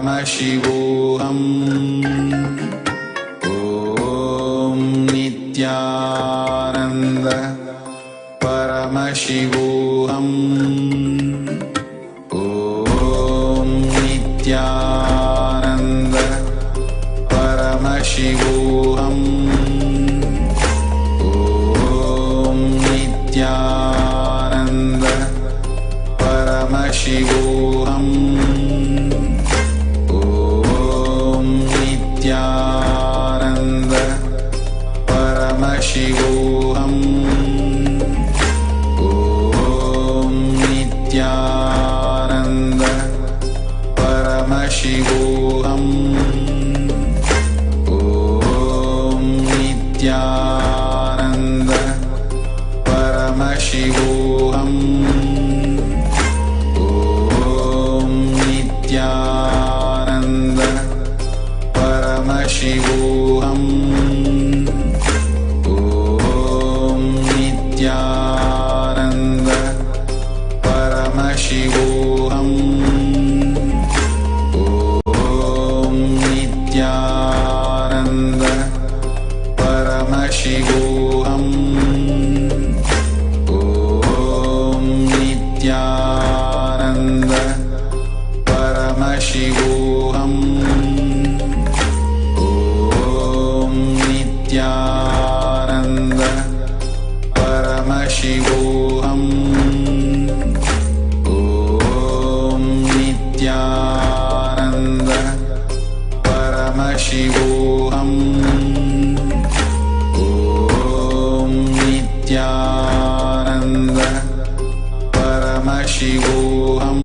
Paramashivoham. Om Nithyananda Paramashivoham. Om Nithyananda Paramashivoham. Om Nithyananda Paramashivoham. Om Nithyananda Paramashivoham. Om Nithyananda Paramashivoham. Om Nithyananda Paramashivoham. Om Nithyananda Paramashivoham. Om Nithyananda Paramashivoham. Om Nithyananda Paramashivoham. Om Nithyananda Paramashivoham. Om Nithyananda Paramashivoham. Om Nithyananda Paramashivoham. Om Nithyananda Paramashivoham.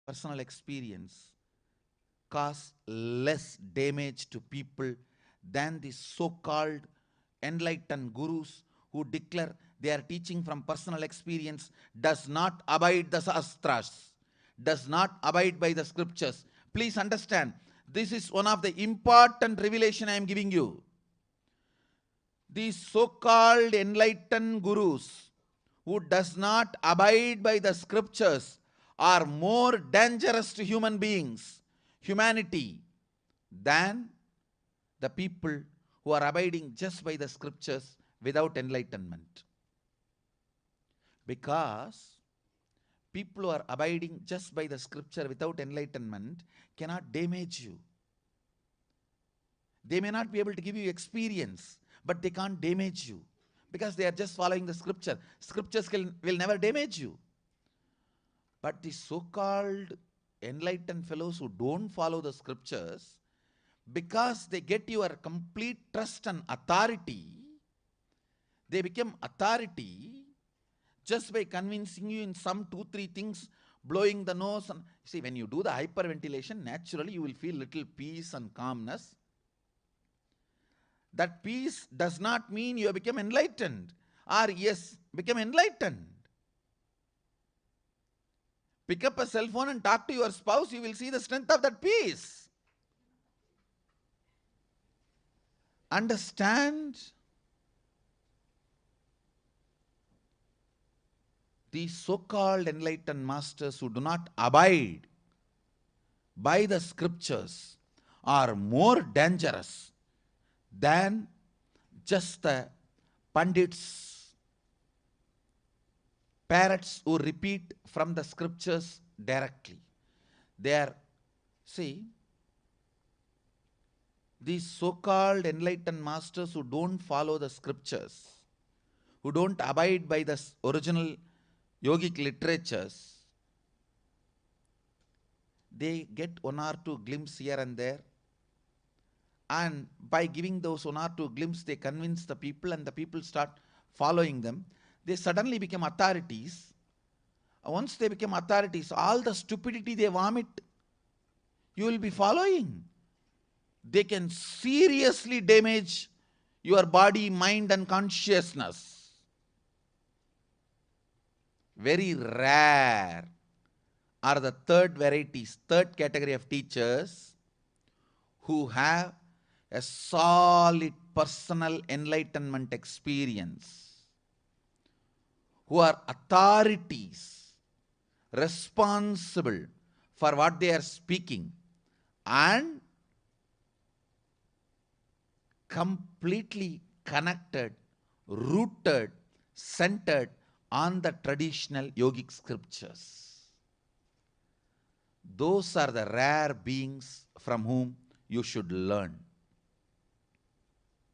personal experience cause less damage to people than the so-called enlightened gurus who declare they are teaching from personal experience, does not abide the shastras, does not abide by the scriptures. Please understand, this is one of the important revelation I am giving you. These so-called enlightened gurus who does not abide by the scriptures are more dangerous to human beings, humanity, than the people who are abiding just by the scriptures without enlightenment. Because people who are abiding just by the scripture without enlightenment cannot damage you. They may not be able to give you experience, but they can't damage you because they are just following the scripture. Scriptures will never damage you. But the so-called enlightened fellows who don't follow the scriptures, because they get your complete trust and authority, they become authority just by convincing you in some 2-3 things, blowing the nose. And see, when you do the hyperventilation, naturally you will feel little peace and calmness. That peace does not mean you have become enlightened or yes, become enlightened. Pick up a cell phone and talk to your spouse, you will see the strength of that peace. Understand? These so-called enlightened masters who do not abide by the scriptures are more dangerous than just the pandits, parrots who repeat from the scriptures directly. They are, see, these so-called enlightened masters who don't follow the scriptures, who don't abide by the original yogic literatures, they get 1 or 2 glimpses here and there, and by giving those 1 or 2 glimpses, they convince the people and the people start following them. They suddenly become authorities. Once they become authorities, all the stupidity they vomit, you will be following. They can seriously damage your body, mind and consciousness. Very rare are the third category of teachers who have a solid personal enlightenment experience, who are authorities responsible for what they are speaking and completely connected, rooted, centered on the traditional yogic scriptures. Those are the rare beings from whom you should learn.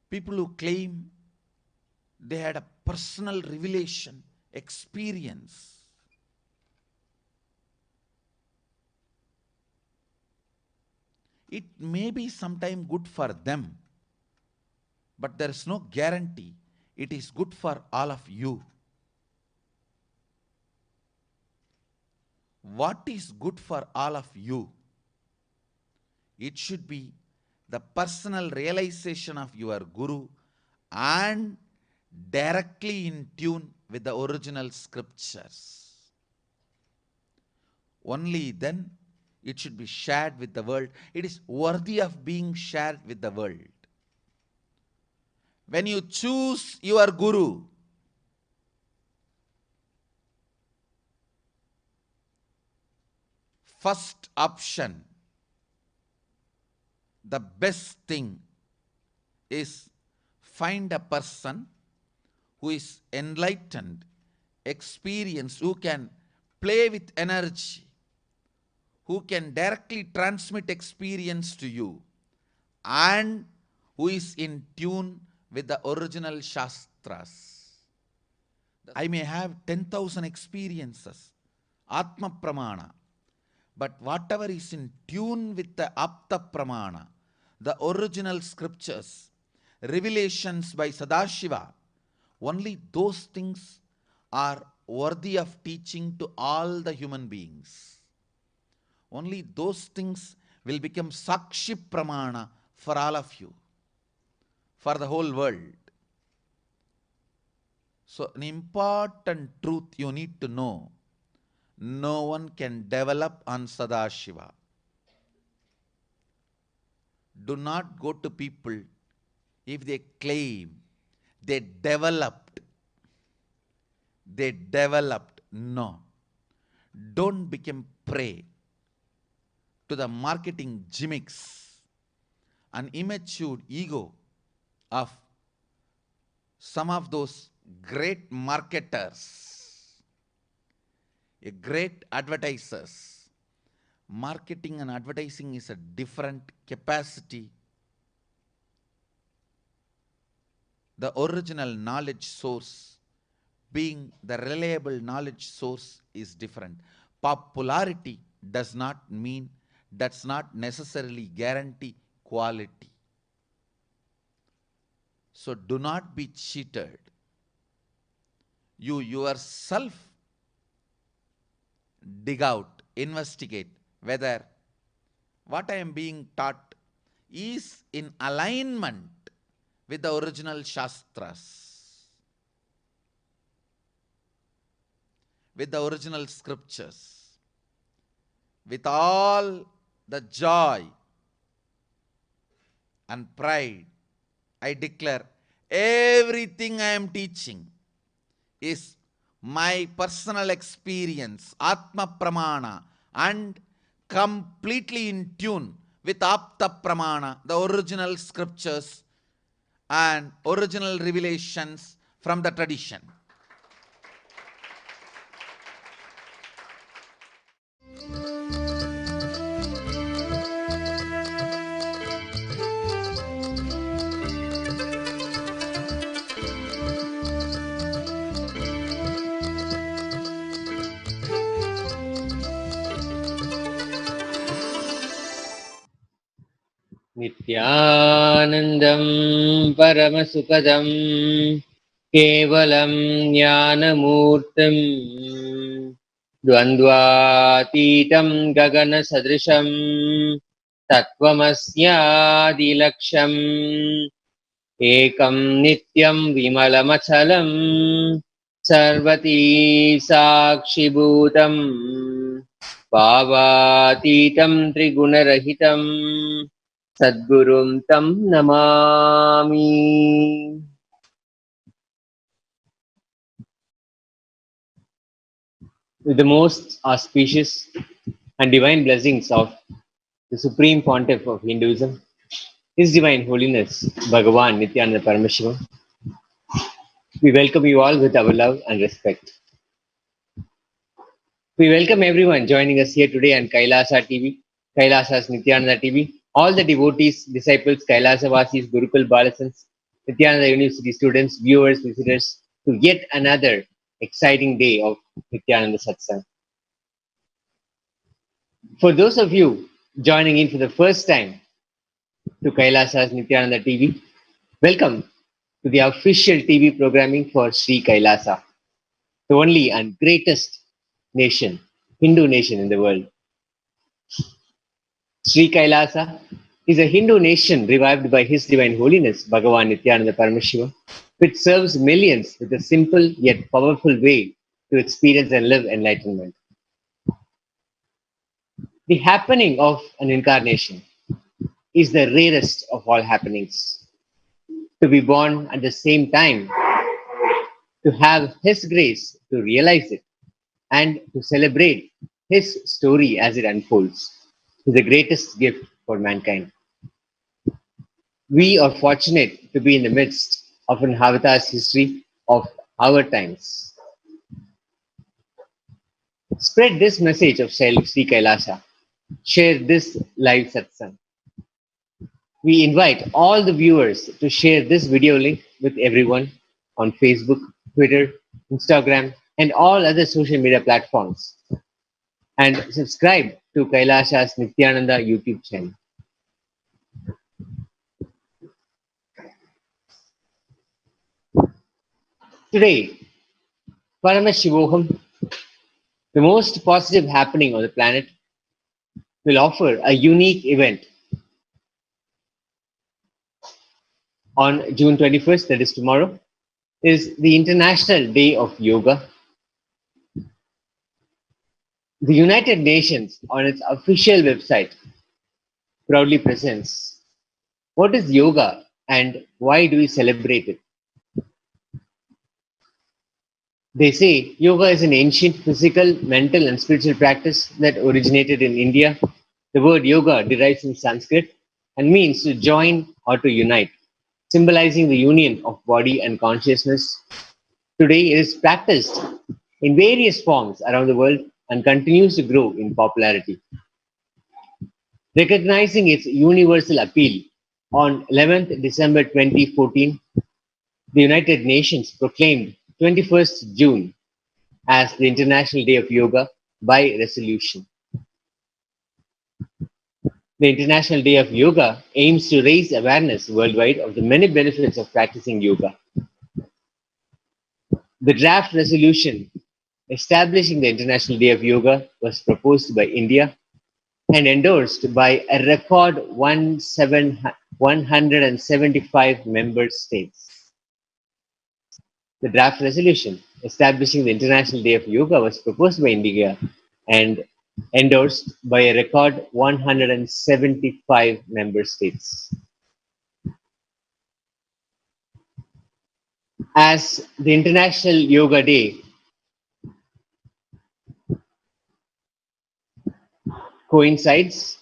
People who claim they had a personal revelation experience, it may be sometime good for them, but there is no guarantee it is good for all of you. What is good for all of you? It should be the personal realization of your Guru and directly in tune with the original scriptures. Only then it should be shared with the world. It is worthy of being shared with the world. When you choose your Guru, first option, the best thing is find a person who is enlightened, experienced, who can play with energy, who can directly transmit experience to you, and who is in tune with the original Shastras. I may have 10,000 experiences, Atma Pramana, but whatever is in tune with the Apta Pramana, the original scriptures, revelations by Sadashiva, only those things are worthy of teaching to all the human beings. only those things will become Sakshi Pramana for all of you, for the whole world. So, an important truth you need to know, no one can develop on Sadashiva. Do not go to people if they claim they developed. They developed. No. Don't become prey to the marketing gimmicks and immature ego of some of those great marketers, great advertisers. Marketing and advertising is a different capacity. The original knowledge source, being the reliable knowledge source, is different. Popularity does not necessarily guarantee quality. So do not be cheated. You yourself dig out, investigate whether what I am being taught is in alignment with the original Shastras, with the original scriptures. With all the joy and pride, I declare everything I am teaching is my personal experience, Atma Pramana, and completely in tune with Apta Pramana, the original scriptures and original revelations from the tradition. नित्यानन्दं परमसुखदं केवलं ज्ञानमूर्तिं द्वन्द्वातीतं गगनसदृशं तत्त्वमस्यादिलक्ष्यम् एकं नित्यं विमलमचलं सर्वती साक्षिभूतं भावातीतं त्रिगुणरहितं Sadgurum tam namami. With the most auspicious and divine blessings of the Supreme Pontiff of Hinduism, His Divine Holiness Bhagavan Nithyananda Paramashivam, we welcome you all with our love and respect. We welcome everyone joining us here today on Kailasa TV, Kailasa's Nithyananda TV, all the devotees, disciples, Kailasavasis, Gurukul Balasans, Nithyananda University students, viewers, visitors, to yet another exciting day of Nithyananda Satsang. For those of you joining in for the first time to Kailasa's Nithyananda TV, welcome to the official TV programming for Sri Kailasa, the only and greatest nation, Hindu nation in the world. Sri Kailasa is a Hindu nation revived by His Divine Holiness Bhagavan Nithyananda Paramashivam, which serves millions with a simple yet powerful way to experience and live enlightenment. The happening of an incarnation is the rarest of all happenings. To be born at the same time, to have His grace to realize it, and to celebrate His story as it unfolds is the greatest gift for mankind. We are fortunate to be in the midst of an avatar's history of our times. Spread this message of Sri Kailasa. Share this live satsang. We invite all the viewers to share this video link with everyone on Facebook, Twitter, Instagram, and all other social media platforms. And subscribe to Kailasa's Nithyananda YouTube channel. Today, Paramashivoham, the most positive happening on the planet, will offer a unique event on June 21st, that is tomorrow, is the International Day of Yoga. The United Nations, on its official website, proudly presents what is yoga and why do we celebrate it. They say yoga is an ancient physical, mental, and spiritual practice that originated in India. The word yoga derives from Sanskrit and means to join or to unite, symbolizing the union of body and consciousness. Today, it is practiced in various forms around the world and continues to grow in popularity. Recognizing its universal appeal, on 11th December 2014, the United Nations proclaimed 21st June as the International Day of Yoga by resolution. The International Day of Yoga aims to raise awareness worldwide of the many benefits of practicing yoga. The draft resolution establishing the International Day of Yoga was proposed by India and endorsed by a record 175 member states. The draft resolution establishing the International Day of Yoga was proposed by India and endorsed by a record 175 member states. As the International Yoga Day coincides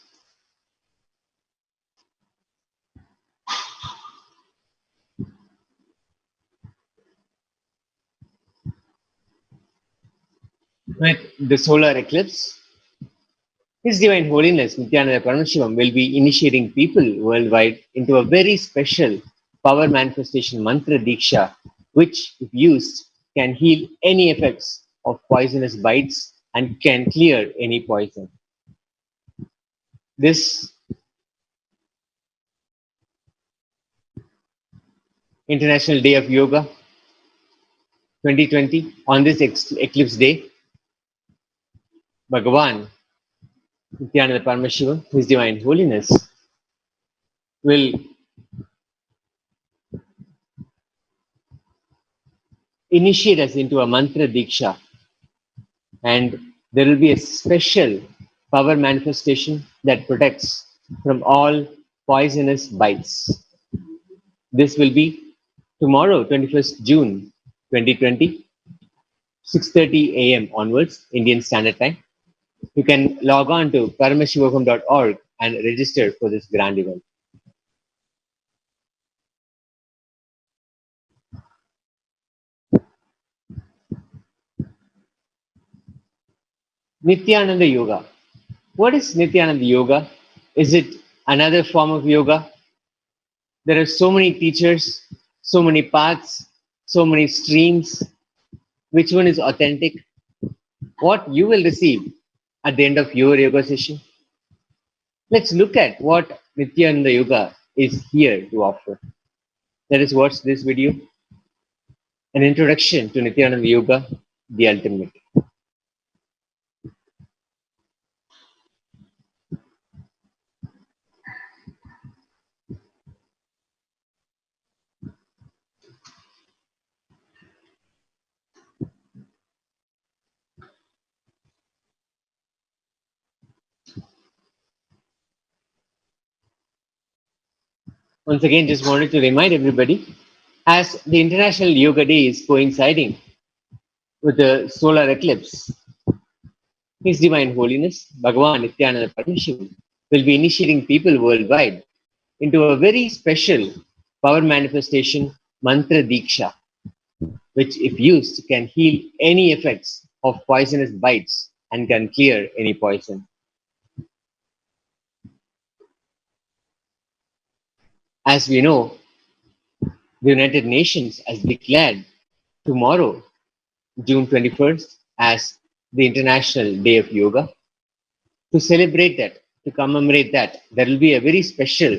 with the solar eclipse, His Divine Holiness Nithyananda Paramashivam will be initiating people worldwide into a very special power manifestation mantra diksha, which, if used, can heal any effects of poisonous bites and can clear any poison. This International Day of Yoga 2020, on this eclipse day, Bhagavan Nithyananda Paramashivam, His Divine Holiness, will initiate us into a mantra diksha, and there will be a special power manifestation that protects from all poisonous bites. This will be tomorrow, 21st June 2020, 6:30 a.m. onwards, Indian Standard Time. You can log on to paramashivoham.org and register for this grand event. Nithyananda Yoga. What is Nithyananda Yoga? Is it another form of yoga? There are so many teachers, so many paths, so many streams. Which one is authentic? What you will receive at the end of your yoga session? Let's look at what Nithyananda Yoga is here to offer. Let us watch this video. An introduction to Nithyananda Yoga, the ultimate. Once again, just wanted to remind everybody, as the International Yoga Day is coinciding with the solar eclipse, His Divine Holiness, Bhagavan Nithyananda Paramashivam, will be initiating people worldwide into a very special power manifestation mantra diksha, which, if used, can heal any effects of poisonous bites and can clear any poison. As we know, the United Nations has declared tomorrow, June 21st, as the International Day of Yoga. To celebrate that, to commemorate that, there will be a very special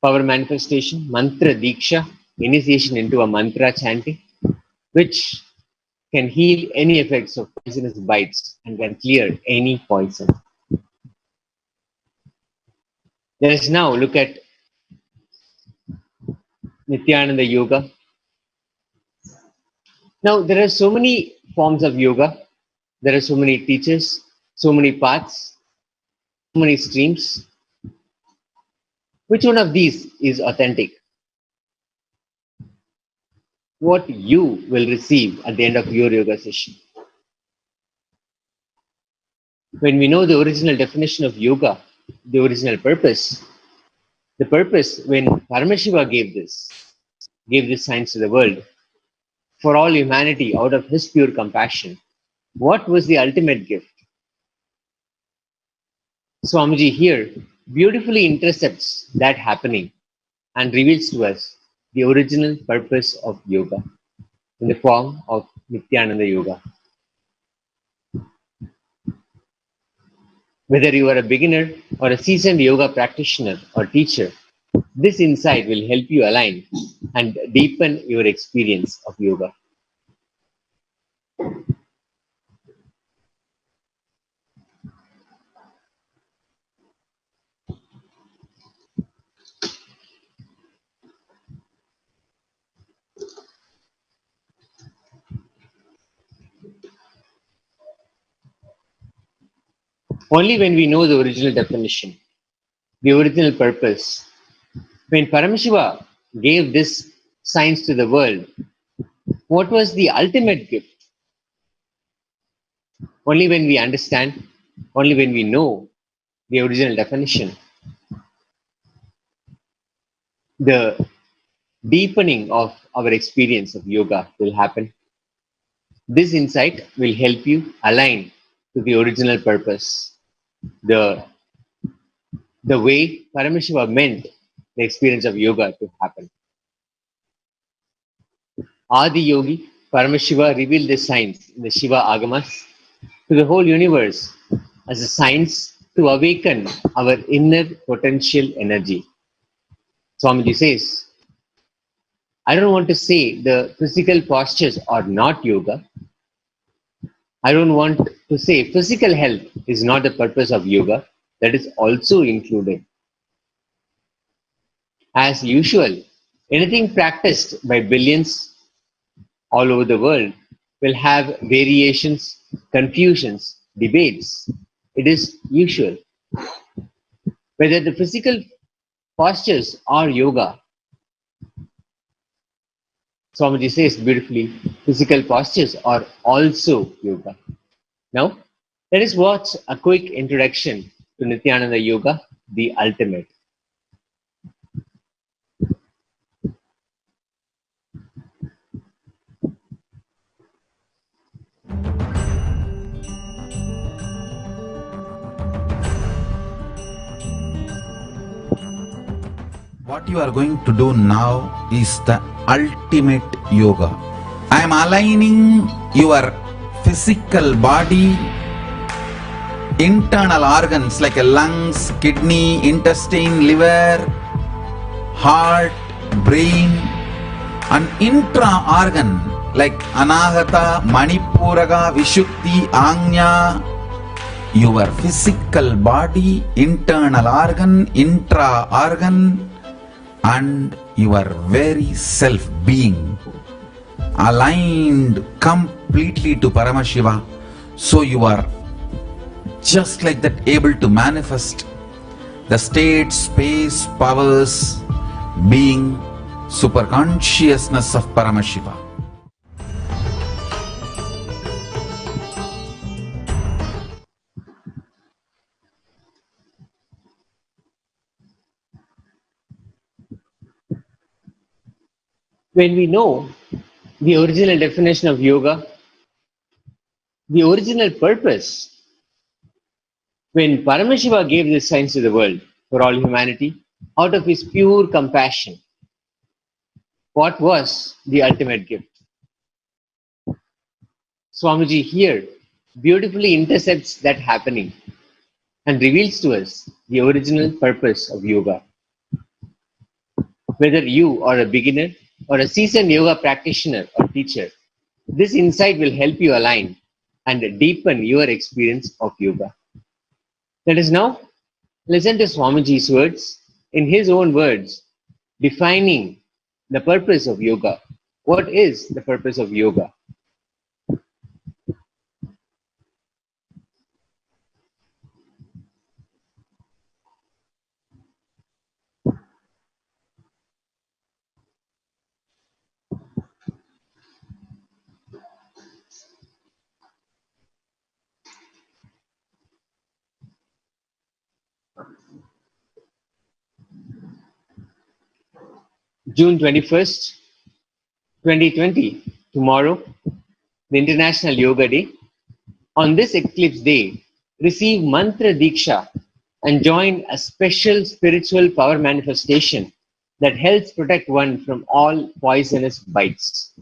power manifestation, mantra diksha, initiation into a mantra chanting, which can heal any effects of poisonous bites and can clear any poison. Let us now look at Nithyananda Yoga. Now, there are so many forms of yoga. There are so many teachers, so many paths, so many streams. Which one of these is authentic? What you will receive at the end of your yoga session. When we know the original definition of yoga, the original purpose, the purpose when Paramashiva gave this science to the world, for all humanity out of his pure compassion, what was the ultimate gift? Swamiji here beautifully intercepts that happening and reveals to us the original purpose of yoga in the form of Nithyananda Yoga. Whether you are a beginner or a seasoned yoga practitioner or teacher, this insight will help you align and deepen your experience of yoga. Only when we know the original definition, the original purpose, when Paramashiva gave this science to the world, what was the ultimate gift? Only when we understand, only when we know the original definition, the deepening of our experience of yoga will happen. This insight will help you align to the original purpose, the way Paramashiva meant the experience of yoga to happen. Adi Yogi, Paramashiva revealed this science in the Shiva Agamas to the whole universe as a science to awaken our inner potential energy. Swamiji says, I don't want to say the physical postures are not yoga. I don't want to say physical health is not the purpose of yoga. That is also included. As usual, anything practiced by billions all over the world will have variations, confusions, debates. It is usual. Whether the physical postures are yoga, Swamiji says beautifully, physical postures are also yoga. Now, let us watch a quick introduction to Nithyananda Yoga, the ultimate. What you are going to do now is the ultimate yoga. I am aligning your physical body, internal organs like lungs, kidney, intestine, liver, heart, brain, and intra-organ like Anahata, Manipuraga, Vishuddhi, Anya. Your physical body, internal organ, intra-organ, and your very self-being aligned completely to Paramashiva, so you are just like that able to manifest the state, space, powers, being, superconsciousness of Paramashiva. When we know the original definition of yoga, the original purpose, when Paramashiva gave this science to the world for all humanity, out of his pure compassion, what was the ultimate gift? Swamiji here beautifully intercepts that happening and reveals to us the original purpose of yoga. Whether you are a beginner or a seasoned yoga practitioner or teacher, This insight will help you align and deepen your experience of yoga. Let us now listen to Swamiji's words, in his own words, defining the purpose of yoga. What is the purpose of yoga? June 21st, 2020, tomorrow, the International Yoga Day. On this eclipse day, receive Mantra Diksha and join a special spiritual power manifestation that helps protect one from all poisonous bites.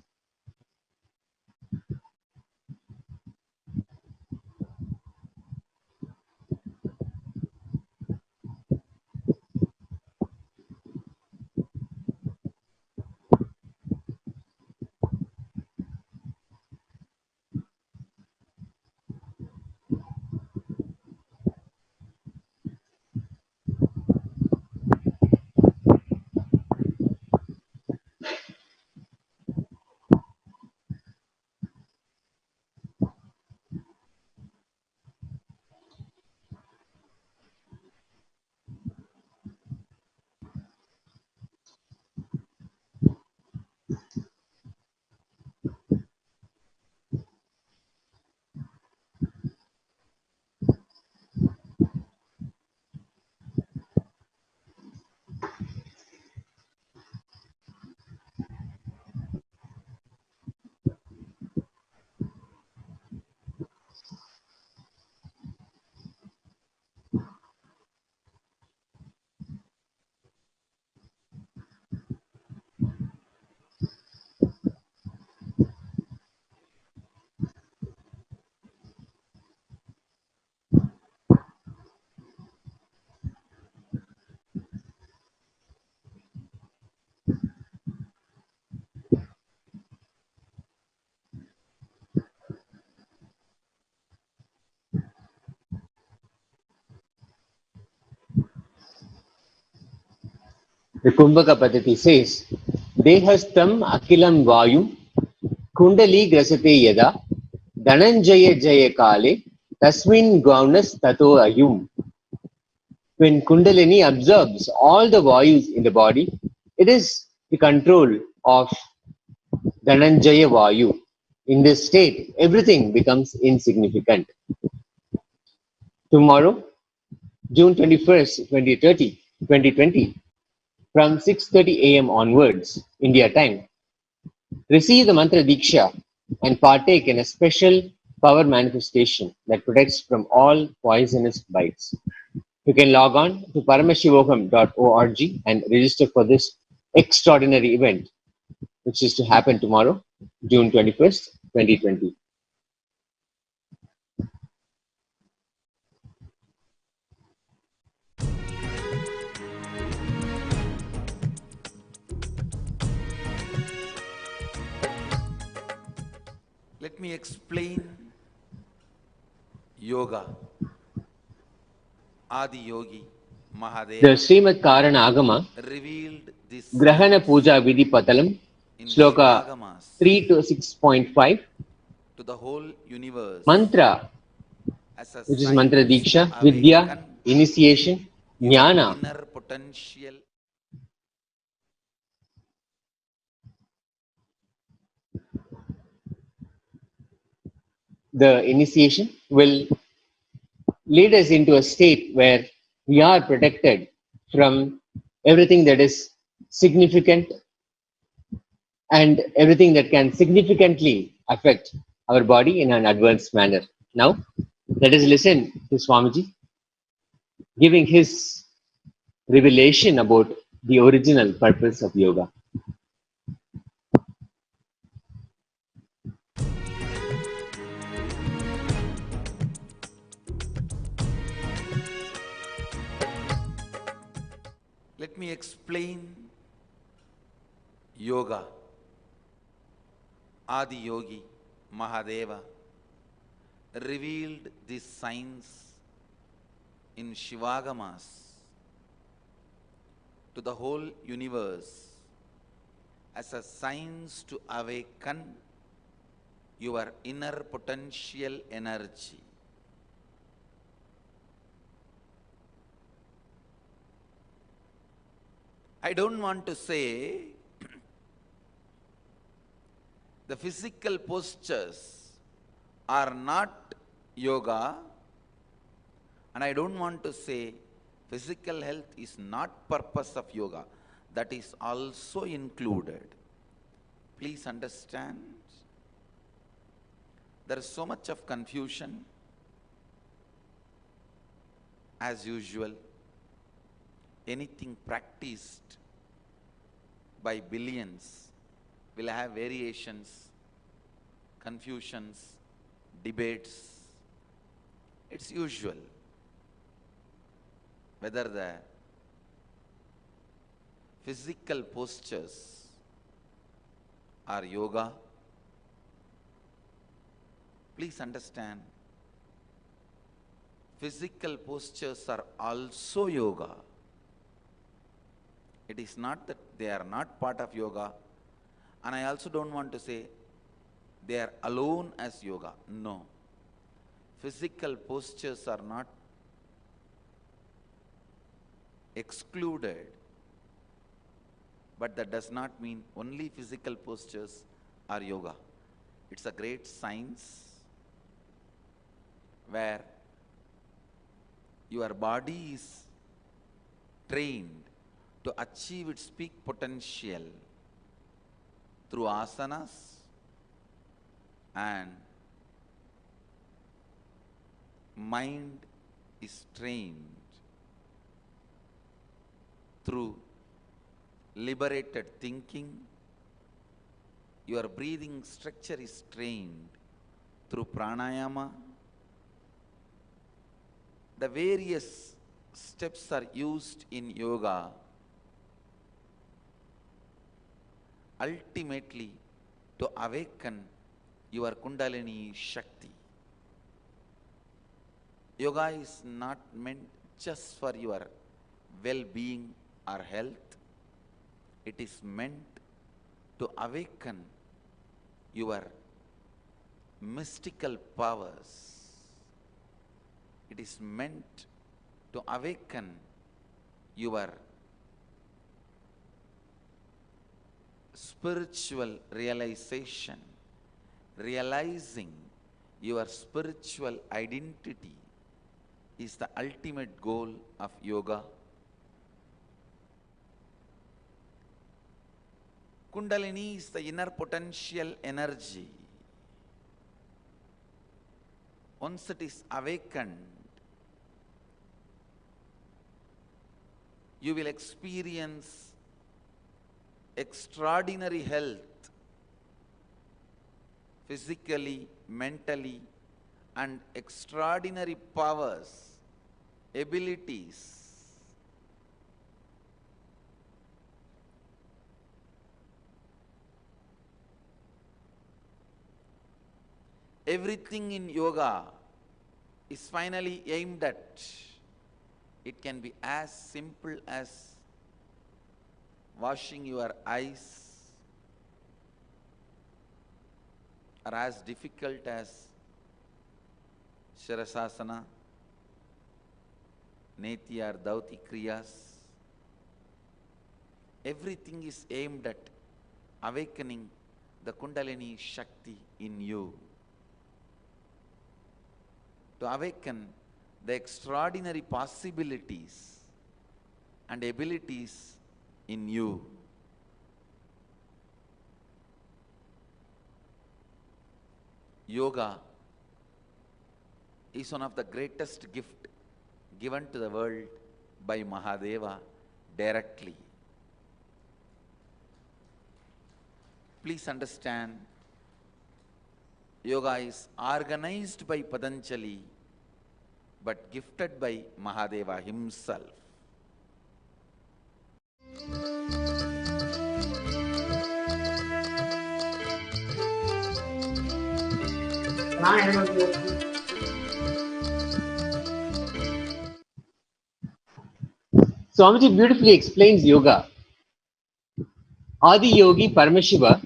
The Kumbhaka Padhati says, Dehastam Akilam Vayum Kundali Grasate Yada Dhananjaya Jaya Kale Tasmin Gaunas Tato Ayum. When Kundalini absorbs all the Vayus in the body, it is the control of Dhananjaya Vayu. In this state, everything becomes insignificant. Tomorrow, June 21st, 2020, from 6:30 a.m. onwards, India time, receive the Mantra Diksha and partake in a special power manifestation that protects from all poisonous bites. You can log on to paramashivoham.org and register for this extraordinary event, which is to happen tomorrow, June 21st, 2020. Let me explain yoga. Adi Yogi The Mahadeva Srimad Karana Agama, revealed this Grahana science Puja Vidhi Patalam, in his Shloka Agamas 3 to 6.5, to the whole universe Mantra, as a which is Mantra science to Diksha, Vidya, awaken initiation, your Jnana, inner potential. the initiation will lead us into a state where we are protected from everything that is significant and everything that can significantly affect our body in an advanced manner. Now, let us listen to Swamiji giving his revelation about the original purpose of yoga. Let me explain yoga. Adi Yogi Mahadeva revealed these signs in Shivagamas to the whole universe as a signs to awaken your inner potential energy. I don't want to say the physical postures are not yoga, and I don't want to say physical health is not purpose of yoga. That is also included. Please understand, there is so much of confusion as usual. Anything practiced by billions will have variations, confusions, debates. It's usual. Whether the physical postures are yoga, please understand, physical postures are also yoga. It is not that they are not part of yoga, and I also don't want to say they are alone as yoga. No. Physical postures are not excluded, but that does not mean only physical postures are yoga. It's a great science where your body is trained to achieve its peak potential through asanas and mind is trained through liberated thinking. Your breathing structure is trained through pranayama. The various steps are used in yoga ultimately to awaken your Kundalini Shakti. Yoga is not meant just for your well-being or health. It is meant to awaken your mystical powers. It is meant to awaken your spiritual realization, realizing your spiritual identity is the ultimate goal of yoga. Kundalini is the inner potential energy. Once it is awakened, you will experience extraordinary health, physically, mentally, and extraordinary powers, abilities. Everything in yoga is finally aimed at. It can be as simple as washing your eyes, or as difficult as Shirasasana, Nithya or Dauti Kriyas. Everything is aimed at awakening the Kundalini Shakti in you, to awaken the extraordinary possibilities and abilities in you. Yoga is one of the greatest gifts given to the world by Mahadeva directly. Please understand, yoga is organized by Patanjali but gifted by Mahadeva himself. Swamiji beautifully explains yoga. Adi Yogi Paramashiva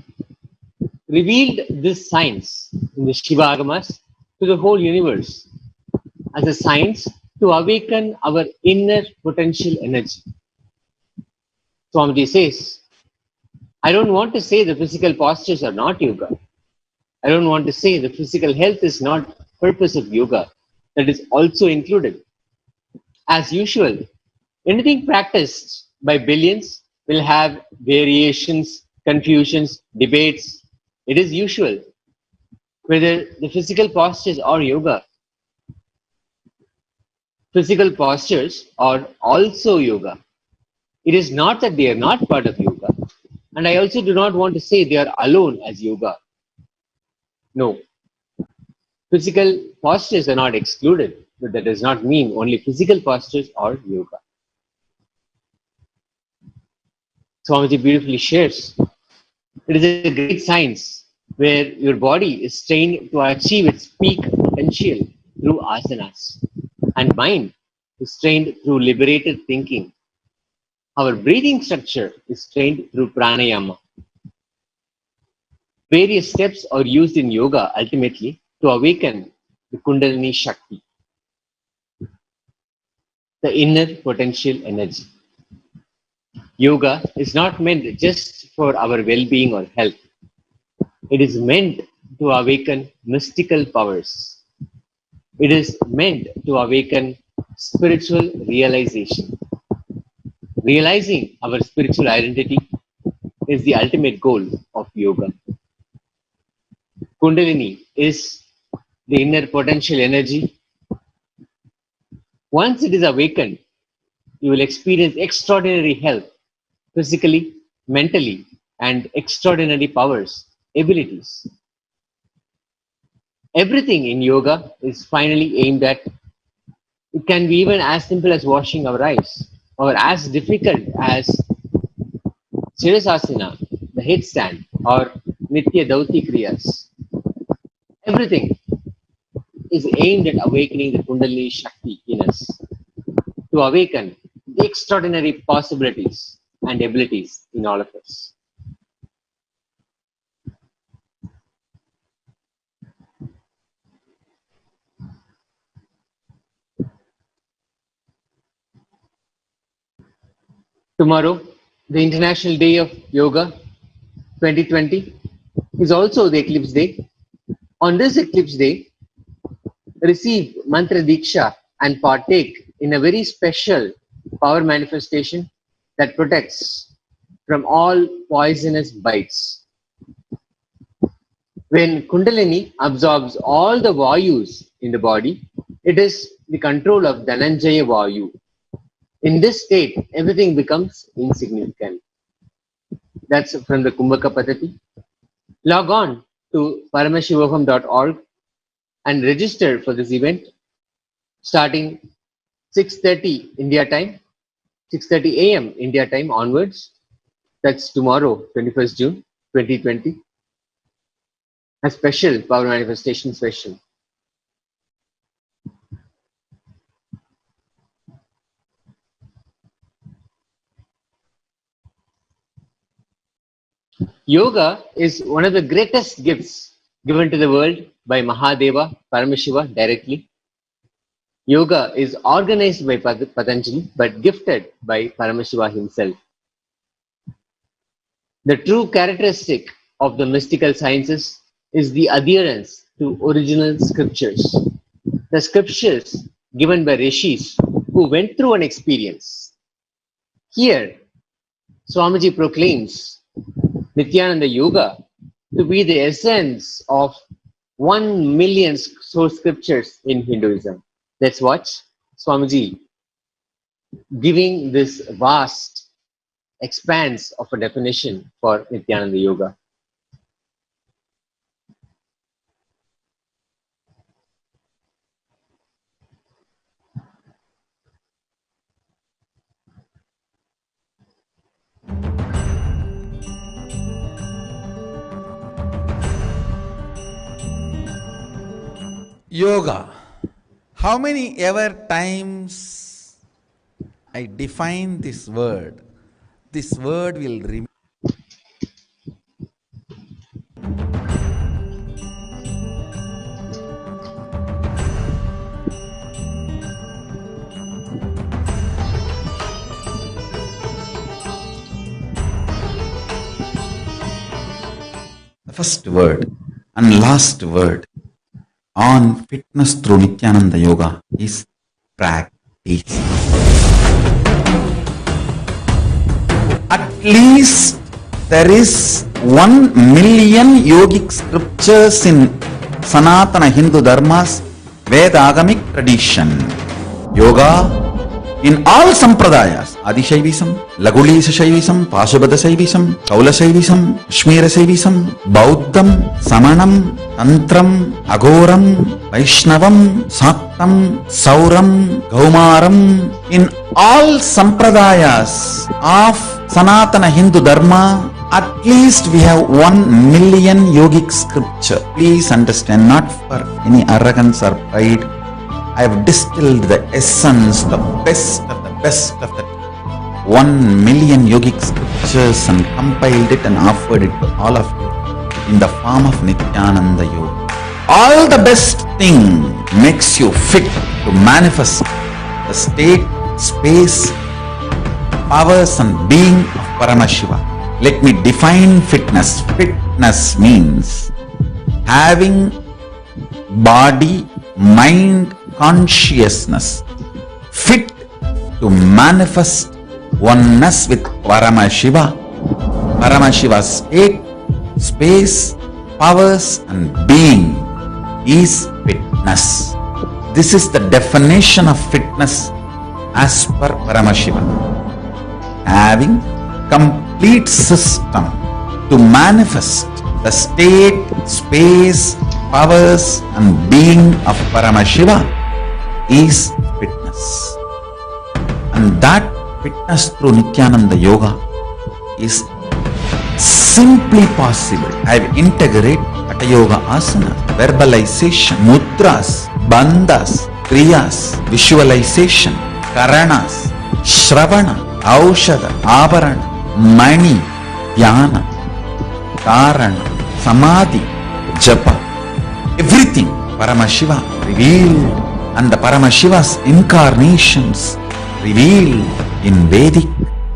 revealed this science in the Shiva Agamas to the whole universe as a science to awaken our inner potential energy. Swamiji says, I don't want to say the physical postures are not yoga. I don't want to say the physical health is not purpose of yoga. That is also included. As usual, anything practiced by billions will have variations, confusions, debates. It is usual. Whether the physical postures or yoga, physical postures are also yoga. It is not that they are not part of yoga. And I also do not want to say they are alone as yoga. No. Physical postures are not excluded, but that does not mean only physical postures are yoga. Swamiji beautifully shares. It is a great science where your body is trained to achieve its peak potential through asanas, and mind is trained through liberated thinking. Our breathing structure is trained through pranayama. Various steps are used in yoga ultimately to awaken the Kundalini Shakti, the inner potential energy. Yoga is not meant just for our well-being or health. It is meant to awaken mystical powers. It is meant to awaken spiritual realization. Realizing our spiritual identity is the ultimate goal of yoga. Kundalini is the inner potential energy. Once it is awakened, you will experience extraordinary health, physically, mentally, and extraordinary powers, abilities. Everything in yoga is finally aimed at, it can be even as simple as washing our eyes, or as difficult as Sirasasana, the headstand, or Nithya Dauti Kriyas. Everything is aimed at awakening the Kundalini Shakti in us, to awaken the extraordinary possibilities and abilities in all of us. Tomorrow, the International Day of Yoga 2020 is also the eclipse day. On this eclipse day, receive mantra diksha and partake in a very special power manifestation that protects from all poisonous bites. When Kundalini absorbs all the Vayus in the body, it is the control of Dhananjaya Vayu. In this state, everything becomes insignificant. That's from the Kumbhaka Paddhati. Log on to paramashivoham.org and register for this event starting 6:30 India time, 6:30 a.m. India time onwards. That's tomorrow, 21st June 2020. A special power manifestation session. Yoga is one of the greatest gifts given to the world by Mahadeva, Paramashiva directly. Yoga is organized by Patanjali but gifted by Paramashiva himself. The true characteristic of the mystical sciences is the adherence to original scriptures. The scriptures given by rishis who went through an experience. Here, Swamiji proclaims Nithyananda Yoga to be the essence of 1 million source scriptures in Hinduism. Let's watch Swamiji giving this vast expanse of a definition for Nithyananda Yoga. Yoga. How many ever times I define this word will remain. The first word and last word on fitness through Nithyananda Yoga is practice. At least there is 1 million yogic scriptures in Sanatana Hindu Dharma's Vedagamic tradition. Yoga in all sampradayas, Adishaivism, Lagulisa Shaivism, Pashabada Shaivism, Kaula Shaivism, Kashmira Shaivism, Bauddham, Samanam, Tantram, Agoram, Vaishnavam, Saktam, Sauram, Gaumaram, in all sampradayas of Sanatana Hindu Dharma, at least we have 1 million yogic scripture. Please understand, not for any arrogance or pride, I have distilled the essence, the best of the best of that 1 million yogic scriptures and compiled it and offered it to all of you in the form of Nithyananda Yoga. All the best thing makes you fit to manifest the state, space, powers and being of Paramashiva. Let me define fitness. Fitness means having body, mind, consciousness fit to manifest oneness with Paramashiva. Paramashiva's state, space, powers and being is fitness. This is the definition of fitness as per Paramashiva. Having complete system to manifest the state, space, powers and being of Paramashiva is fitness. And that fitness through Nithyananda Yoga is simply possible. I have integrated Hatha Yoga Asana, verbalization, mudras, bandhas, kriyas, visualization, karanas, shravana, aushada, avarana, mani, dhyana, dharana, samadhi, japa. Everything Paramashiva revealed, and the Paramashiva's incarnations revealed in Vedic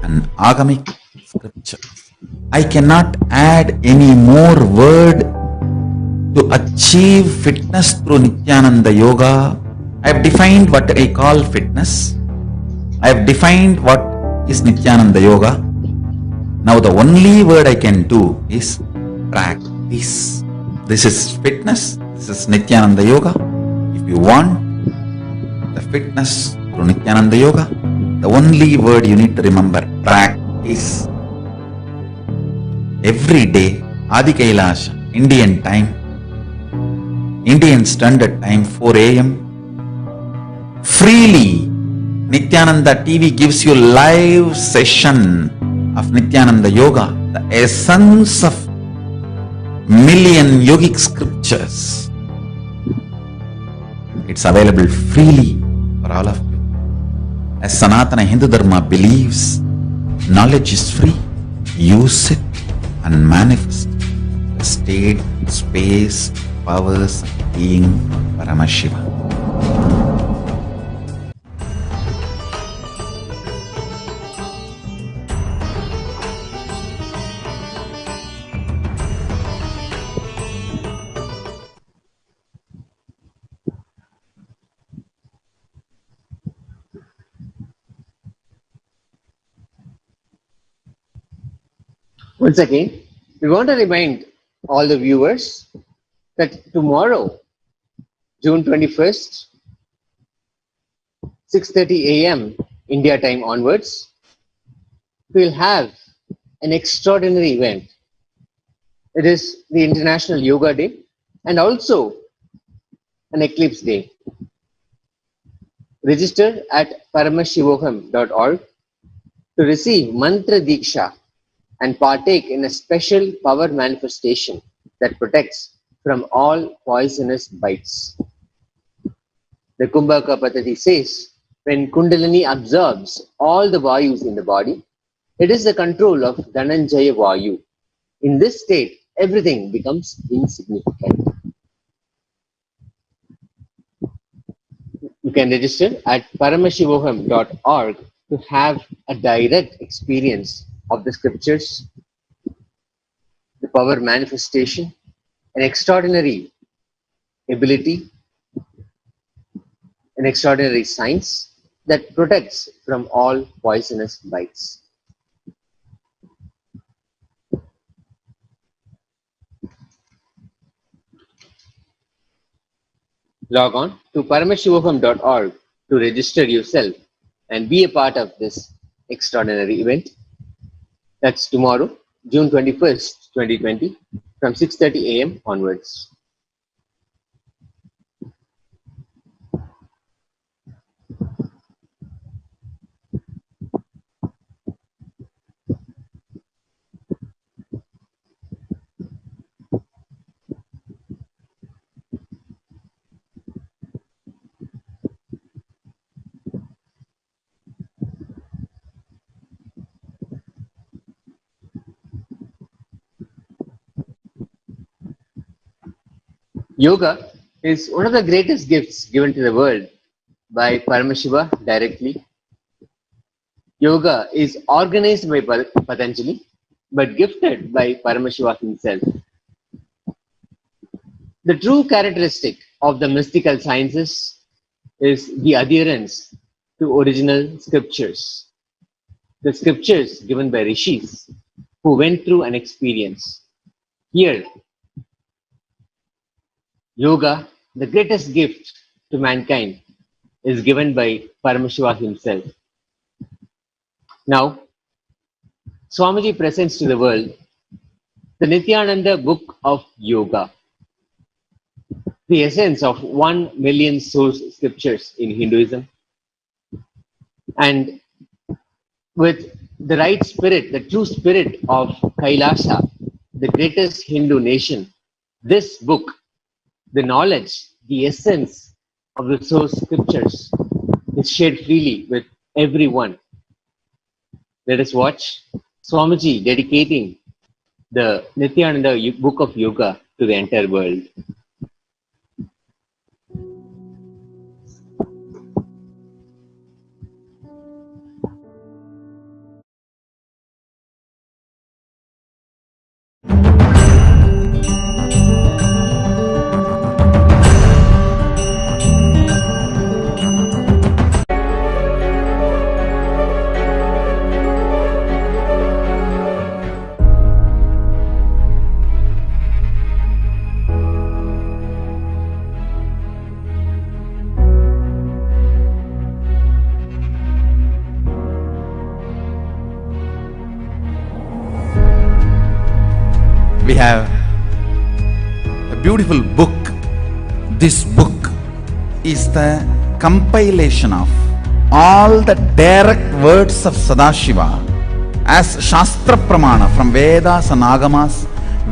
and Agamic scriptures. I cannot add any more word to achieve fitness through Nithyananda Yoga. I have defined what I call fitness. I have defined what is Nithyananda Yoga. Now the only word I can do is practice. This is fitness. This is Nithyananda Yoga. If you want the fitness through Nithyananda Yoga, the only word you need to remember, practice. Every day, Adi Kailasha, Indian time, Indian Standard Time, 4 a.m. Freely, Nithyananda TV gives you live session of Nithyananda Yoga, the essence of million yogic scriptures. It's available freely for all of you. As Sanatana Hindu Dharma believes, knowledge is free. Use it and manifest the state, space, powers, being of Paramashiva. Once again, we want to remind all the viewers that tomorrow, June 21st, 6:30 a.m. India time onwards, we'll have an extraordinary event. It is the International Yoga Day and also an eclipse day. Register at Paramashivoham.org to receive Mantra Diksha and partake in a special power manifestation that protects from all poisonous bites. The Kumbhaka Paddhati says, when Kundalini absorbs all the Vayus in the body, it is the control of Dhananjaya Vayu. In this state, everything becomes insignificant. You can register at paramashivoham.org to have a direct experience of the scriptures, the power manifestation, an extraordinary ability, an extraordinary science that protects from all poisonous bites. Log on to paramashivoham.org to register yourself and be a part of this extraordinary event. That's tomorrow, June 21st, 2020, from 6:30 a.m. onwards. Yoga is one of the greatest gifts given to the world by Paramashiva directly. Yoga is organized by Patanjali but gifted by Paramashiva himself. The true characteristic of the mystical sciences is the adherence to original scriptures. The scriptures given by rishis who went through an experience. Here, yoga, the greatest gift to mankind, is given by Paramashiva himself. Now, Swamiji presents to the world the Nithyananda Book of Yoga, the essence of 1 million source scriptures in Hinduism. And with the right spirit, the true spirit of Kailasa, the greatest Hindu nation, this book, the knowledge, the essence of the source scriptures is shared freely with everyone. Let us watch Swamiji dedicating the Nithyananda Book of Yoga to the entire world. We have a beautiful book. This book is the compilation of all the direct words of Sadashiva as Shastra Pramana from Vedas and Agamas.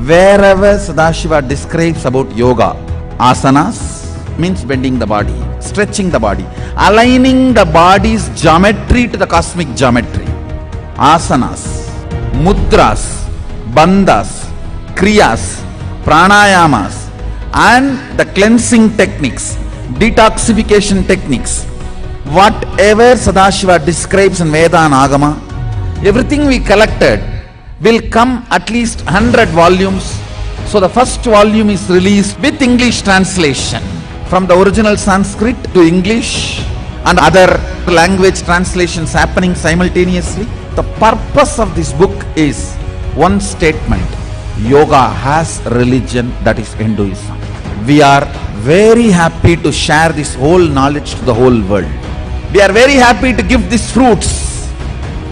Wherever Sadashiva describes about yoga, asanas means bending the body, stretching the body, aligning the body's geometry to the cosmic geometry. Asanas, mudras, bandhas, kriyas, pranayamas, and the cleansing techniques, detoxification techniques, whatever Sadashiva describes in Veda and Agama, everything we collected will come at least 100 volumes. So the first volume is released with English translation from the original Sanskrit to English and other language translations happening simultaneously. The purpose of this book is one statement: yoga has religion, that is Hinduism. We are very happy to share this whole knowledge to the whole world. We are very happy to give these fruits.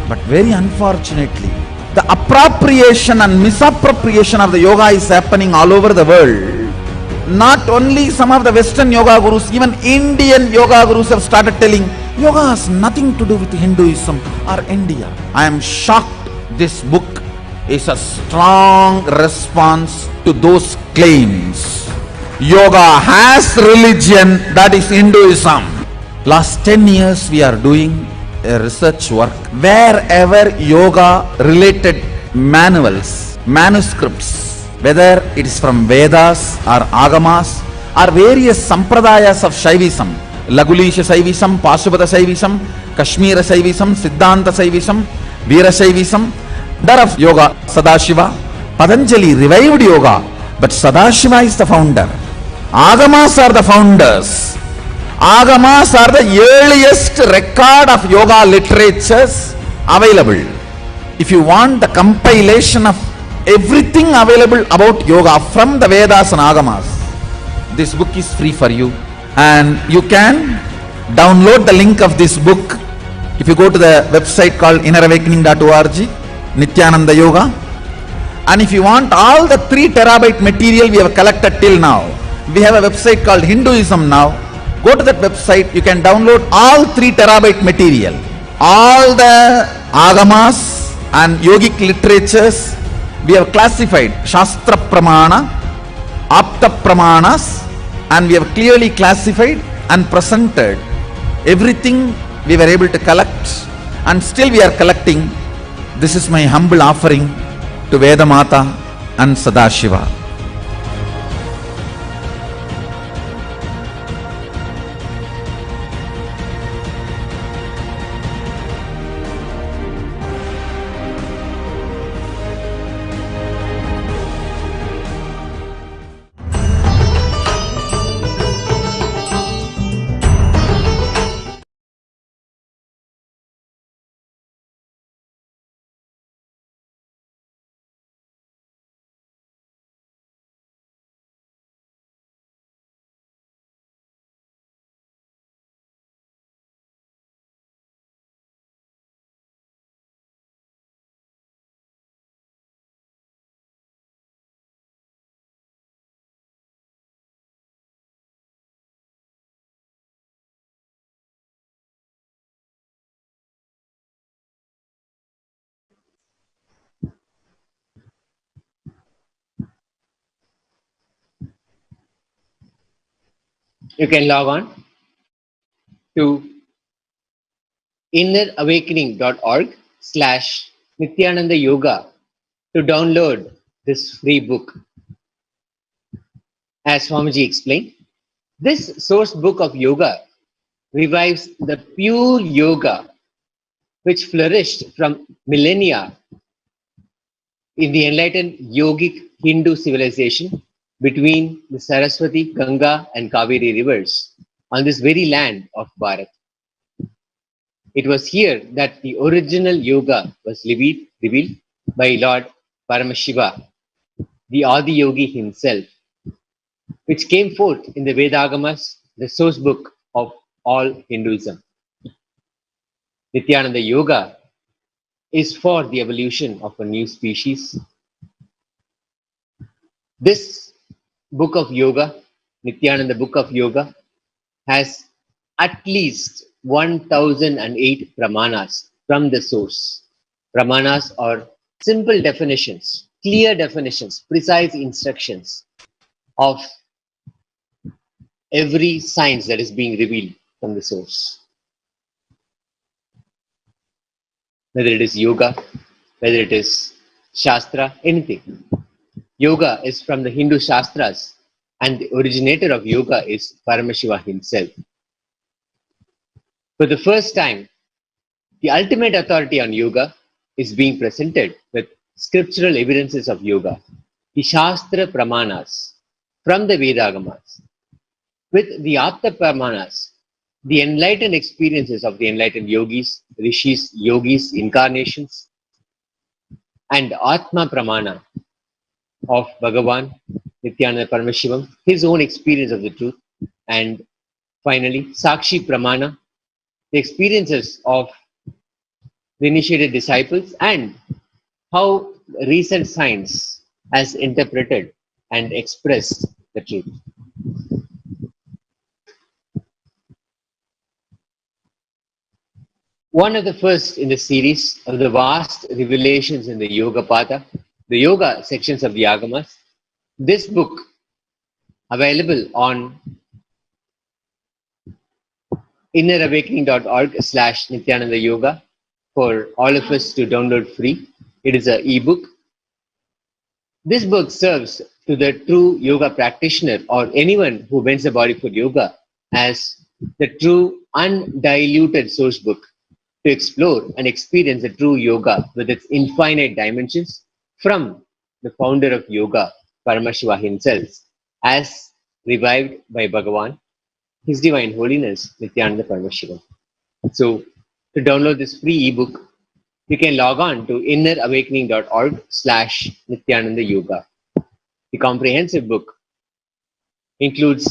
But very unfortunately, the appropriation and misappropriation of the yoga is happening all over the world. Not only some of the Western yoga gurus, even Indian yoga gurus have started telling yoga has nothing to do with Hinduism or India. I am shocked. This book is a strong response to those claims. yoga has religion, that is Hinduism. Last 10 years we are doing a research work. Wherever yoga related manuals, manuscripts, whether it is from Vedas or Agamas or various Sampradayas of Shaivism, Lagulisha Shaivism, Pashupata Shaivism, Kashmira Shaivism, Siddhanta Shaivism, Veera Shaivism, there of yoga, Sadashiva. Patanjali revived yoga, but Sadashiva is the founder. Agamas are the founders. Agamas are the earliest record of yoga literatures available. If you want the compilation of everything available about yoga from the Vedas and Agamas, this book is free for you. And you can download the link of this book if you go to the website called innerawakening.org, Nithyananda Yoga. And if you want all the 3 terabyte material we have collected till now, we have a website called Hinduism Now. Go to that website, you can download all 3 terabyte material. All the Agamas and yogic literatures we have classified Shastra Pramana, Apta Pramanas, and we have clearly classified and presented everything we were able to collect, and still we are collecting. This is my humble offering to Veda Mata and Sadashiva. You can log on to innerawakening.org/Nithyananda Yoga to download this free book. As Swamiji explained, this source book of yoga revives the pure yoga which flourished from millennia in the enlightened yogic Hindu civilization between the Saraswati, Ganga and Kaveri rivers on this very land of Bharat. It was here that the original yoga was revealed by Lord Paramashiva, the Adi Yogi himself, which came forth in the Vedagamas, the source book of all Hinduism. Nithyananda Yoga is for the evolution of a new species. This book of yoga, Nithyananda Book of Yoga, has at least 1008 pramanas from the source. Pramanas are simple definitions, clear definitions, precise instructions of every science that is being revealed from the source. Whether it is yoga, whether it is Shastra, anything. Yoga is from the Hindu Shastras, and the originator of yoga is Paramashiva himself. For the first time, the ultimate authority on yoga is being presented with scriptural evidences of yoga, the Shastra Pramanas from the Vedagamas, with the Apta Pramanas, the enlightened experiences of the enlightened yogis, rishis, yogis, incarnations, and Atma Pramana of Bhagavan, Nithyananda Paramashivam, his own experience of the truth, and finally, Sakshi Pramana, the experiences of the initiated disciples and how recent science has interpreted and expressed the truth. One of the first in the series of the vast revelations in the Yoga Pada, the yoga sections of the Agamas, this book, available on innerawakening.org/Nithyananda Yoga for all of us to download free. It is an ebook. This book serves to the true yoga practitioner or anyone who bends the body for yoga as the true undiluted source book to explore and experience the true yoga with its infinite dimensions from the founder of yoga, Paramashiva himself, as revived by Bhagavan, His Divine Holiness, Nithyananda Paramashivam. So, to download this free ebook, you can log on to innerawakening.org/Nithyananda Yoga. The comprehensive book includes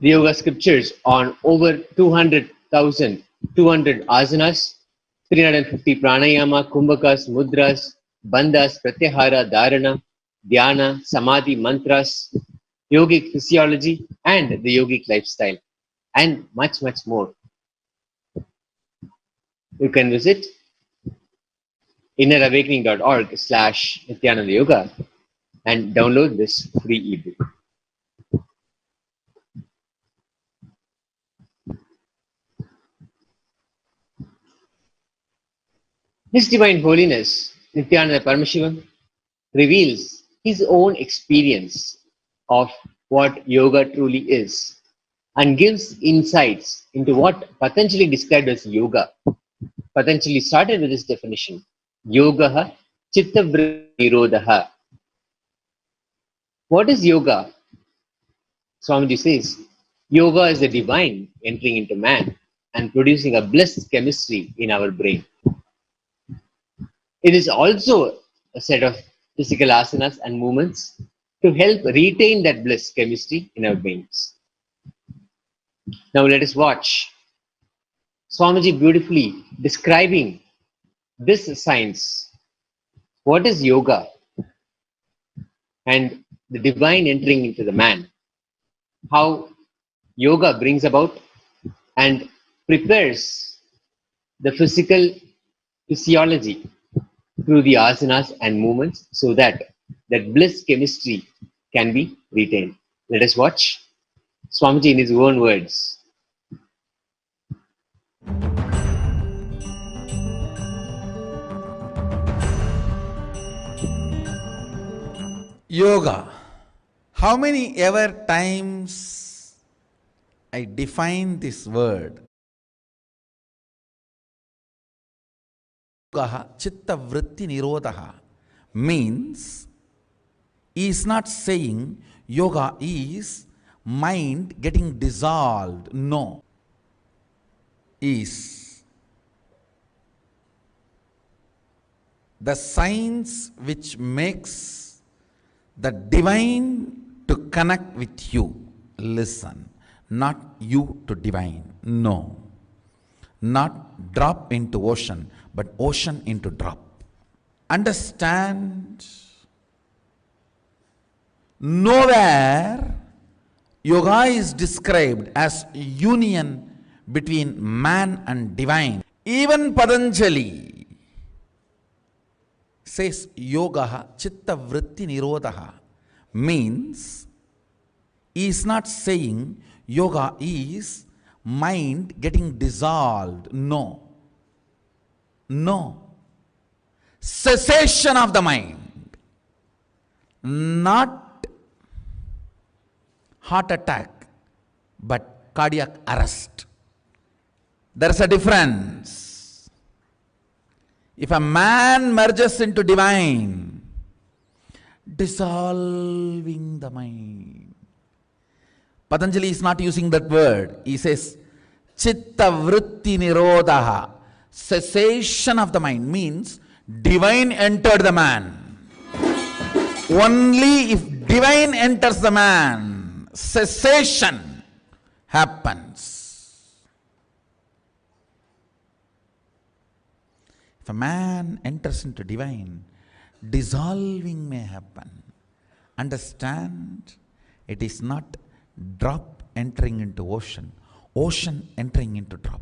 the yoga scriptures on over 200,200 asanas, 350 pranayama, kumbhakas, mudras, bandhas, pratyahara, dharana, dhyana, samadhi, mantras, yogic physiology, and the yogic lifestyle, and much, much more. You can visit innerawakening.org/Nithyananda Yoga and download this free ebook. His Divine Holiness, Nithyananda Paramashivam, reveals his own experience of what yoga truly is and gives insights into what Patanjali described as yoga. Patanjali started with this definition: Yogaha Chitta Vritti Nirodha. What is yoga? Swamiji says, yoga is the divine entering into man and producing a bliss chemistry in our brain. It is also a set of physical asanas and movements to help retain that bliss chemistry in our brains. Now let us watch Swamiji beautifully describing this science. What is yoga? And the divine entering into the man. How yoga brings about and prepares the physical physiology through the asanas and movements so that that bliss chemistry can be retained. Let us watch Swamiji in his own words. Yoga. How many ever times I define this word? Yoga Chitta Vritti Nirodha means he is not saying yoga is mind getting dissolved. No. Is the science which makes the divine to connect with you. Listen, not you to divine. No. Not drop into ocean, but ocean into drop. Understand, nowhere yoga is described as union between man and divine. Even Patanjali says yoga chitta vritti nirodha means he is not saying yoga is mind getting dissolved. No. No. Cessation of the mind. Not heart attack, but cardiac arrest. There's a difference. If a man merges into divine, dissolving the mind. Patanjali is not using that word. He says, chitta vritti nirodha, cessation of the mind, means divine entered the man. Only if divine enters the man, cessation happens. If a man enters into divine, dissolving may happen. Understand, it is not drop entering into ocean, ocean entering into drop.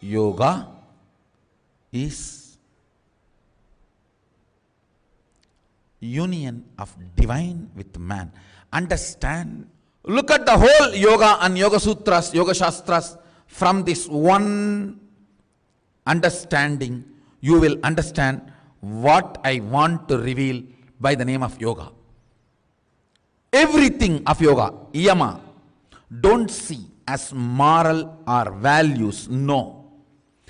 Yoga is union of divine with man. Understand, Look at the whole yoga and yoga sutras, yoga shastras from this one understanding. You will understand what I want to reveal by the name of yoga. Everything of yoga, yama, don't see as moral or values. No.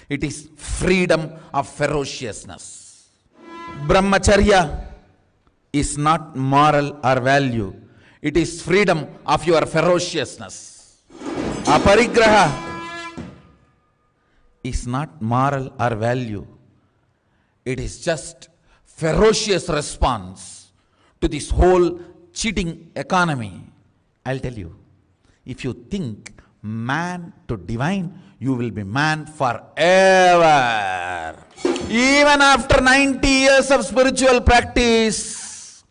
It is freedom of ferociousness. Brahmacharya is not moral or value. It is freedom of your ferociousness. Aparigraha is not moral or value. It is just ferocious response to this whole cheating economy. I'll tell you, if you think man to divine, you will be man forever. Even after 90 years of spiritual practice,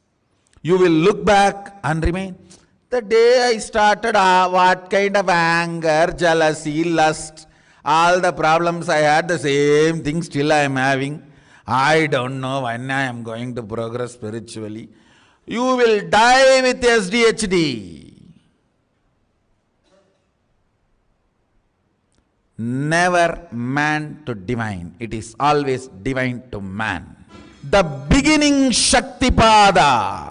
you will look back and remain. The day I started, what kind of anger, jealousy, lust, all the problems I had, the same thing still I am having. I don't know when I am going to progress spiritually. You will die with SDHD. Never man to divine. It is always divine to man. The beginning Shaktipada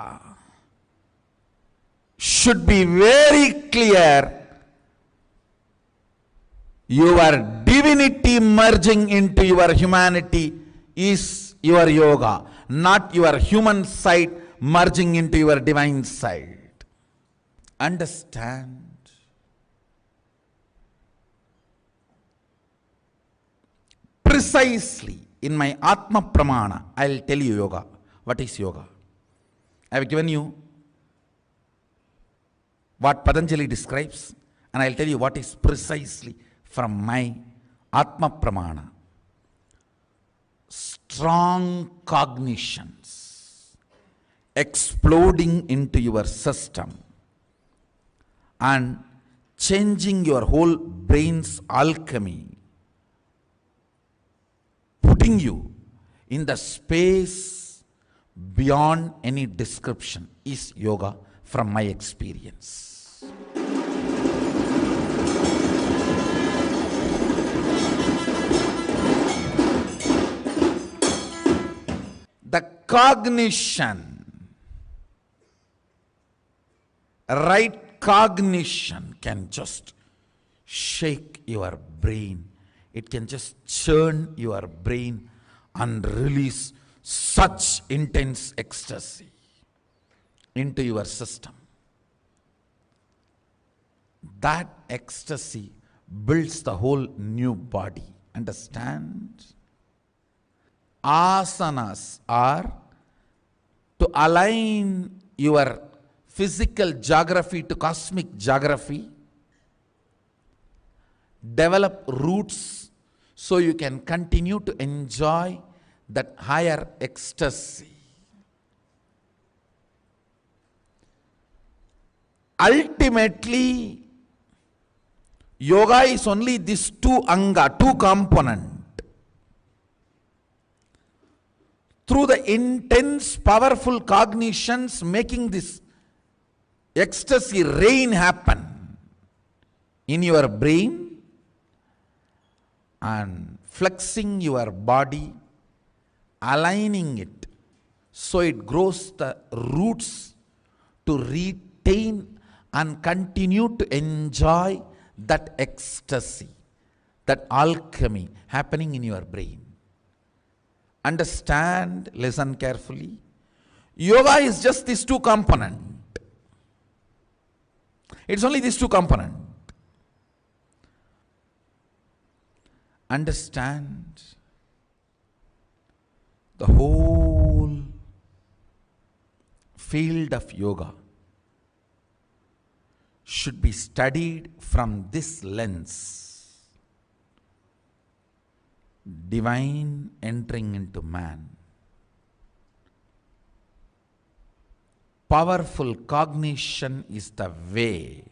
should be very clear. Your divinity merging into your humanity is your yoga, not your human side merging into your divine side. Understand? Precisely in my Atma Pramana, I will tell you yoga. What is yoga? I have given you what Patanjali describes, and I will tell you what is precisely from my Atma Pramana. Strong cognitions exploding into your system and changing your whole brain's alchemy, putting you in the space beyond any description is yoga from my experience. The cognition, right cognition can just shake your brain. It can just churn your brain and release such intense ecstasy into your system. That ecstasy builds the whole new body. Understand? Asanas are to align your physical geography to cosmic geography, develop roots so you can continue to enjoy that higher ecstasy. Ultimately, yoga is only this two anga, two component. Through the intense, powerful cognitions making this ecstasy rain happen in your brain and flexing your body, aligning it so it grows the roots to retain and continue to enjoy that ecstasy, that alchemy happening in your brain. Understand, listen carefully. Yoga is just these two components. It's only these two components. Understand, the whole field of yoga should be studied from this lens. Divine entering into man. Powerful cognition is the way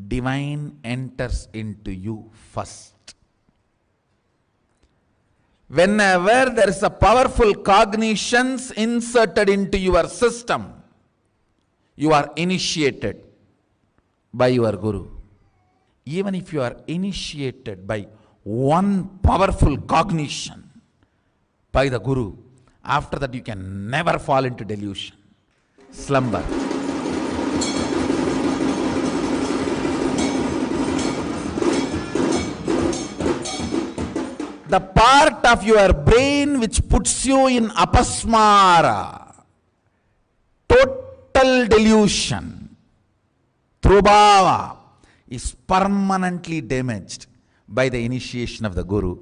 divine enters into you first. Whenever there is a powerful cognitions inserted into your system, you are initiated. by your Guru. Even if you are initiated by one powerful cognition by the Guru, after that you can never fall into delusion, slumber. The part of your brain which puts you in apasmara, total delusion, trubhava, is permanently damaged by the initiation of the Guru.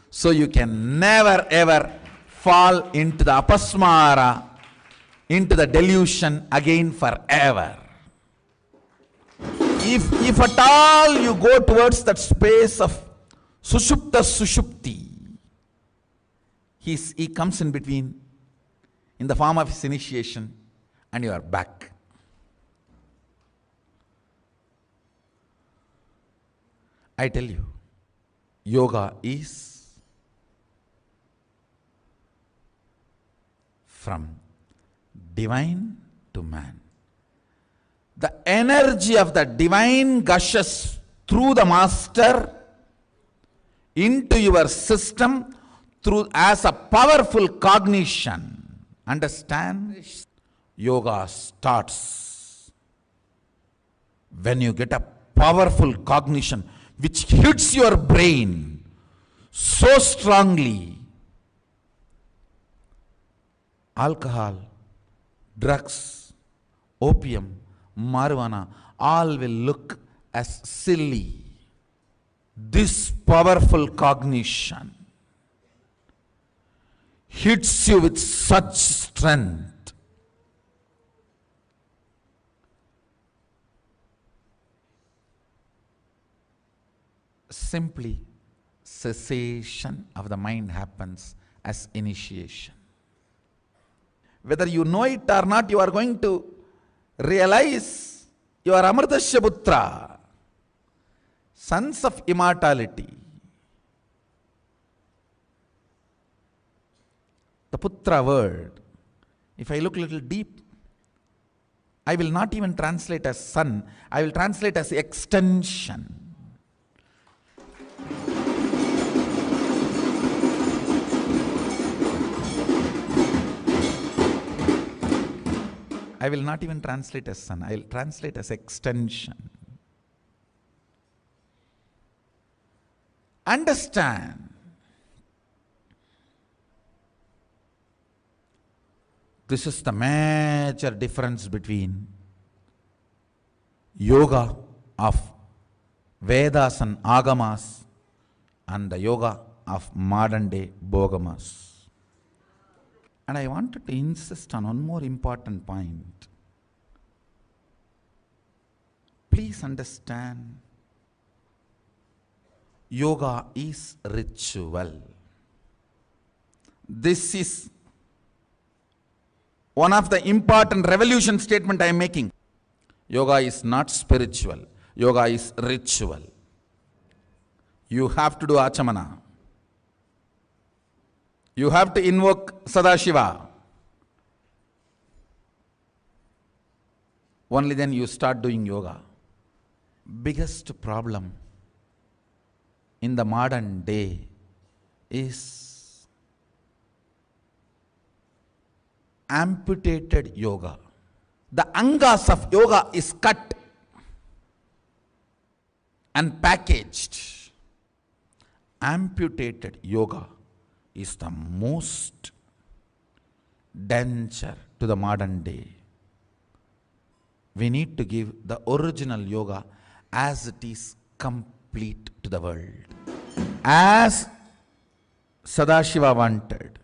So you can never ever fall into the apasmara, into the delusion again forever. If at all you go towards that space of Sushupta Sushupti, he comes in between in the form of his initiation, and you are back. I tell you, yoga is from divine to man. The energy of the divine gushes through the master into your system through as a powerful cognition. Understand? Yoga starts when you get a powerful cognition which hits your brain so strongly. Alcohol, drugs, opium, marijuana, all will look as silly. This powerful cognition hits you with such strength. Simply cessation of the mind happens as initiation. Whether you know it or not, you are going to realize you are Amritasya Putra, sons of immortality. The Putra word, if I look a little deep, I will not even translate as son, I will translate as extension. I will not even translate as son, I will translate as extension. Understand. This is the major difference between yoga of Vedas and Agamas and the yoga of modern day Bogamas. And I wanted to insist on one more important point. Please understand, yoga is ritual. This is one of the important revolution statement I am making. Yoga is not spiritual. Yoga is ritual. You have to do Achamana. You have to invoke Sadashiva. Only then you start doing yoga. Biggest problem in the modern day is amputated yoga. The angas of yoga is cut and packaged. Amputated yoga is the most danger to the modern day. We need to give the original yoga as it is complete to the world. As Sadashiva wanted,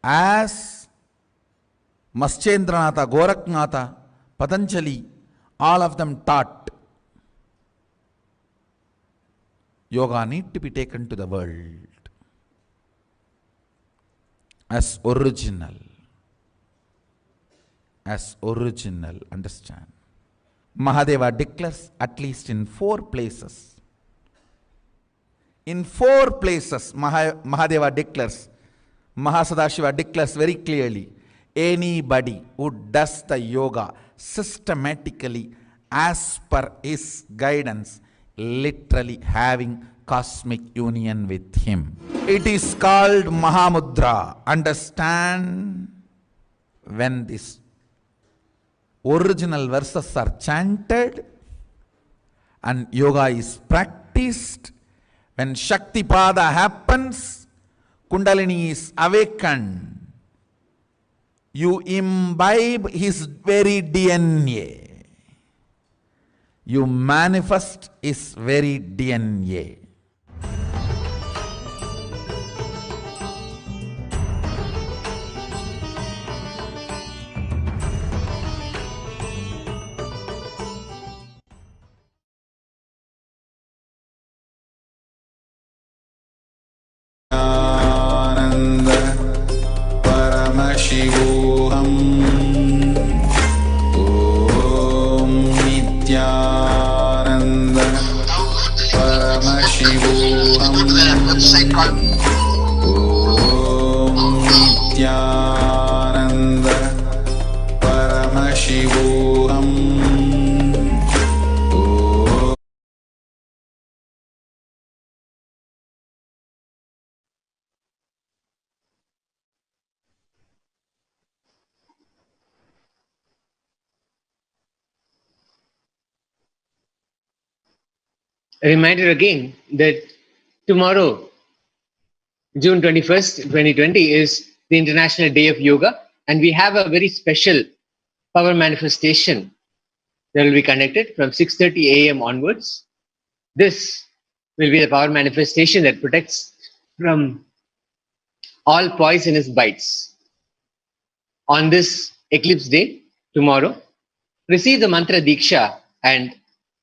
as Maschendranatha, Gorakhnatha, Patanjali, all of them taught, yoga need to be taken to the world as original. As original, understand. Mahadeva declares at least in 4 places. In 4 places, Mahadeva declares, Mahasadashiva declares very clearly, anybody who does the yoga systematically as per his guidance, literally having cosmic union with him. It is called Mahamudra. Understand? When these original verses are chanted and yoga is practiced, when Shaktipada happens, Kundalini is awakened. You imbibe his very DNA. You manifest his very DNA. Nithyananda Paramashivoham. Om Nithyananda Paramashivoham. Om Nithyananda Paramashivoham. A reminder again that tomorrow, June 21st, 2020, is the International Day of Yoga, and we have a very special power manifestation that will be conducted from 6:30 a.m. onwards. This will be the power manifestation that protects from all poisonous bites. On this eclipse day, tomorrow, receive the mantra Diksha and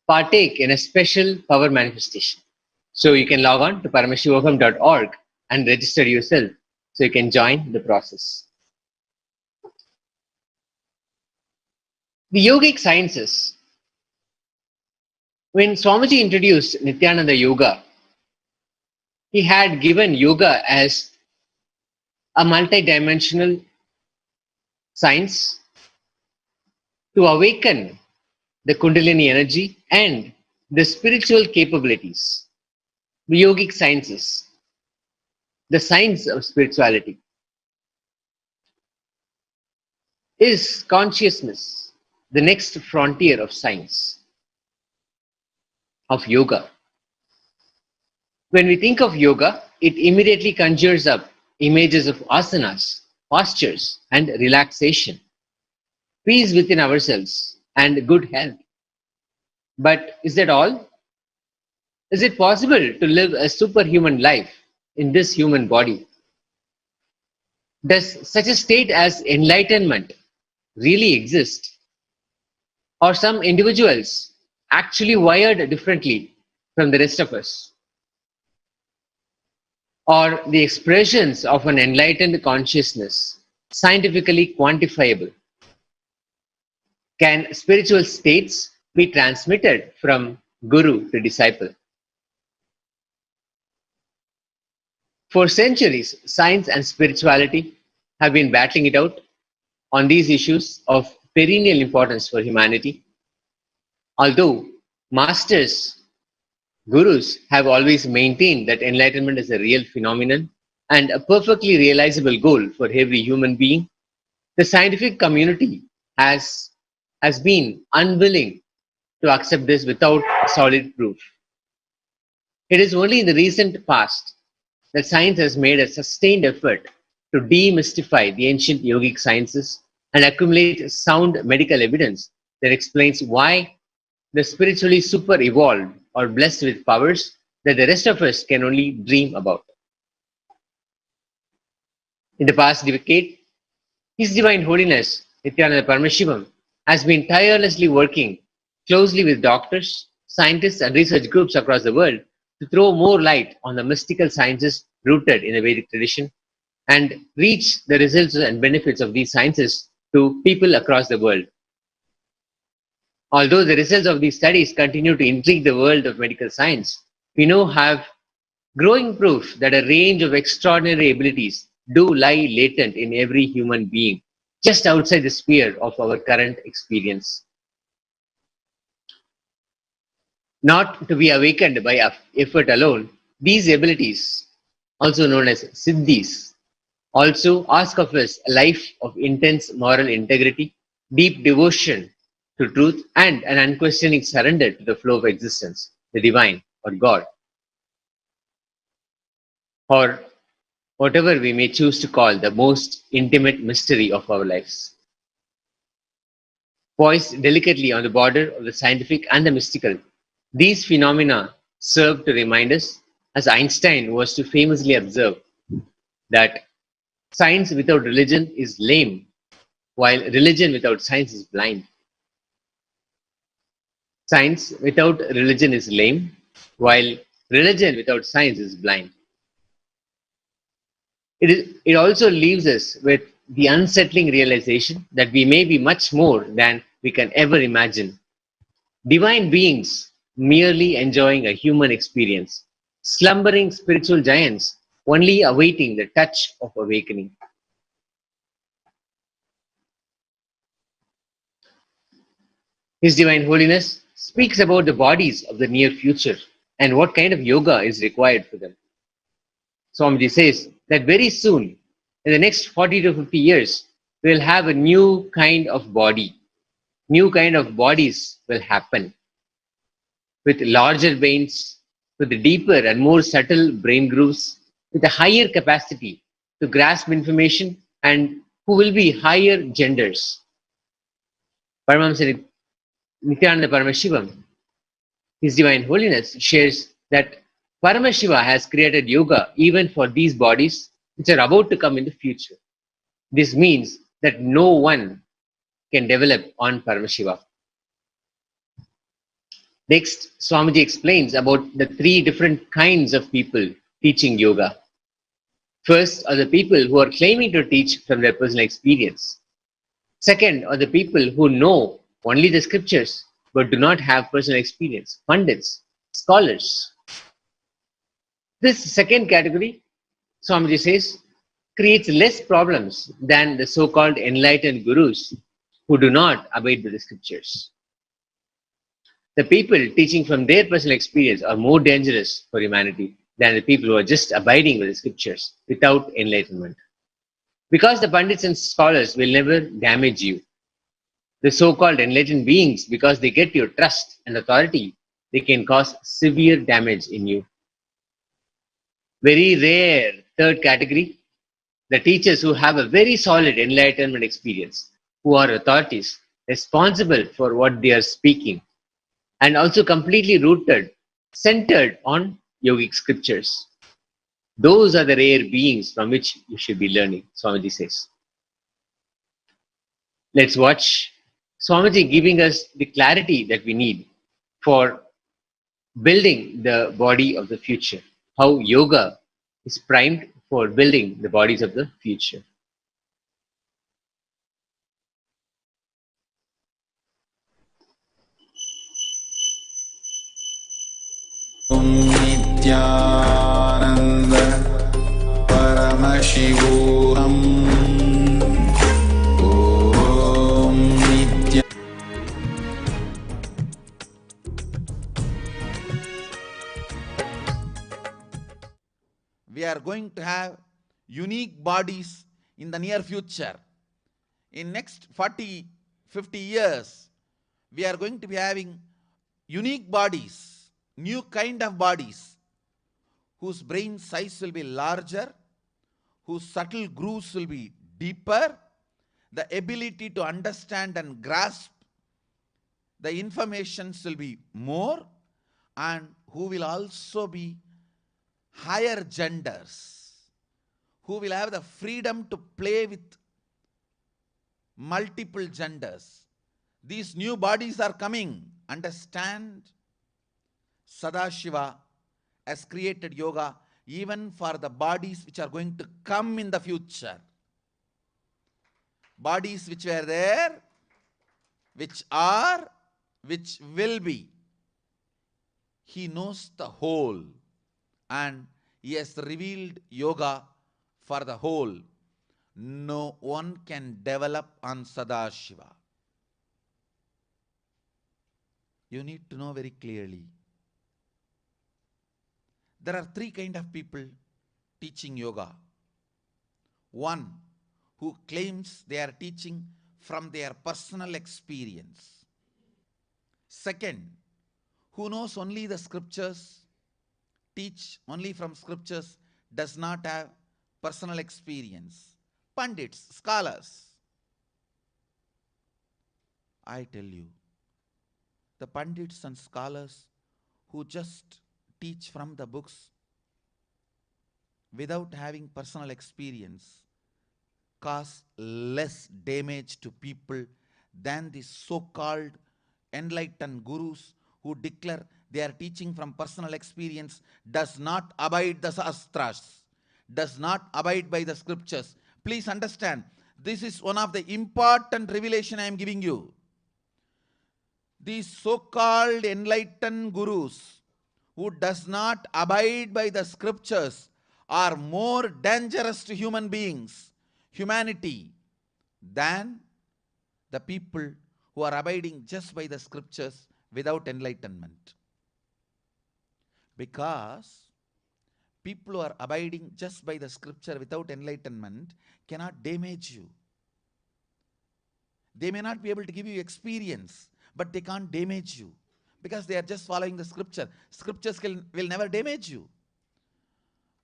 partake in a special power manifestation. So you can log on to paramashivoham.org and register yourself so you can join the process. The yogic sciences. When Swamiji introduced Nithyananda Yoga, he had given yoga as a multidimensional science to awaken the Kundalini energy and the spiritual capabilities. The yogic sciences, the science of spirituality. Is consciousness the next frontier of science, of yoga? When we think of yoga, it immediately conjures up images of asanas, postures, and relaxation, peace within ourselves, and good health. But is that all? Is it possible to live a superhuman life in this human body? Does such a state as enlightenment really exist? Or some individuals actually wired differently from the rest of us? Or the expressions of an enlightened consciousness scientifically quantifiable? Can spiritual states be transmitted from guru to disciple? For centuries, science and spirituality have been battling it out on these issues of perennial importance for humanity. Although masters, gurus have always maintained that enlightenment is a real phenomenon and a perfectly realizable goal for every human being, the scientific community has been unwilling to accept this without solid proof. It is only in the recent past that science has made a sustained effort to demystify the ancient yogic sciences and accumulate sound medical evidence that explains why the spiritually super evolved or blessed with powers that the rest of us can only dream about. In the past decade, His Divine Holiness Nithyananda Paramashivam has been tirelessly working closely with doctors, scientists, and research groups across the world to throw more light on the mystical sciences rooted in the Vedic tradition and reach the results and benefits of these sciences to people across the world. Although the results of these studies continue to intrigue the world of medical science, we now have growing proof that a range of extraordinary abilities do lie latent in every human being, just outside the sphere of our current experience. not to be awakened by effort alone. These abilities, also known as siddhis, also ask of us a life of intense moral integrity, deep devotion to truth, and an unquestioning surrender to the flow of existence, the divine or God, or whatever we may choose to call the most intimate mystery of our lives. Poised delicately on the border of the scientific and the mystical, these phenomena serve to remind us, as Einstein was to famously observe, that science without religion is lame, while religion without science is blind. Science without religion is lame, while religion without science is blind. It also leaves us with the unsettling realization that we may be much more than we can ever imagine. Divine beings merely enjoying a human experience, slumbering spiritual giants only awaiting the touch of awakening. His Divine Holiness speaks about the bodies of the near future and what kind of yoga is required for them. Swamiji says that very soon, in the next 40 to 50 years, we'll have a new kind of body. New kind of bodies will happen with larger veins, with deeper and more subtle brain grooves, with a higher capacity to grasp information, and who will be higher genders. Paramahamsa Nithyananda Paramashivam, His Divine Holiness, shares that Paramashiva has created yoga even for these bodies which are about to come in the future. This means that no one can develop on Paramashiva. Next, Swamiji explains about the three different kinds of people teaching yoga. First are the people who are claiming to teach from their personal experience. Second are the people who know only the scriptures but do not have personal experience, pandits, scholars. This second category, Swamiji says, creates less problems than the so-called enlightened gurus who do not abide by the scriptures. The people teaching from their personal experience are more dangerous for humanity than the people who are just abiding with the scriptures without enlightenment. Because the pundits and scholars will never damage you. The so-called enlightened beings, because they get your trust and authority, they can cause severe damage in you. Very rare third category, the teachers who have a very solid enlightenment experience, who are authorities, responsible for what they are speaking, and also completely rooted, centered on yogic scriptures. Those are the rare beings from which you should be learning, Swamiji says. Let's watch Swamiji giving us the clarity that we need for building the body of the future. How yoga is primed for building the bodies of the future. ॐ नित्यानन्द परमशिवोऽहम् ॐ नित्य We are going to have unique bodies in the near future. In next 40, 50 years, we are going to be having unique bodies, new kind of bodies, whose brain size will be larger, whose subtle grooves will be deeper, the ability to understand and grasp the informations will be more, and who will also be higher genders, who will have the freedom to play with multiple genders. These new bodies are coming. Understand, Sadashiva has created yoga even for the bodies which are going to come in the future. Bodies which were there, which are, which will be. He knows the whole, and he has revealed yoga for the whole. No one can develop on Sadashiva. You need to know very clearly. There are three kind of people teaching yoga. One, who claims they are teaching from their personal experience. Second, who knows only the scriptures, teach only from scriptures, does not have personal experience. Pandits, scholars. I tell you, the pandits and scholars who just teach from the books without having personal experience cause less damage to people than the so-called enlightened gurus who declare they are teaching from personal experience, does not abide the shastras, does not abide by the scriptures. Please understand, this is one of the important revelation I am giving you. These so-called enlightened gurus who does not abide by the scriptures are more dangerous to human beings, humanity, than the people who are abiding just by the scriptures without enlightenment. Because people who are abiding just by the scripture without enlightenment cannot damage you. They may not be able to give you experience, but they can't damage you because they are just following the scripture. Scriptures will never damage you.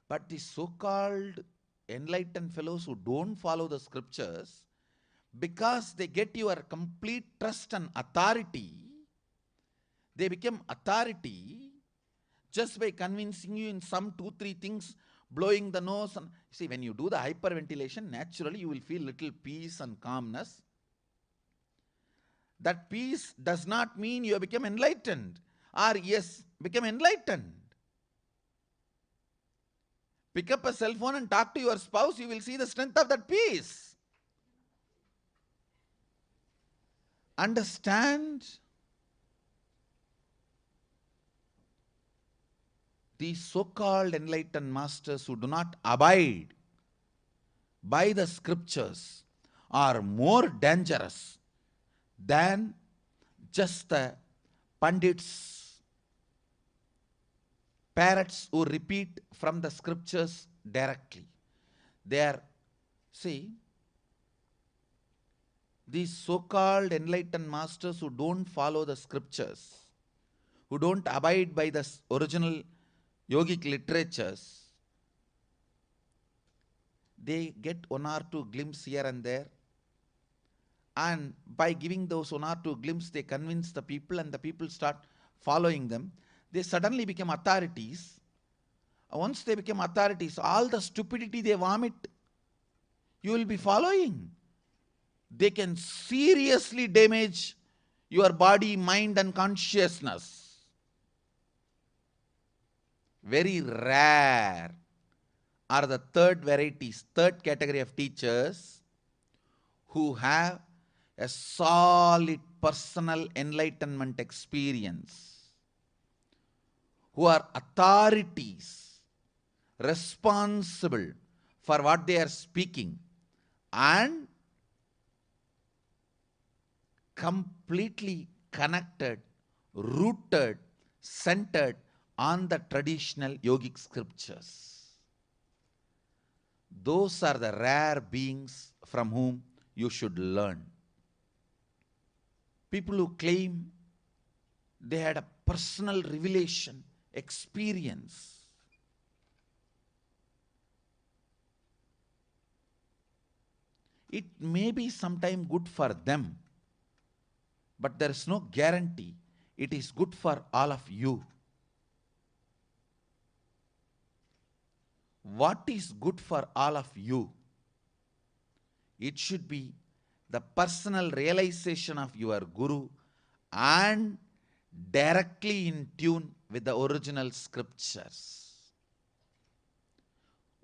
But the so-called enlightened fellows who don't follow the scriptures, because they get your complete trust and authority, they become authority just by convincing you in some 2-3 things, blowing the nose. And see, when you do the hyperventilation, naturally you will feel little peace and calmness. That peace does not mean you have become enlightened or yes, become enlightened. Pick up a cell phone and talk to your spouse, you will see the strength of that peace. Understand? These so-called enlightened masters who do not abide by the scriptures are more dangerous than just the pandits, parrots who repeat from the scriptures directly. They are, see, these so-called enlightened masters who don't follow the scriptures, who don't abide by the original yogic literatures, they get 1 or 2 glimpses here and there, and by giving those 1 or 2 glimpses, they convince the people and the people start following them. They suddenly become authorities. Once they become authorities, all the stupidity they vomit, you will be following. They can seriously damage your body, mind and consciousness. Very rare are the third category of teachers who have a solid personal enlightenment experience, who are authorities responsible for what they are speaking and completely connected, rooted, centered on the traditional yogic scriptures. Those are the rare beings from whom you should learn. People who claim they had a personal revelation experience. It may be sometime good for them, but there is no guarantee it is good for all of you. What is good for all of you? It should be the personal realization of your Guru and directly in tune with the original scriptures.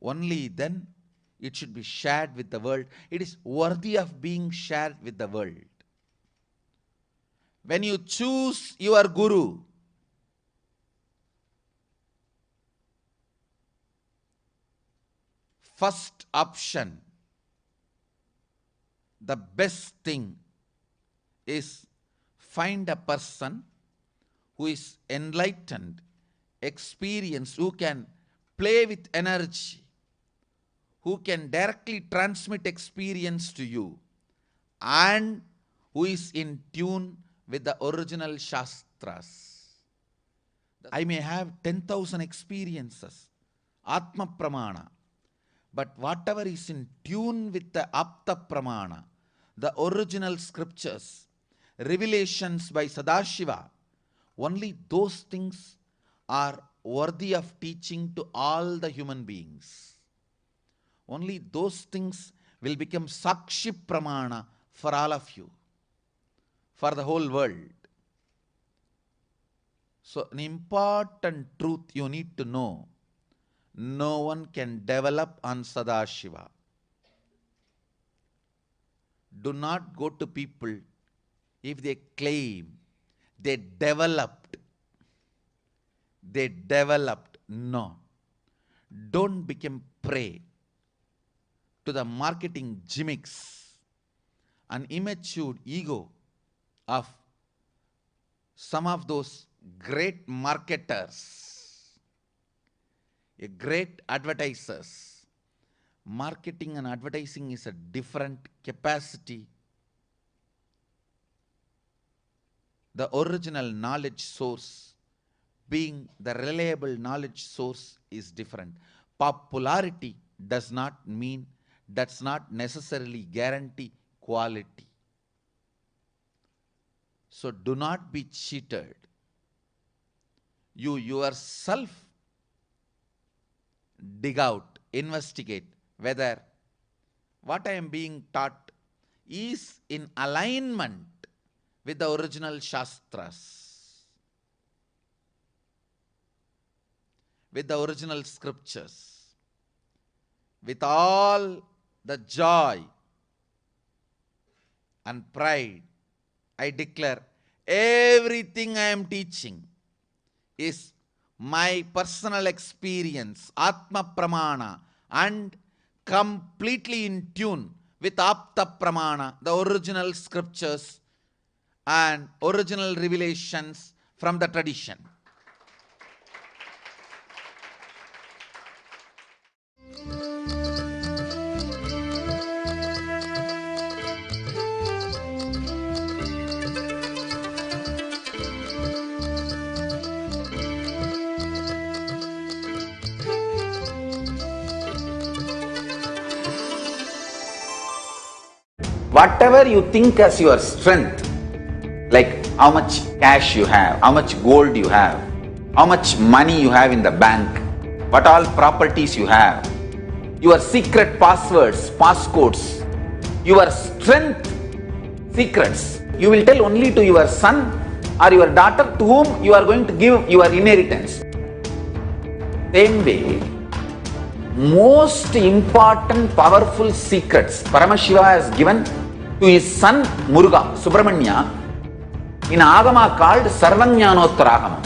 Only then it should be shared with the world. It is worthy of being shared with the world. When you choose your Guru, first option, the best thing is find a person who is enlightened experience, who can play with energy, who can directly transmit experience to you, and who is in tune with the original Shastras. I may have 10,000 experiences, Atma Pramana, but whatever is in tune with the Apta Pramana, the original scriptures, revelations by Sadashiva, only those things are worthy of teaching to all the human beings. Only those things will become Sakshi Pramana for all of you, for the whole world. So an important truth you need to know, no one can develop on Sadashiva. Do not go to people if they claim they developed. No. Don't become prey to the marketing gimmicks and immature ego of some of those great marketers, great advertisers. Marketing and advertising is a different capacity. The original knowledge source, being the reliable knowledge source, is different. Popularity does not necessarily guarantee quality. So do not be cheated. You yourself dig out, investigate whether what I am being taught is in alignment with the original Shastras, with the original scriptures. With all the joy and pride, I declare everything I am teaching is my personal experience, Atma Pramana, and completely in tune with Apta Pramana, the original scriptures and original revelations from the tradition. Whatever you think as your strength, like how much cash you have, how much gold you have, how much money you have in the bank, what all properties you have, your secret passwords, passcodes, your strength secrets, you will tell only to your son or your daughter to whom you are going to give your inheritance. Same way, most important, powerful secrets Paramashiva has given to his son Muruga, Subramanya, in Agama called Sarvajnanottaragama.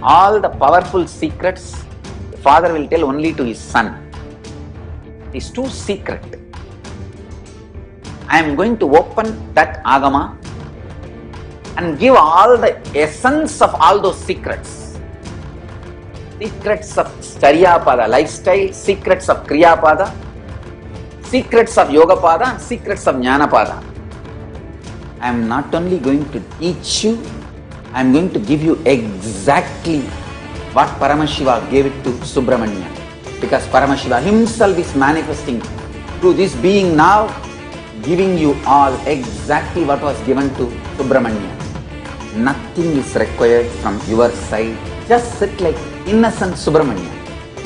All the powerful secrets the father will tell only to his son. It is too secret. I am going to open that Agama and give all the essence of all those secrets. Secrets of Charyapada lifestyle, secrets of Kriyapada, secrets of Yogapada, and secrets of Jnanapada. I am not only going to teach you, I am going to give you exactly what Paramashiva gave it to Subramanya. Because Paramashiva himself is manifesting through this being now, giving you all exactly what was given to Subramanya. Nothing is required from your side. Just sit like innocent Subramanya,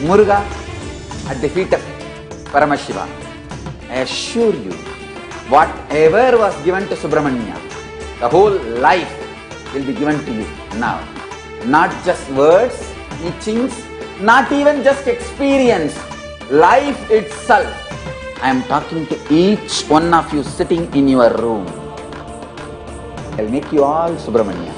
Muruga at the feet of Paramashiva. I assure you, whatever was given to Subramanya, the whole life will be given to you now. Not just words, teachings, not even just experience, life itself. I am talking to each one of you sitting in your room. I will make you all Subramanya.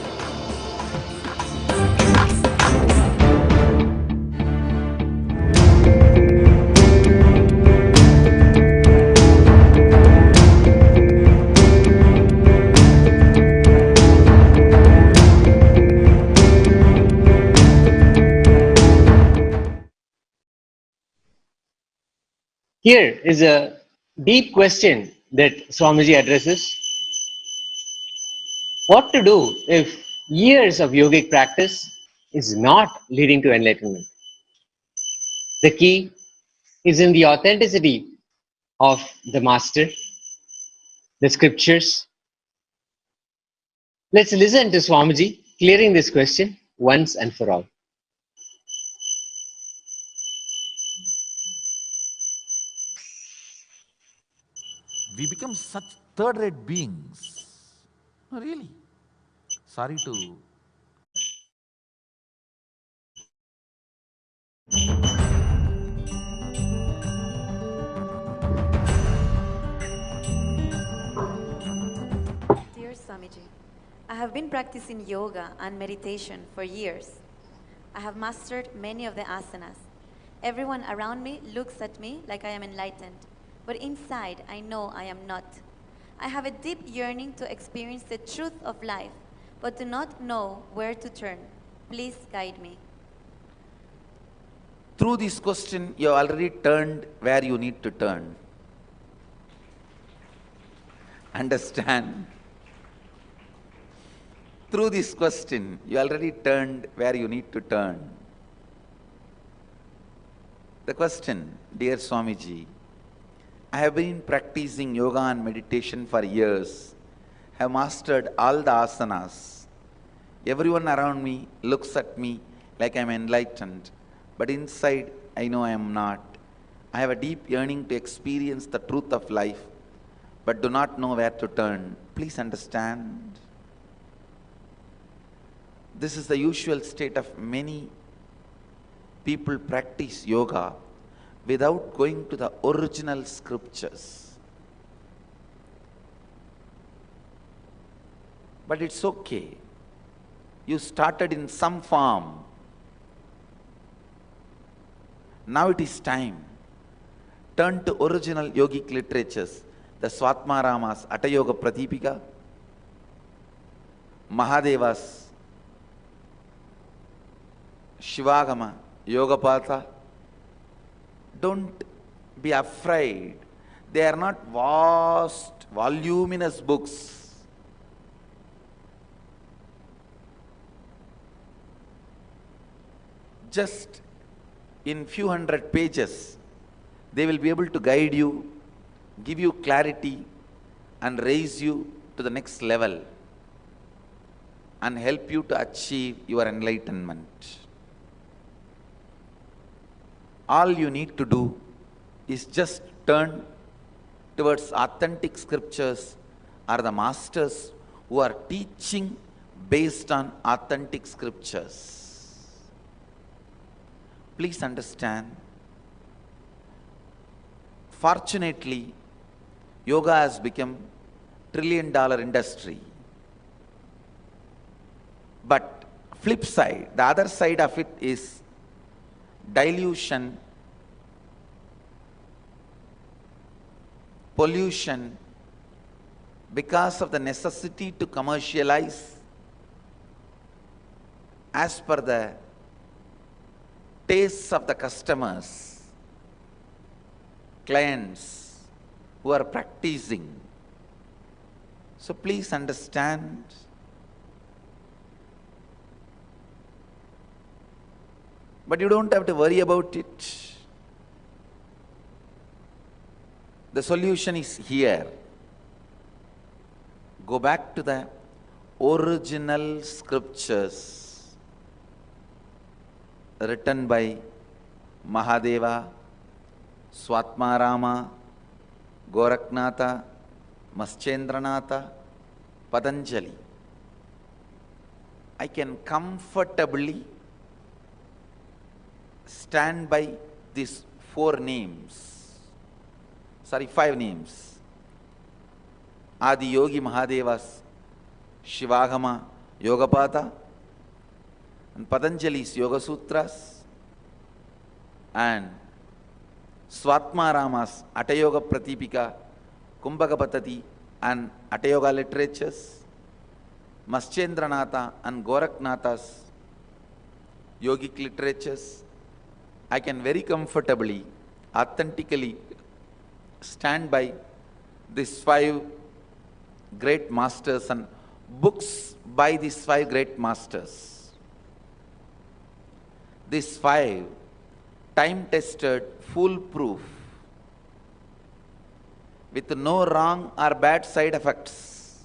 Here is a deep question that Swamiji addresses. What to do if years of yogic practice is not leading to enlightenment? The key is in the authenticity of the master, the scriptures. Let's listen to Swamiji clearing this question once and for all. We become such third-rate beings. No, really. Sorry to. Dear Swamiji, I have been practicing yoga and meditation for years. I have mastered many of the asanas. Everyone around me looks at me like I am enlightened, but inside I know I am not. I have a deep yearning to experience the truth of life, but do not know where to turn. Please guide me. Through this question, you have already turned where you need to turn. Understand? Through this question, you already turned where you need to turn. The question, dear Swamiji, I have been practicing yoga and meditation for years, have mastered all the asanas. Everyone around me looks at me like I am enlightened, but inside I know I am not. I have a deep yearning to experience the truth of life, but do not know where to turn. Please understand. This is the usual state of many people practice yoga without going to the original scriptures. But it's okay. You started in some form. Now it is time. Turn to original yogic literatures, the Swatmarama's Atta Yoga Pratipika, Mahadeva's Shivagama Yogapatha. Don't be afraid. They are not vast, voluminous books. Just in few hundred pages, they will be able to guide you, give you clarity, and raise you to the next level and help you to achieve your enlightenment. All you need to do is just turn towards authentic scriptures or the masters who are teaching based on authentic scriptures. Please understand, fortunately, yoga has become $1 trillion industry. But flip side, the other side of it is dilution, pollution, because of the necessity to commercialize as per the tastes of the customers, clients who are practicing. So please understand, but you don't have to worry about it. The solution is here. Go back to the original scriptures written by Mahadeva, Swatmarama, Goraknatha, Maschendranatha, Patanjali. I can comfortably stand by these 5 names. Adi Yogi Mahadeva's Shivagama Yogapatha, and Patanjali's Yoga Sutras, and Swatmarama's Atta Yoga Pratipika, Kumbhaka and Atta Yoga literatures, Maschendranatha and Goraknatha's yogic literatures. I can very comfortably, authentically stand by these five great masters and books by these five great masters. These five time-tested, foolproof, with no wrong or bad side effects,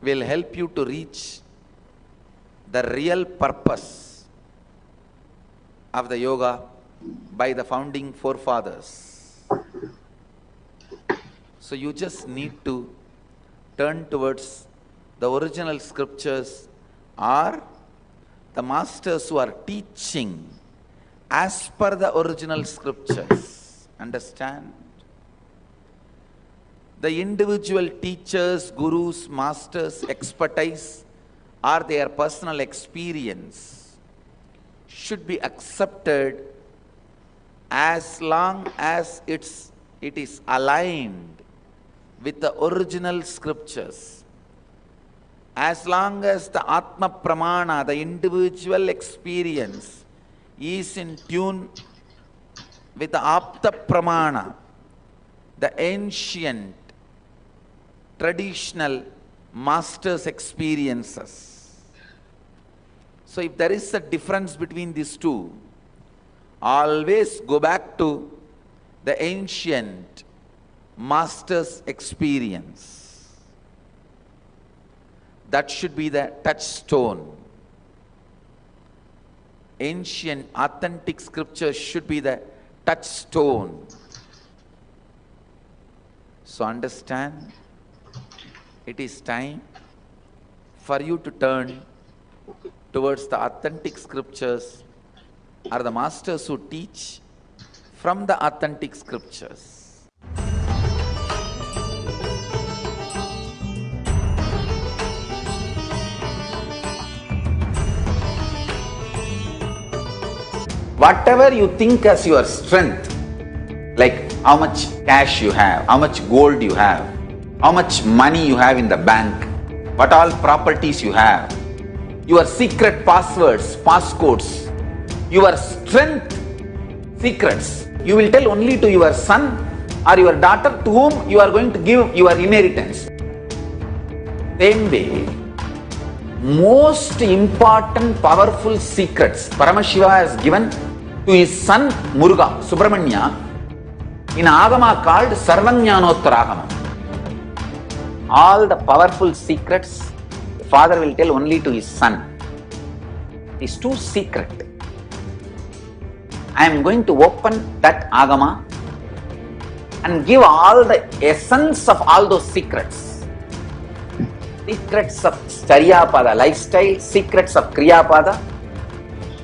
will help you to reach the real purpose of the yoga by the founding forefathers. So you just need to turn towards the original scriptures or the masters who are teaching as per the original scriptures. Understand? The individual teachers, gurus, masters' expertise or their personal experience should be accepted as long as it is aligned with the original scriptures. As long as the Atma Pramana, the individual experience, is in tune with the Apta Pramana, the ancient, traditional masters' experiences. So if there is a difference between these two, always go back to the ancient master's experience. That should be the touchstone. Ancient, authentic scriptures should be the touchstone. So understand, it is time for you to turn towards the authentic scriptures or the masters who teach from the authentic scriptures. Whatever you think as your strength, like how much cash you have, how much gold you have, how much money you have in the bank, what all properties you have, your secret passwords, passcodes, your strength secrets, you will tell only to your son or your daughter to whom you are going to give your inheritance. Same way, most important, powerful secrets Paramashiva has given to his son Muruga, Subramanya, in Agama called Sarvajnanottaragama. All the powerful secrets the father will tell only to his son. It is too secret. I am going to open that Agama and give all the essence of all those secrets. Secrets of Charyapada lifestyle, secrets of Kriyapada,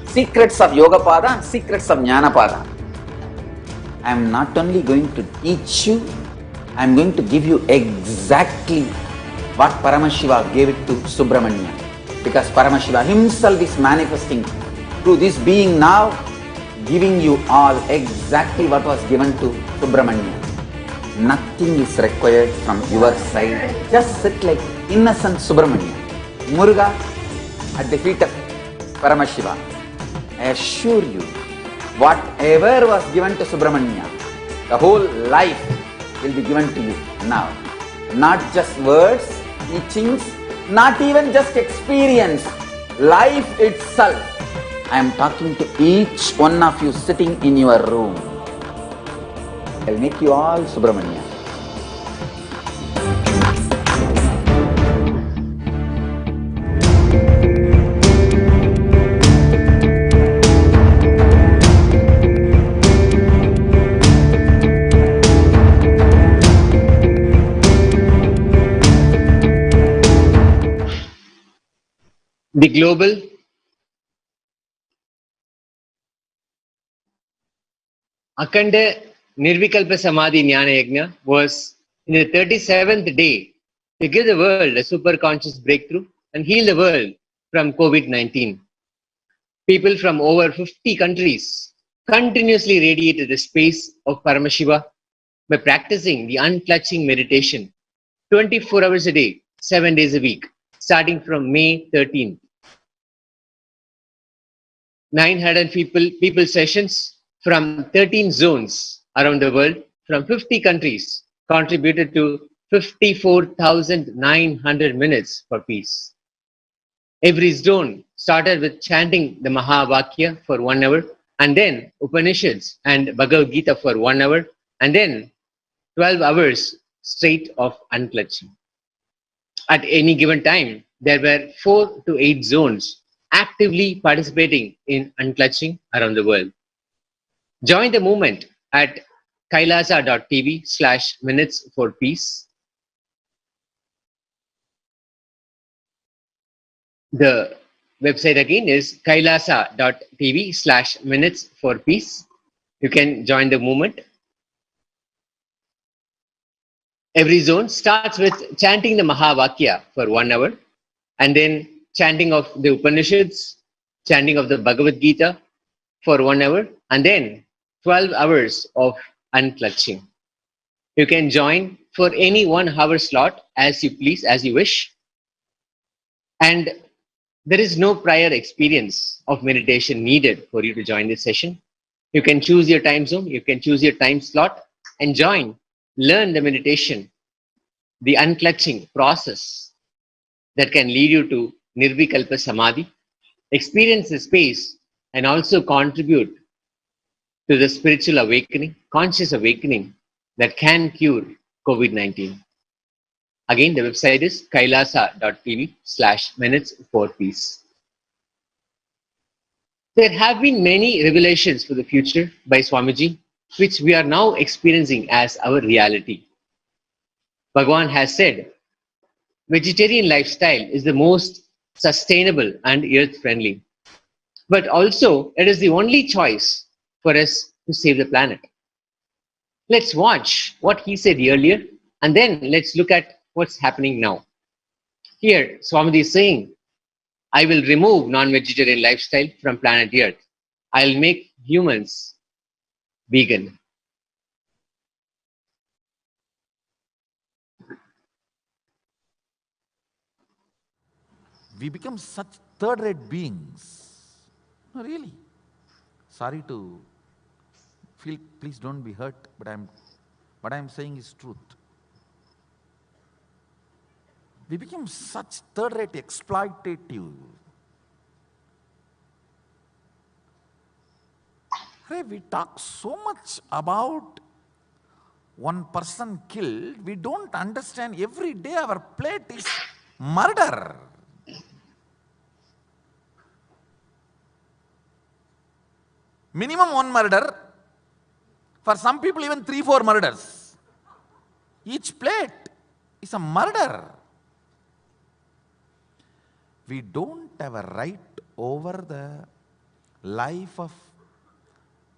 secrets of Yogapada, and secrets of Jnanapada. I am not only going to teach you, I am going to give you exactly what Paramashiva gave it to Subramanya. Because Paramashiva himself is manifesting through this being now, giving you all exactly what was given to Subramanya. Nothing is required from your side. Just sit like innocent Subramanya, Muruga at the feet of Paramashiva. I assure you, whatever was given to Subramanya, the whole life will be given to you now. Not just words, teachings, not even just experience, life itself. I am talking to each one of you sitting in your room. I will make you all Subramanya. The global Akhanda Nirvikalpa Samadhi Jnana Yajna was in the 37th day to give the world a superconscious breakthrough and heal the world from COVID-19. People from over 50 countries continuously radiated the space of Paramashiva by practicing the unclutching meditation 24 hours a day, 7 days a week, starting from May 13th. 900 people sessions from 13 zones around the world, from 50 countries, contributed to 54,900 minutes for peace. Every zone started with chanting the Mahavakya for 1 hour, and then Upanishads and Bhagavad Gita for 1 hour, and then 12 hours straight of unclutching. At any given time, there were 4 to 8 zones actively participating in unclutching around the world. Join the movement at kailasa.tv/minutes for peace. The website again is kailasa.tv/minutes for peace. You can join the movement. Every zone starts with chanting the Mahavakya for 1 hour, and then chanting of the Upanishads, chanting of the Bhagavad Gita for 1 hour, and then 12 hours of unclutching. You can join for any 1 hour slot as you please, as you wish. And there is no prior experience of meditation needed for you to join this session. You can choose your time zone, you can choose your time slot and join, learn the meditation, the unclutching process that can lead you to Nirvikalpa Samadhi, experience the space and also contribute to the spiritual awakening, conscious awakening that can cure COVID-19. Again, the website is kailasa.tv/minutes for peace. There have been many revelations for the future by Swamiji, which we are now experiencing as our reality. Bhagavan has said, vegetarian lifestyle is the most sustainable and earth-friendly. But also, it is the only choice for us to save the planet. Let's watch what he said earlier, and then let's look at what's happening now. Here, Swamiji is saying, I will remove non-vegetarian lifestyle from planet Earth. I'll make humans vegan. We become such third-rate beings. No, really. Sorry to feel, please don't be hurt, but what I'm saying is truth. We become such third-rate exploitative. Hey, we talk so much about one person killed, we don't understand every day our plate is murder. Minimum 1 murder, for some people even 3-4 murders. Each plate is a murder. We don't have a right over the life of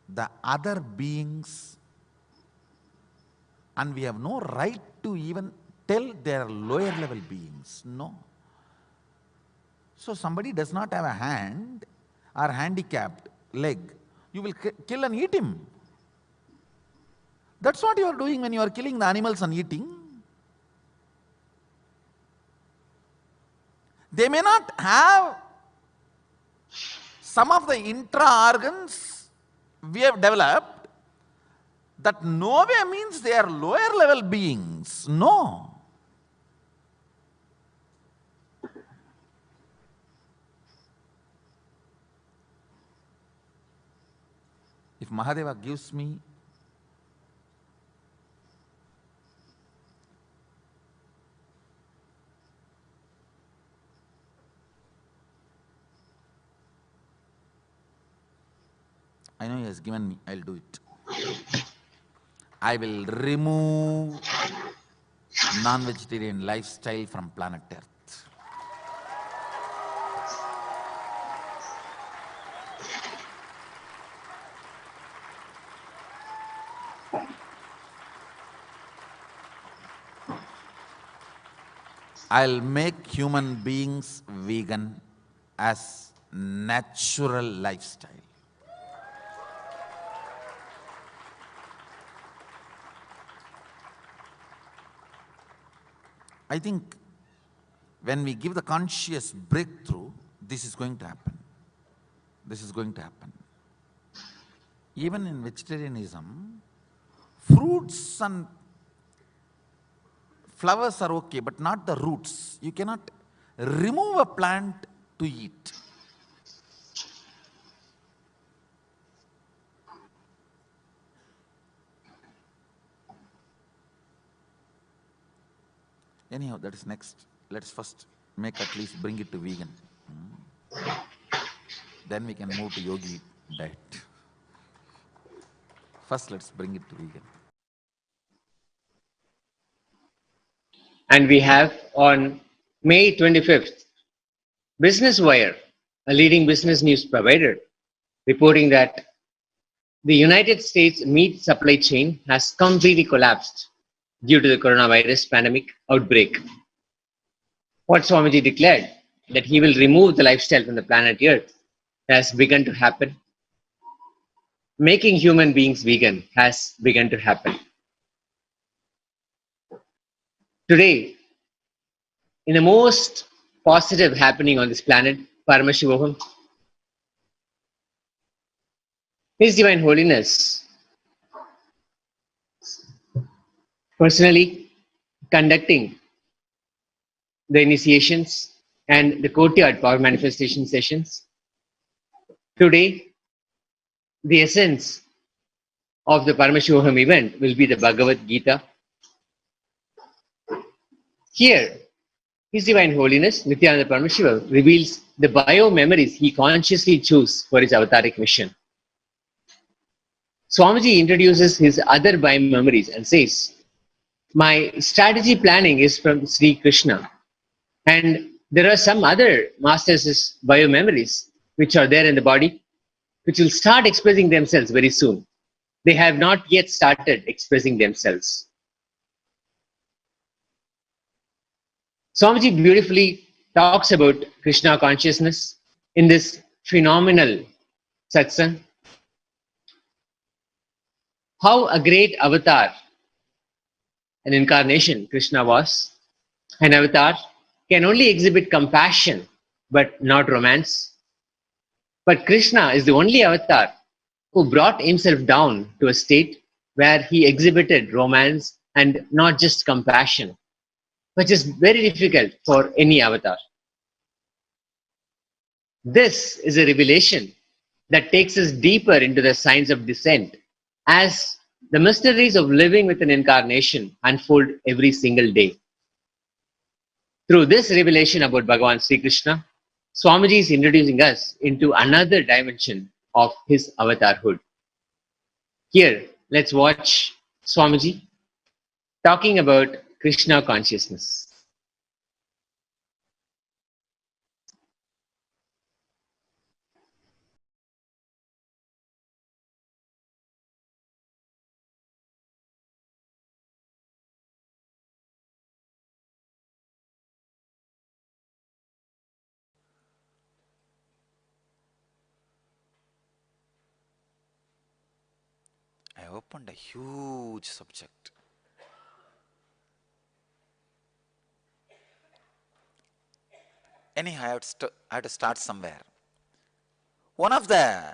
the other beings, and we have no right to even tell they are lower level beings. No. So somebody does not have a hand or handicapped leg, you will kill and eat him. That's what you are doing when you are killing the animals and eating. They may not have some of the intra-organs we have developed, that no way means they are lower level beings. No. If Mahadeva gives me I know he has given me, I'll do it. I will remove non-vegetarian lifestyle from planet Earth. I'll make human beings vegan as natural lifestyle. I think when we give the conscious breakthrough, this is going to happen. This is going to happen. Even in vegetarianism, fruits and flowers are okay, but not the roots. You cannot remove a plant to eat. Anyhow, that is next. Let's first make at least bring it to vegan. Then we can move to yogi diet. First, let's bring it to vegan. And we have on May 25th, Business Wire, a leading business news provider, reporting that the United States meat supply chain has completely collapsed due to the coronavirus pandemic outbreak. What Swamiji declared, that he will remove the lifestyle from the planet Earth, has begun to happen. Making human beings vegan has begun to happen. Today, in the most positive happening on this planet, Paramashivoham, His Divine Holiness personally conducting the initiations and the courtyard power manifestation sessions. Today, the essence of the Paramashivoham event will be the Bhagavad Gita. Here, His Divine Holiness Nithyananda Paramashivam reveals the bio-memories he consciously chose for his avataric mission. Swamiji introduces his other bio-memories and says, my strategy planning is from Sri Krishna, and there are some other masters' bio-memories which are there in the body, which will start expressing themselves very soon. They have not yet started expressing themselves. Swamiji beautifully talks about Krishna consciousness in this phenomenal satsang. How a great avatar, an incarnation Krishna was. An avatar can only exhibit compassion but not romance. But Krishna is the only avatar who brought himself down to a state where he exhibited romance and not just compassion, which is very difficult for any avatar. This is a revelation that takes us deeper into the science of descent as the mysteries of living with an incarnation unfold every single day. Through this revelation about Bhagavan Sri Krishna, Swamiji is introducing us into another dimension of his avatarhood. Here, let's watch Swamiji talking about Krishna consciousness. I opened a huge subject. Anyhow, I have to start somewhere. One of the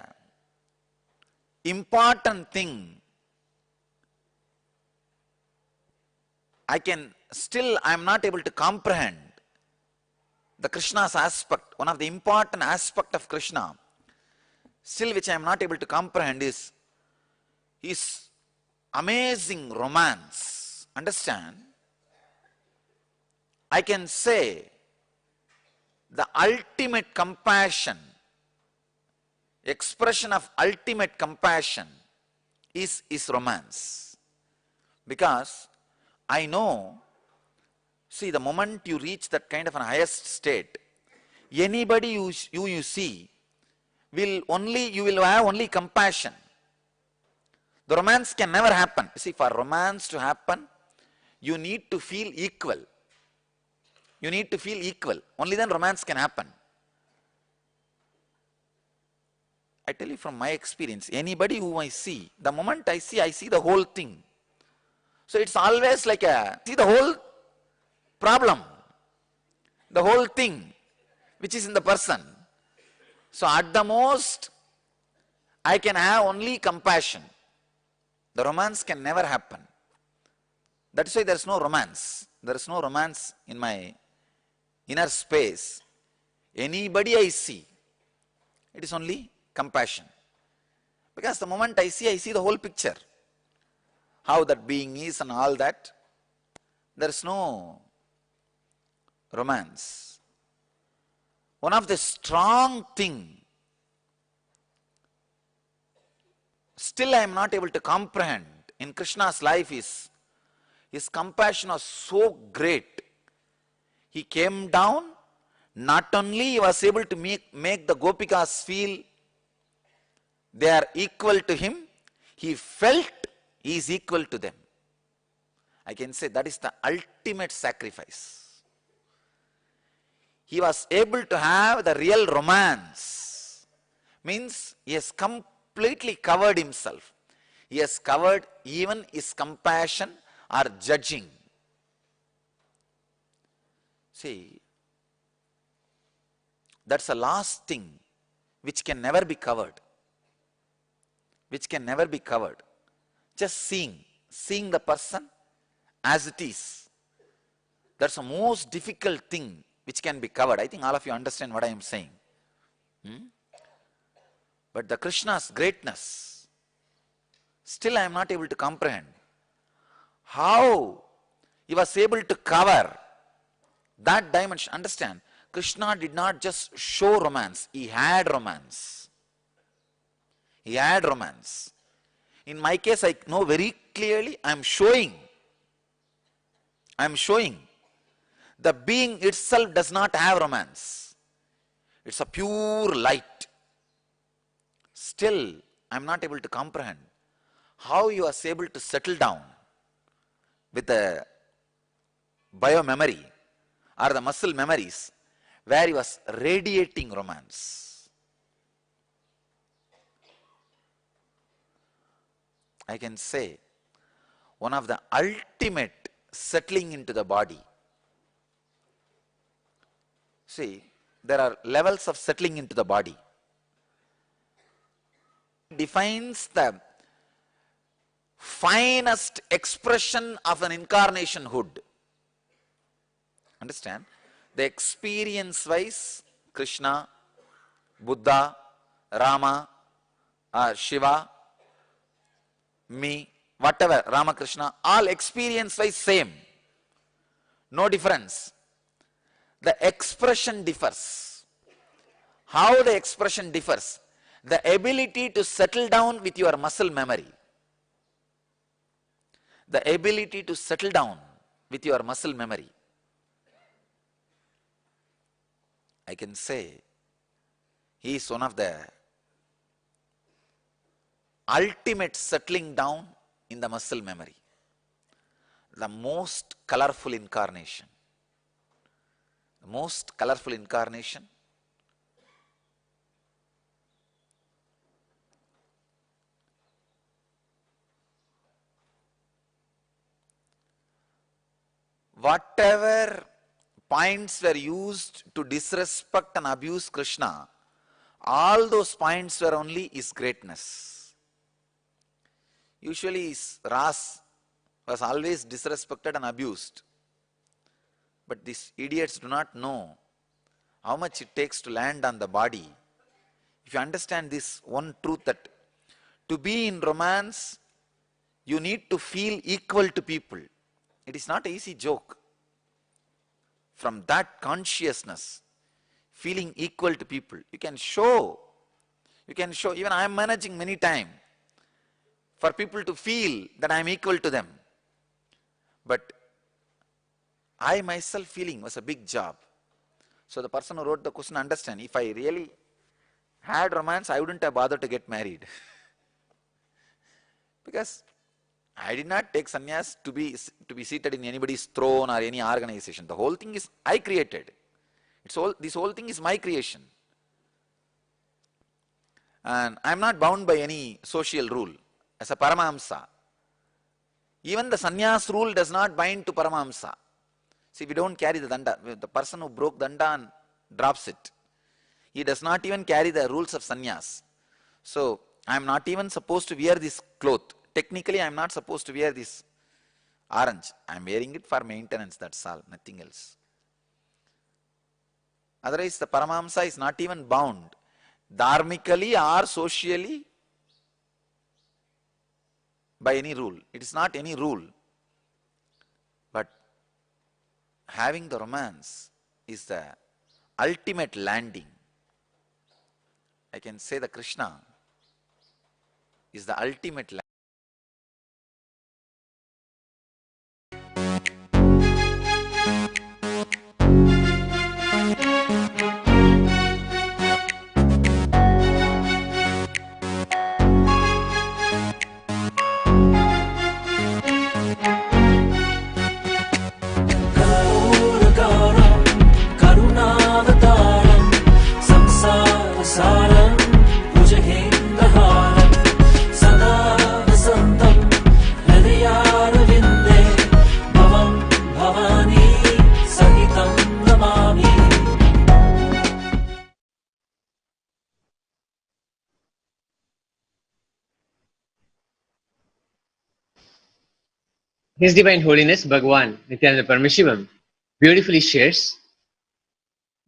important thing I'm not able to comprehend the Krishna's aspect. One of the important aspect of Krishna, still which I am not able to comprehend, is his amazing romance. Understand? I can say the ultimate compassion, expression of ultimate compassion is romance. Because I know, see, the moment you reach that kind of an highest state, anybody you see you will have only compassion. The romance can never happen. See, for romance to happen, you need to feel equal. You need to feel equal. Only then romance can happen. I tell you from my experience, anybody who I see, the moment I see the whole thing. So it's always like see the whole problem, the whole thing which is in the person. So at the most, I can have only compassion. The romance can never happen. That is why there is no romance. There is no romance in my inner space. Anybody I see, it is only compassion. Because the moment I see the whole picture. How that being is and all that. There is no romance. One of the strong thing, still I am not able to comprehend in Krishna's life is, his compassion was so great. He came down, not only he was able to make the Gopikas feel they are equal to him, he felt he is equal to them. I can say that is the ultimate sacrifice. He was able to have the real romance. Means he has completely covered himself. He has covered even his compassion or judging. See, that's the last thing which can never be covered. Which can never be covered. Just seeing the person as it is. That's the most difficult thing which can be covered. I think all of you understand what I am saying. But the Krishna's greatness, still I am not able to comprehend. How he was able to cover that dimension. Understand, Krishna did not just show romance, he had romance. He had romance. In my case, I know very clearly, I am showing. The being itself does not have romance. It's a pure light. Still, I am not able to comprehend how he was able to settle down with the bio-memory or the muscle memories where he was radiating romance. I can say one of the ultimate settling into the body. See, there are levels of settling into the body. Defines the finest expression of an incarnation hood. Understand? The experience wise, Krishna, Buddha, Rama, Shiva, me, whatever, Ramakrishna, all experience wise same. No difference. The expression differs. How the expression differs? The ability to settle down with your muscle memory. The ability to settle down with your muscle memory. I can say he is one of the ultimate settling down in the muscle memory. The most colorful incarnation. The most colorful incarnation. Whatever points were used to disrespect and abuse Krishna, all those points were only his greatness. Usually Ras was always disrespected and abused. But these idiots do not know how much it takes to land on the body. If you understand this one truth, that to be in romance, you need to feel equal to people. It is not an easy joke. From that consciousness, feeling equal to people, you can show, even I am managing many times for people to feel that I am equal to them. But I myself feeling was a big job. So the person who wrote the question understand, if I really had romance, I wouldn't have bothered to get married. Because I did not take sannyas to be seated in anybody's throne or any organization. The whole thing is I created. This whole thing is my creation. And I am not bound by any social rule. As a Paramahamsa, even the sannyas rule does not bind to Paramahamsa. See, we don't carry the danda. The person who broke danda and drops it, he does not even carry the rules of sannyas. So, I am not even supposed to wear this cloth. Technically, I am not supposed to wear this orange. I am wearing it for maintenance, that's all, nothing else. Otherwise, the Paramahamsa is not even bound, dharmically or socially, by any rule. It is not any rule. But having the romance is the ultimate landing. I can say the Krishna is the ultimate landing. करुणगारं करुणावतारं संसारसारं भुजगेन्द्रहारं सदा वसन्तं हृदयारविन्दे भवं भवानी सहितं Namami. His Divine Holiness Bhagavan Nithyananda Paramashivam beautifully shares,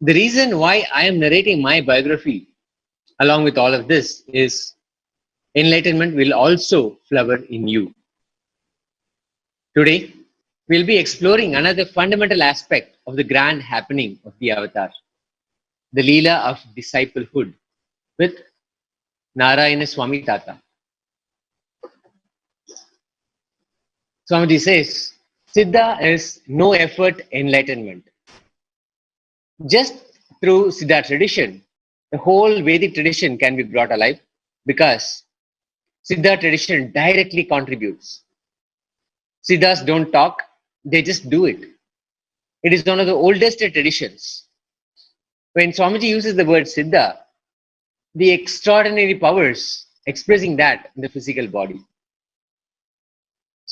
the reason why I am narrating my biography along with all of this is enlightenment will also flower in you. Today, we'll be exploring another fundamental aspect of the grand happening of the avatar, the Leela of disciplehood with Narayana Swami Tata. Swamiji says, Siddha is no effort enlightenment. Just through Siddha tradition, the whole Vedic tradition can be brought alive because Siddha tradition directly contributes. Siddhas don't talk, they just do it. It is one of the oldest traditions. When Swamiji uses the word Siddha, the extraordinary powers expressing that in the physical body.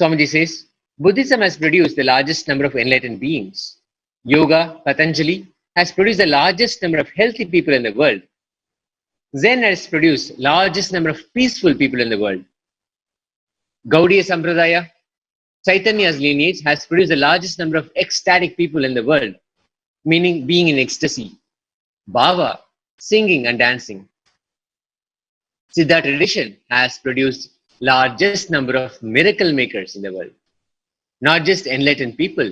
Swamiji says, Buddhism has produced the largest number of enlightened beings. Yoga, Patanjali, has produced the largest number of healthy people in the world. Zen has produced largest number of peaceful people in the world. Gaudiya Sampradaya, Chaitanya's lineage, has produced the largest number of ecstatic people in the world, meaning being in ecstasy. Bhava, singing and dancing. Siddha tradition has produced largest number of miracle makers in the world. Not just enlightened people,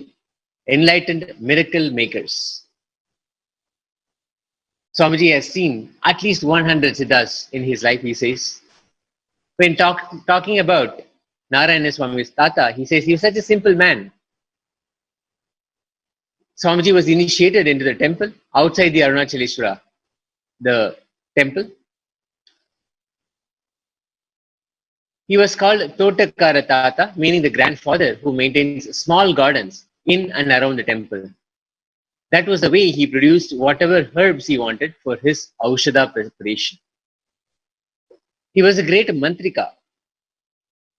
enlightened miracle makers. Swamiji has seen at least 100 Siddhas in his life, he says. When talking about Narayana Swami's Tata, he says he was such a simple man. Swamiji was initiated into the temple outside the Arunachaleshwara, the temple. He was called Totakara Tata, meaning the grandfather who maintains small gardens in and around the temple. That was the way he produced whatever herbs he wanted for his Aushadha preparation. He was a great mantrika.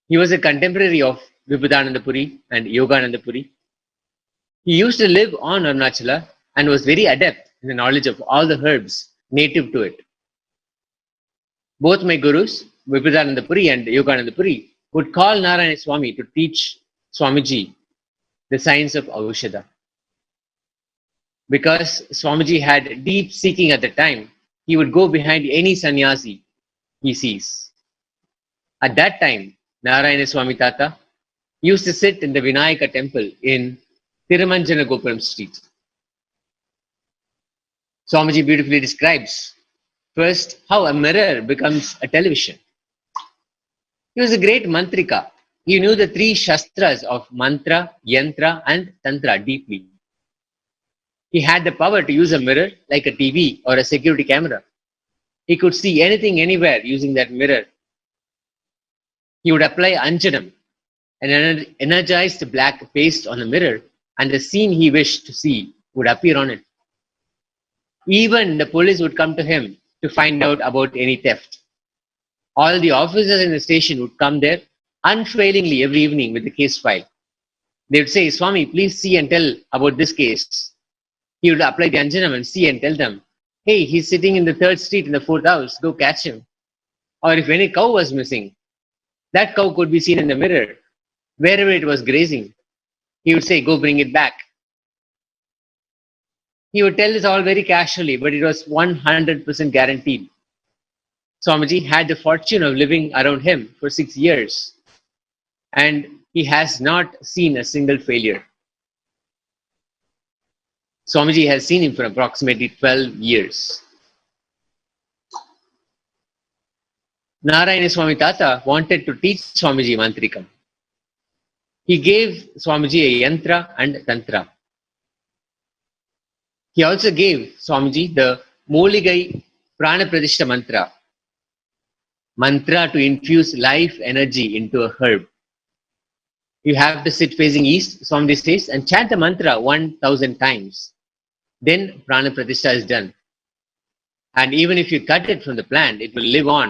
He was a contemporary of Vibhudananda Puri and Yogananda Puri. He used to live on Arunachala and was very adept in the knowledge of all the herbs native to it. Both my gurus, Vibhudananda Puri and Yogananda Puri, would call Narayana Swami to teach Swamiji the science of Aushadha. Because Swamiji had deep seeking at the time, he would go behind any sannyasi he sees. At that time, Narayana Swami Tata used to sit in the Vinayaka temple in Tirumanjana Gopuram street. Swamiji beautifully describes first how a mirror becomes a television. He was a great mantrika. He knew the three shastras of mantra, yantra and tantra deeply. He had the power to use a mirror like a TV or a security camera. He could see anything anywhere using that mirror. He would apply anjanam, an energized black paste on the mirror, and the scene he wished to see would appear on it. Even the police would come to him to find out about any theft. All the officers in the station would come there unfailingly every evening with the case file. They would say, Swami, please see and tell about this case. He would apply the anjanam and see and tell them, hey, he's sitting in the 3rd street in the 4th house, go catch him. or if any cow was missing, that cow could be seen in the mirror. Wherever it was grazing, he would say, go bring it back. He would tell this all very casually, but it was 100% guaranteed. Swamiji had the fortune of living around him for 6 years, and he has not seen a single failure. Swamiji has seen him for approximately 12 years. Narayana Swami Tata wanted to teach Swamiji Mantrikam. He gave Swamiji a yantra and tantra. He also gave Swamiji the Moligai Prana Pradishta mantra. Mantra to infuse life energy into a herb. You have to sit facing east, Swamiji says, and chant the mantra 1000 times. Then Prana Pradishta is done. And even if you cut it from the plant, it will live on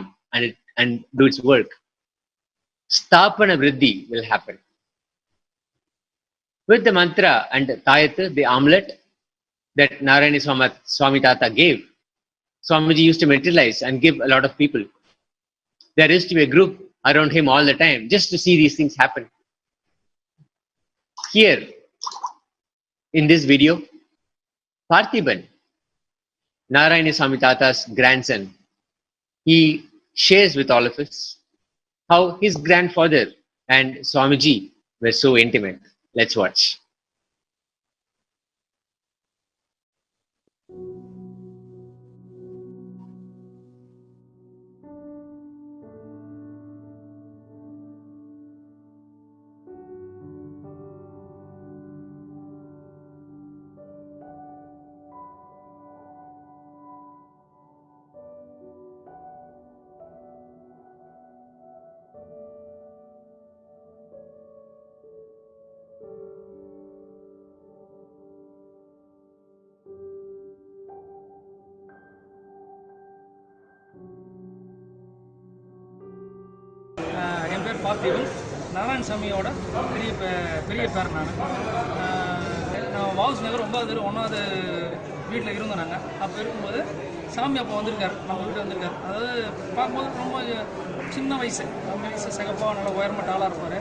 and do its work. Stapana Vriddhi will happen. With the mantra and tayat, the amulet that Narayana Swami Tata gave, Swamiji used to materialize and give a lot of people. There used to be a group around him all the time just to see these things happen. Here, in this video, Parthiban, Narayana Swami Tata's grandson, he shares with all of us how his grandfather and Swamiji were so intimate. Let's watch. என் பேர் பார்த்திபன், நாராயணசாமியோட பெரிய பேர். நான் வாவுஸ் நகர் 9வது 1வது வீட்டில் இருந்தோம். நாங்கள் அப்போ இருக்கும்போது சாமி அப்போ வந்திருக்கார், நம்ம வீட்டில் வந்திருக்கார். அதாவது பார்க்கும்போது ரொம்ப சின்ன வயசு, நம்ம வயசு சிகப்பாக நல்லா உயரமாக ஆளாக இருப்பார்.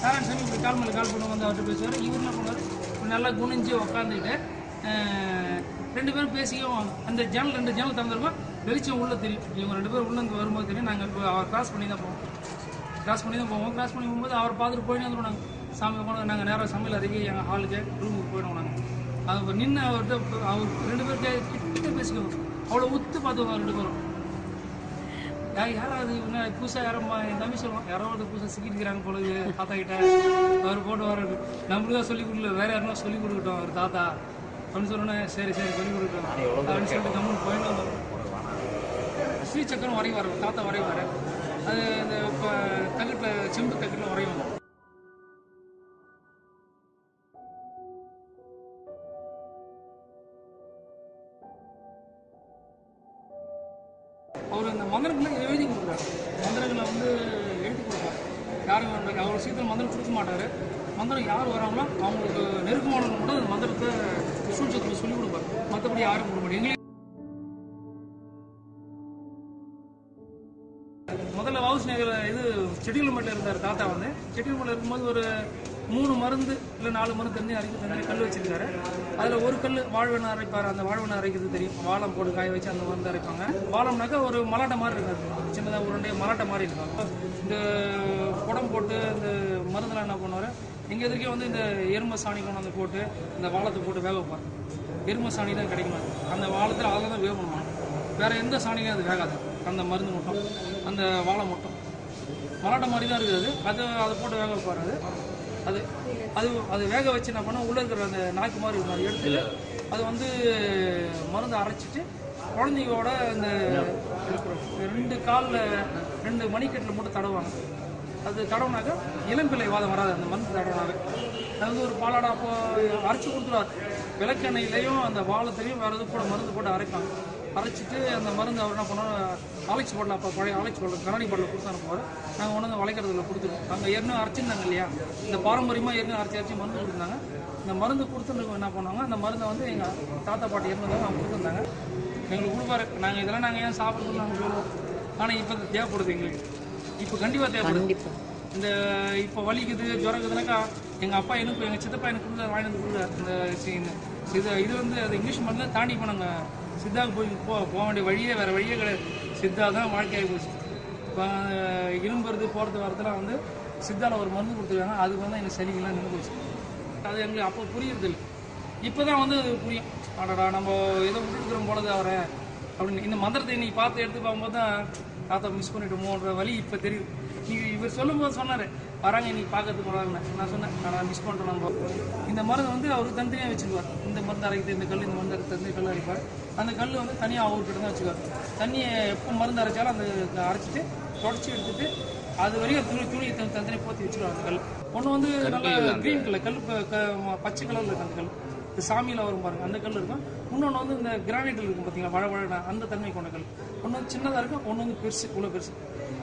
நாராயணசாமி இப்படி கால் மேலே கால் பண்ணுவோம், வந்து அவர்கிட்ட பேசுவார். இவர் என்ன பண்ணுவார், நல்லா குனிஞ்சு உக்காந்துக்கிட்டு 2 பேரும் பேசியும் அந்த ரெண்டு ஜன்னல் திறந்துருக்கோம், வெளிச்சம் உள்ளே தெரியும். இவங்க 2 பேரும் உள்ளே வரும்போது தெரியும். நாங்கள் இப்போ அவர் கிராஸ் பண்ணி தான் போவோம். கிராஸ் பண்ணி போகும்போது அவர் பார்த்துட்டு போயிட்டு வந்துடும். நாங்கள் சாமி போனோம். நாங்கள் நேராக சமையல் அறைக்கு எங்கள் ஹாலுக்கு ரூமுக்கு போயிடுவோம். நாங்கள் அவர் நின்று அவர்கிட்ட அவர் 2 பேருக்கு கிட்ட பேசிக்குவோம். அவ்வளோ உத்து பார்த்துவோம். 2 பேரும் யாராவது இவங்க புதுசாக யாரம்மா என் தம்பி சொல்லுவோம், யாராவது புதுசாக சிக்கிட்டுக்கிறாங்க பொழுது தாத்தா கிட்ட. அவர் போட்டு வர நம்மளுக்கு தான் சொல்லிக் கொடுக்கல, வேறு யாருன்னா சொல்லிக் கொடுக்கட்டும் அவர் தாத்தா அப்படின்னு சொன்னோன்னே சரி சொல்லிக் கொடுக்கட்டும் அப்படின்னு சொல்லிட்டு கம்முன்னு போயிட்டு வந்தோம். ஸ்ரீசக்கரம் வரைவார் தாத்தா, வரைவார். அது இந்த இப்போ தகட்டில் செம்பு தகட்டில் வரைவாங்க. அவர் அந்த மந்திரங்களை எழுதி கொடுக்குறாரு. மந்திரங்களை வந்து எழுதி கொடுப்பார். யாரும் அவ்வளோ சீக்கிரம் மந்திரம் கொடுக்க மாட்டார். மந்திரம் யார் வராங்களோ அவங்களுக்கு நெருக்கமானவங்க மட்டும் அந்த மந்திரத்தை சூழ்ச்சத்தில் சொல்லிக் கொடுப்பார். மற்றபடி யாரும் கொடுக்க மாட்டாங்க. எங்களுக்கு முதல்ல ஹவுஸ் நகர் செட்டில்மெண்ட்டில் இருந்தார் தாத்தா. வந்து செட்டில்மெண்ட்டில் இருக்கும்போது ஒரு 3 மருந்து இல்லை 4 மருந்து தண்ணி கல் வச்சிருக்காரு. அதில் ஒரு கல் வாழ்வெண்ணை அரைப்பார். அந்த வாழ்வெண்ணை அரைக்கிறது தெரியும். வாழம் போட்டு காய வச்சு அந்த மருந்து அரைப்பாங்க. வாழம்னாக்கா ஒரு மலாட்டை மாதிரி இருக்காது, சின்னதாக உருண்டை மலாட்டை மாதிரி இருக்கும். இந்த குடம் போட்டு இந்த மருந்தெல்லாம் என்ன பண்ணுவார், எங்கள் எதிர்க்கே வந்து இந்த எருமை சாணி கொண்டு வந்து போட்டு இந்த வாழத்தை போட்டு வேக வைப்பார். எருமை சாணி தான் கிடைக்கும். அந்த வாழத்தில் அதில் தான் வேக பண்ணுவாங்க. வேறு எந்த சாணியும் அது வேகாது. அந்த மருந்து மட்டும், அந்த வாழை மட்டும் மலாட்டை மாதிரி தான் இருக்குது. அதை போட்டு வேக வைப்பார். அது அது அது வேக வச்சு என்ன பண்ணால் உள்ளே இருக்கிற அந்த நாக்கு மாதிரி இருக்கும், அது எடுத்துட்டு அது வந்து மருந்து அரைச்சிட்டு குழந்தையோட அந்த 2 காலில் 2 மணிக்கட்டில் மட்டும் தடவாங்க. அது தடவுனாக்கா இளம்பிள்ளை வாதம் வராது. அந்த மருந்து தடவுனாவே அது வந்து ஒரு பாலாடா அப்போ அரைச்சி கொடுத்துருவார். விளக்கெண்ணெயிலையும் அந்த வாழத்தையும் வேறு எதுவும் கூட மருந்து போட்டு அரைப்பாங்க. அரைச்சிட்டு அந்த மருந்து அவர் என்ன பண்ணோம், ஆலெக்ஸ் பாட்டில், அப்போ பழைய ஆலெக்ஸ் பாட்டில் கண்ணாடி பாட்டில் கொடுத்து அனுப்புவார். நாங்கள் கொண்டு வந்து வளைக்கிறதுல கொடுத்துருவோம். அங்கே ஏற்கனவே அரைச்சிருந்தாங்க இல்லையா, இந்த பாரம்பரியமாக ஏற்கனவே அரைச்சி மருந்து கொடுத்துருந்தாங்க. இந்த மருந்து கொடுத்துட்டு என்ன பண்ணுவாங்க, அந்த மருந்தை வந்து எங்கள் தாத்தா பாட்டி இருந்தவங்க அவங்க கொடுத்துருந்தாங்க, எங்களுக்கு கொடுப்பாரு. நாங்கள் இதெல்லாம் நாங்கள் ஏன் சாப்பிட்றதுன்னு நாங்கள் சொல்லுவோம். ஆனால் இப்போ தேவைப்படுது எங்களுக்கு, இப்போ கண்டிப்பாக தேவைப்படுது. இந்த இப்போ வலிக்குது ஜுரம் இருக்குதுனாக்கா எங்கள் அப்பா எனக்கு எங்கள் சித்தப்பா எனக்கு கொடுத்து வாங்கி வந்து கொடுக்குறாரு. இந்த இது வந்து அது இங்கிலீஷ் மருந்து தாண்டி இப்போ நாங்கள் சித்தாவுக்கு போக வேண்டிய வழியே வேறு வழியே கிடையாது. சித்தா தான் வாழ்க்கையாகி போச்சு. இப்போ இரும்புறது போகிறது வரதுலாம் வந்து சித்தாவில் ஒரு மருந்து கொடுத்துருக்காங்க, அதுக்கு வந்து எனக்கு சளிகள்லாம் நின்று போச்சு. அது எங்களுக்கு அப்போ புரியுறதில்லை, இப்போ தான் வந்து புரியும். அடடா நம்ம ஏதோ விட்டுருக்குறோம் போலது அவரை அப்படின்னு. இந்த மந்திரத்தை இன்னைக்கு பார்த்து எடுத்து பார்க்கும்போது தான் தாத்தா மிஸ் பண்ணிட்டோமோன்ற வழி இப்போ தெரியுது. நீங்கள் இவர் சொல்லும்போது சொன்னார் வராங்க இன்னைக்கு பார்க்கறதுக்கு போகிறாங்கன்னு. நான் சொன்னேன் நான் மிஸ் பண்ணுறோம். நம்ம இந்த மருந்து வந்து அவருக்கு தனித்தனியாக வச்சுக்குவார். இந்த மருந்து அரைக்கிறது இந்த கல், இந்த மருந்து அரைக்கிறது கல் அரைப்பார். அந்த கல் வந்து தனியாக அவர்கிட்ட தான் வச்சுக்குவார். தண்ணியை எப்போ மருந்து அரைச்சாலும் அந்த அரைச்சிட்டு தொடச்சி எடுத்துட்டு அது வரைக்கும் துணியை தனித்தனியாக போற்றி வச்சுருவாங்க. அந்த கல் ஒன்று வந்து நல்லா க்ரீன் கலர் கல், பச்சை கலரில் இருக்குது அந்த கல். இந்த சாமியில் வரும் பாருங்கள் அந்த கல் இருக்கும். இன்னொன்று வந்து இந்த கிரானைட்டில் இருக்கும் பார்த்தீங்களா, வழ அந்த தன்மை கொண்ட கல். ஒன்று வந்து சின்னதாக இருக்கும், ஒன்று வந்து பெருசு, இவ்வளோ பெருசு.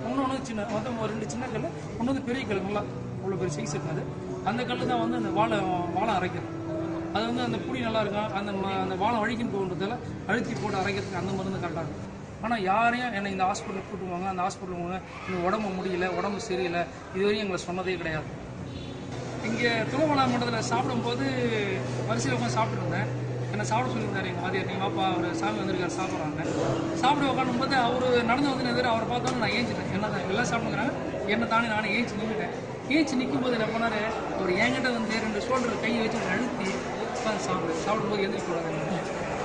ஒன்று சின்ன மொத்தம் 2 சின்ன கல், ஒன்று வந்து பெரிய கல், நல்லா இவ்வளோ பெரிய சைஸ் இருக்காது. அந்த கல் தான் வந்து அந்த வாழை அரைக்கிறது. அது வந்து அந்த புடி நல்லா இருக்கும். அந்த வாழை வழிக்குன்னு போகிறதால அழுத்தி போட்டு அரைக்கிறதுக்கு அந்த மருந்து கரெக்டாக இருக்கும். ஆனால் யாரையும் என்னை இந்த ஹாஸ்பிட்டலுக்கு கூப்பிட்டு போவாங்க, அந்த ஹாஸ்பிட்டலுக்கு போங்க, இந்த உடம்பு முடியல, உடம்பு சரியில்லை, இதுவரையும் எங்களை சொன்னதே கிடையாது. இங்கே துளவனா மண்டலத்தில் சாப்பிடும்போது வரிசையில் உட்காந்து சாப்பிட்டு இருந்தேன். என்னை சாப்பிட சொல்லியிருந்தார் எங்கள் வாதியார், நீங்கள் வாப்பா அவர் சாமி வந்திருக்காரு சாப்பிட்றாங்க. சாப்பிட உட்காந்தும்போது அவர் நடந்து வந்து நேரம் அவரை பார்த்தோன்னு நான் ஏஞ்சிட்டேன். என்ன தான் எல்லாம் சாப்பிடுங்கிறாங்க, என்னை தானே நானே ஏஞ்சி நின்றுட்டேன். ஏஞ்சி நிற்கும் போது என்ன பண்ணார், அவர் என்கிட்ட வந்து 2 ஷோல்டர் கையை வச்சு அழுத்தி உட்காந்து சாப்பிடும்போது எந்திரிக்க கூடாது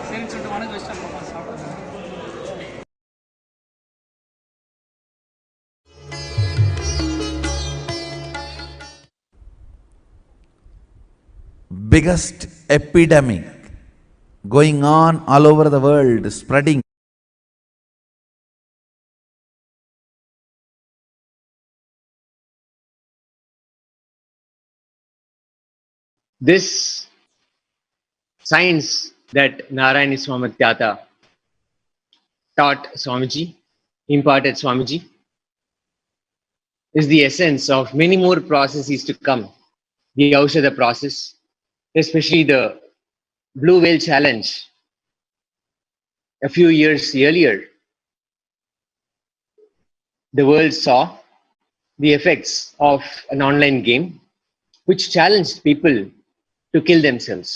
சரின்னு சொல்லிட்டு வணக்கம் வச்சுட்டு அப்புறம் உட்காந்து சாப்பிடுங்க. Biggest epidemic going on all over the world, spreading. This science that Narayani Swamityata taught Swamiji, imparted Swamiji, is the essence of many more processes to come. The Aushadha process, especially the Blue Whale Challenge a few years earlier, the world saw the effects of an online game which challenged people to kill themselves.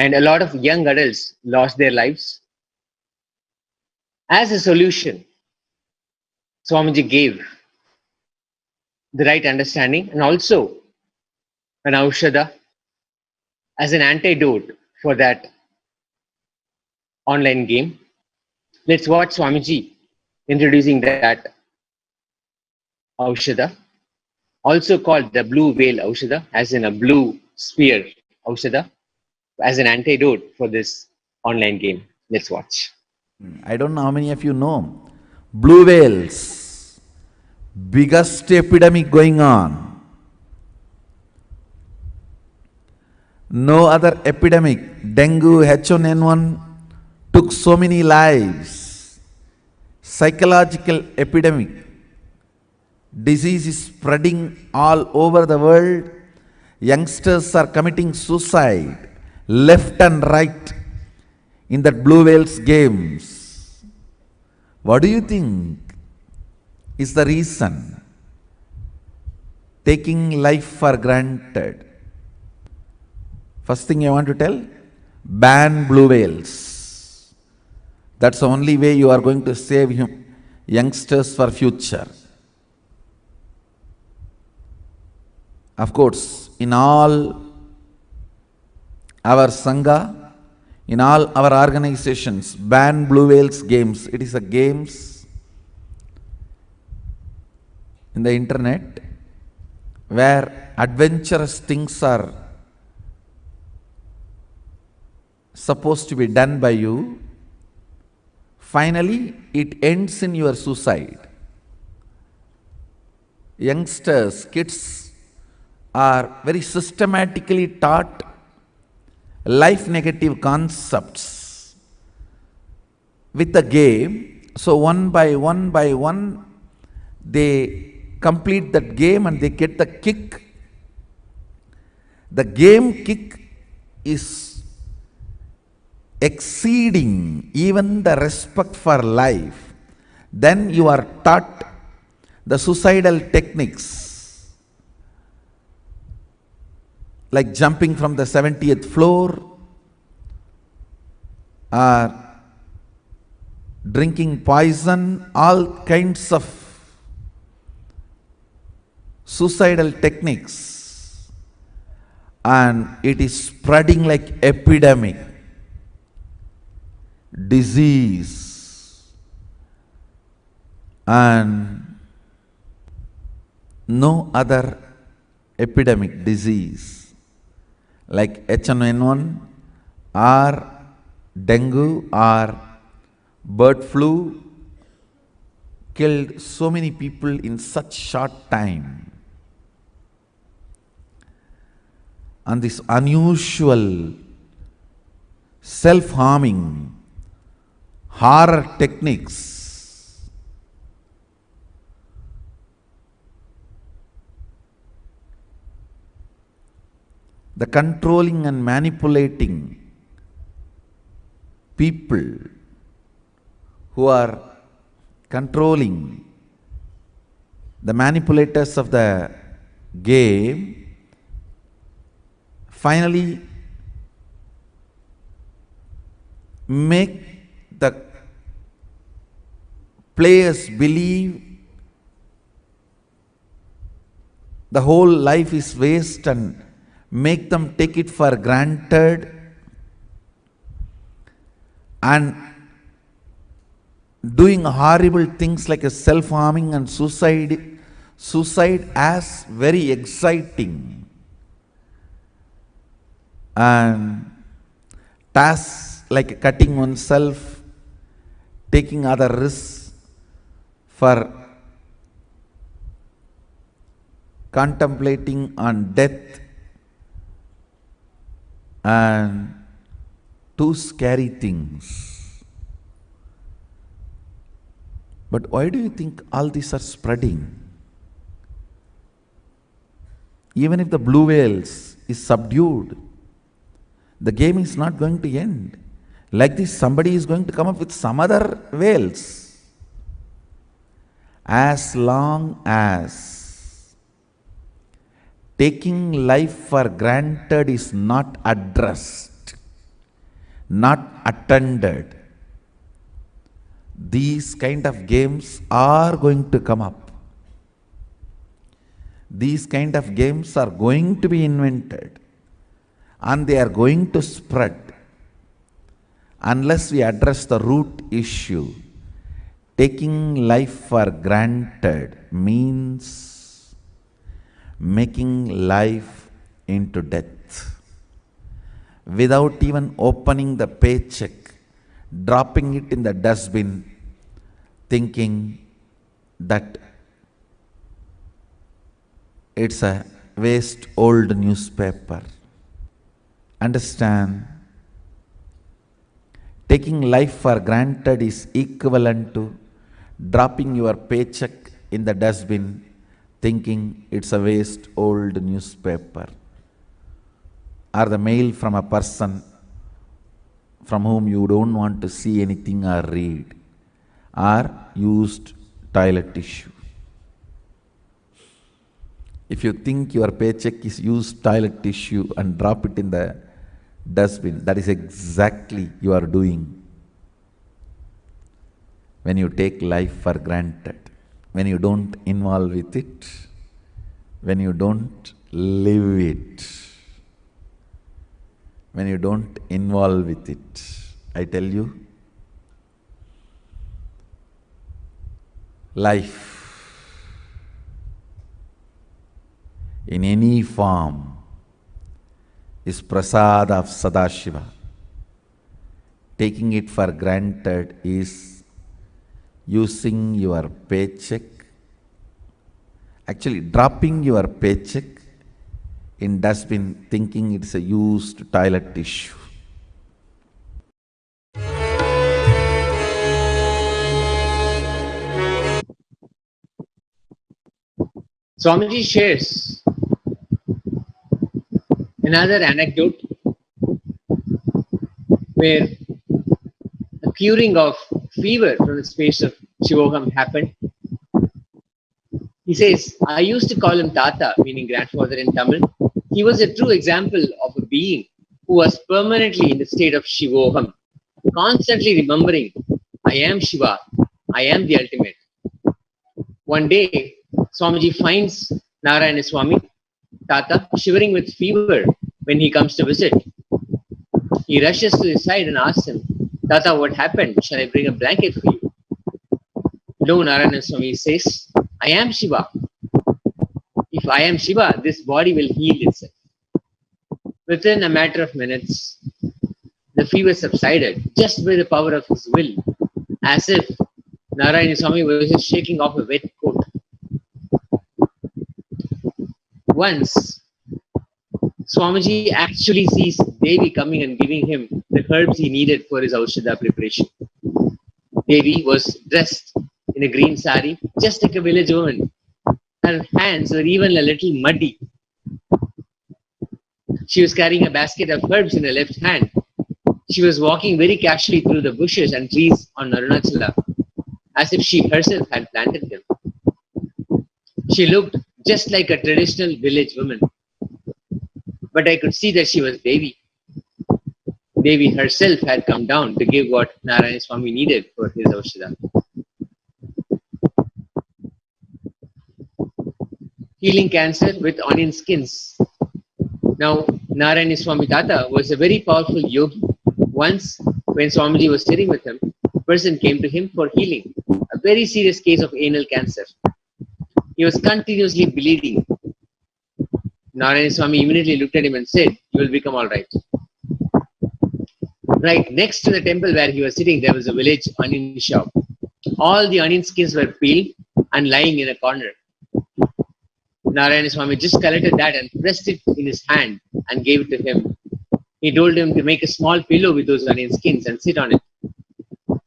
And a lot of young adults lost their lives. As a solution, Swamiji gave the right understanding and also an Aushadha as an antidote for that online game. Let's watch Swamiji introducing that Aushadha, also called the Blue Whale Aushadha, as in a blue spear Aushadha, as an antidote for this online game. Let's watch. I don't know how many of you know, blue whales, biggest epidemic going on. No other epidemic, dengue, H1N1 took so many lives. Psychological epidemic. Disease is spreading all over the world. Youngsters are committing suicide left and right in that blue whales games. What do you think is the reason? Taking life for granted. First thing I want to tell, ban blue whales. That's the only way you are going to save youngsters for future. Of course, in all our Sangha, in all our organizations, ban blue whales games. It is a games in the internet where adventurous things are supposed to be done by you. Finally, it ends in your suicide. Youngsters, kids are very systematically taught life negative concepts with the game. So one by one, they complete that game and they get the kick. The game kick is exceeding even the respect for life. Then you are taught the suicidal techniques, like jumping from the 70th floor or drinking poison, all kinds of suicidal techniques, and it is spreading like epidemic disease, and no other epidemic disease like H1N1 or dengue or bird flu killed so many people in such short time. And this unusual self-harming horror techniques the controlling and manipulating people who are controlling the manipulators of the game finally make the players believe the whole life is waste and make them take it for granted, and doing horrible things like a self-harming and suicide as very exciting, and tasks like cutting oneself, taking other risks for contemplating on death, and two scary things. But why do you think all these are spreading? Even if the blue whales is subdued, the game is not going to end. Like this, somebody is going to come up with some other whales. As long as taking life for granted is not addressed, not attended, these kind of games are going to come up. These kind of games are going to be invented and they are going to spread unless we address the root issue. Taking life for granted means making life into death. Without even opening the paycheck, dropping it in the dustbin, thinking that it's a waste old newspaper. Understand, taking life for granted is equivalent to dropping your paycheck in the dustbin, thinking it's a waste old newspaper, or the mail from a person from whom you don't want to see anything or read, or used toilet tissue. If you think your paycheck is used toilet tissue and drop it in the dustbin, that is exactly you are doing when you take life for granted, when you don't involve with it, when you don't live it, when you don't involve with it. I tell you, life in any form is prasad of Sadashiva. Taking it for granted is using your paycheck, actually dropping your paycheck in dustbin, thinking it's a used toilet tissue. Swamiji shares another anecdote where a curing of fever from the space of Shivoham happened. He says, I used to call him Tata, meaning grandfather in Tamil. He was a true example of a being who was permanently in the state of Shivoham, constantly remembering, I am Shiva, I am the ultimate. One day, Swamiji finds Narayana Swami, Tata, shivering with fever when he comes to visit. He rushes to his side and asks him, Tata, what happened? Shall I bring a blanket for you? No, Narayana Swami says, I am Shiva. If I am Shiva, this body will heal itself. Within a matter of minutes, the fever subsided just by the power of his will, as if Narayana Swami was just shaking off a wet coat. Once, Swamiji actually sees Devi coming and giving him the herbs he needed for his Aushadha preparation. Devi was dressed in a green sari, just like a village woman. Her hands were even a little muddy. She was carrying a basket of herbs in her left hand. She was walking very casually through the bushes and trees on Arunachala, as if she herself had planted them. She looked just like a traditional village woman, but I could see that she was Devi. Devi herself had come down to give what Narayana Swami needed for his Aushadha. Healing cancer with onion skins. Now, Narayana Swami Tata was a very powerful yogi. Once, when Swamiji was sitting with him, a person came to him for healing, a very serious case of anal cancer. He was continuously bleeding. Narayana Swami immediately looked at him and said, you will become all right. Right next to the temple where he was sitting, there was a village onion shop. All the onion skins were peeled and lying in a corner. Narayana Swami just collected that and pressed it in his hand and gave it to him. He told him to make a small pillow with those onion skins and sit on it.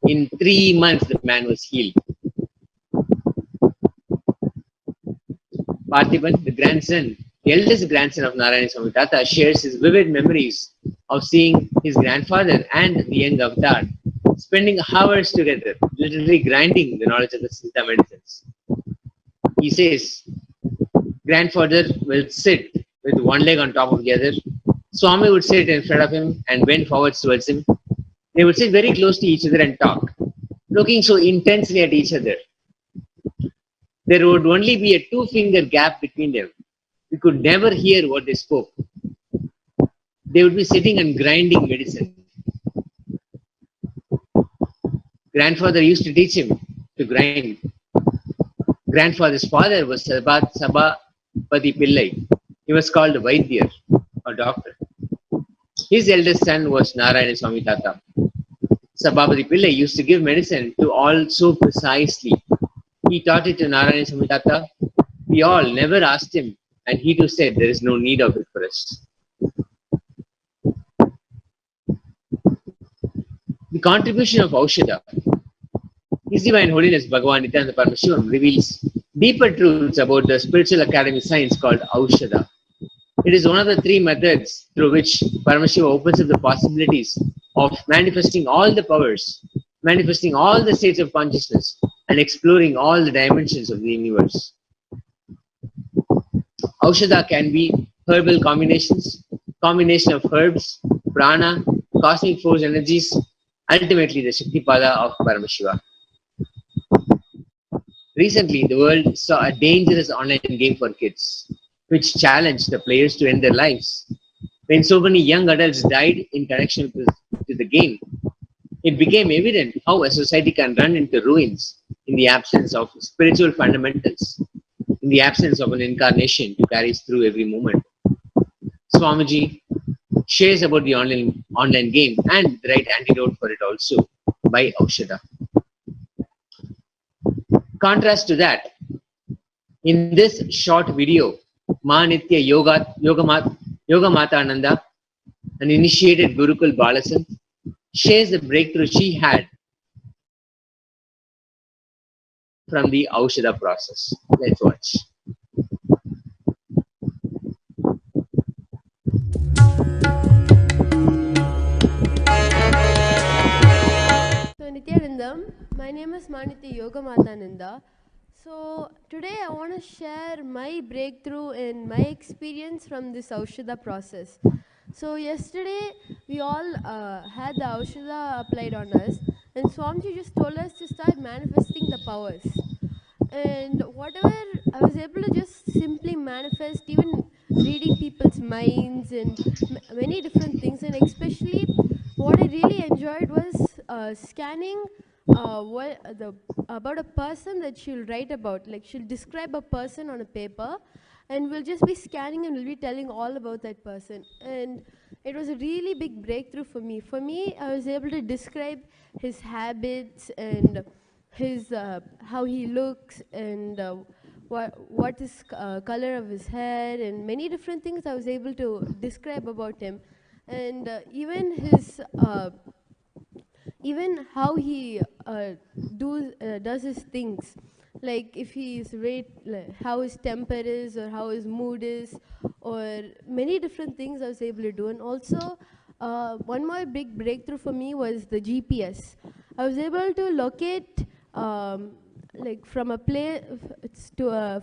In 3 months, the man was healed. Parthiban, the eldest grandson of Narayana Swami Tata, shares his vivid memories of seeing his grandfather and the young avatar spending hours together, literally grinding the knowledge of the Siddha medicines. He says, grandfather will sit with one leg on top of the other. Swami would sit in front of him and bend forward towards him. They would sit very close to each other and talk, looking so intensely at each other. There would only be a 2-finger gap between them. We could never hear what they spoke. They would be sitting and grinding medicine. Grandfather used to teach him to grind. Grandfather's father was Sabapati Pillai. He was called Vaidya, or doctor. His eldest son was Narayana Swami Tata. Sabapati Pillai used to give medicine to all so precisely. He taught it to Narayana Swami Tata. We all never asked him, and he too said there is no need of it for us. The contribution of Aushadha. His Divine Holiness Bhagavan Nithyananda Paramashivam reveals deeper truths about the spiritual academy science called Aushadha. It is one of the 3 methods through which Paramashiva opens up the possibilities of manifesting all the powers, manifesting all the states of consciousness, and exploring all the dimensions of the universe. Aushadha can be herbal combinations, combination of herbs, prana, cosmic force energies, ultimately the Shaktipada of Paramashiva. Recently, the world saw a dangerous online game for kids, which challenged the players to end their lives. When so many young adults died in connection to the game, it became evident how a society can run into ruins in the absence of spiritual fundamentals, in the absence of an incarnation to carry us through every moment. Swamiji shares about the online game and the right antidote for it also by Aushadha. Contrast to that, in this short video, Ma Nithya Yoga Mata Ananda, an initiated Gurukul Balasan, shares the breakthrough she had from the Aushadha process. Let's watch. Nityanandam. My name is Manitya Yoga Matananda. So today I want to share my breakthrough and my experience from this Aushadha process. So yesterday we all had the Aushadha applied on us, and Swamiji just told us to start manifesting the powers. And whatever I was able to just simply manifest, even reading people's minds and many different things, and especially what I really enjoyed was scanning about a person that she'll write about. Like she'll describe a person on a paper, and we'll just be scanning and we'll be telling all about that person. And it was a really big breakthrough for me. For me, I was able to describe his habits and his how he looks and what is color of his hair and many different things I was able to describe about him, and even how he does his things, like if he's how his temper is or how his mood is, or many different things I was able to do. And also one more big breakthrough for me was the GPS. I was able to locate like from a place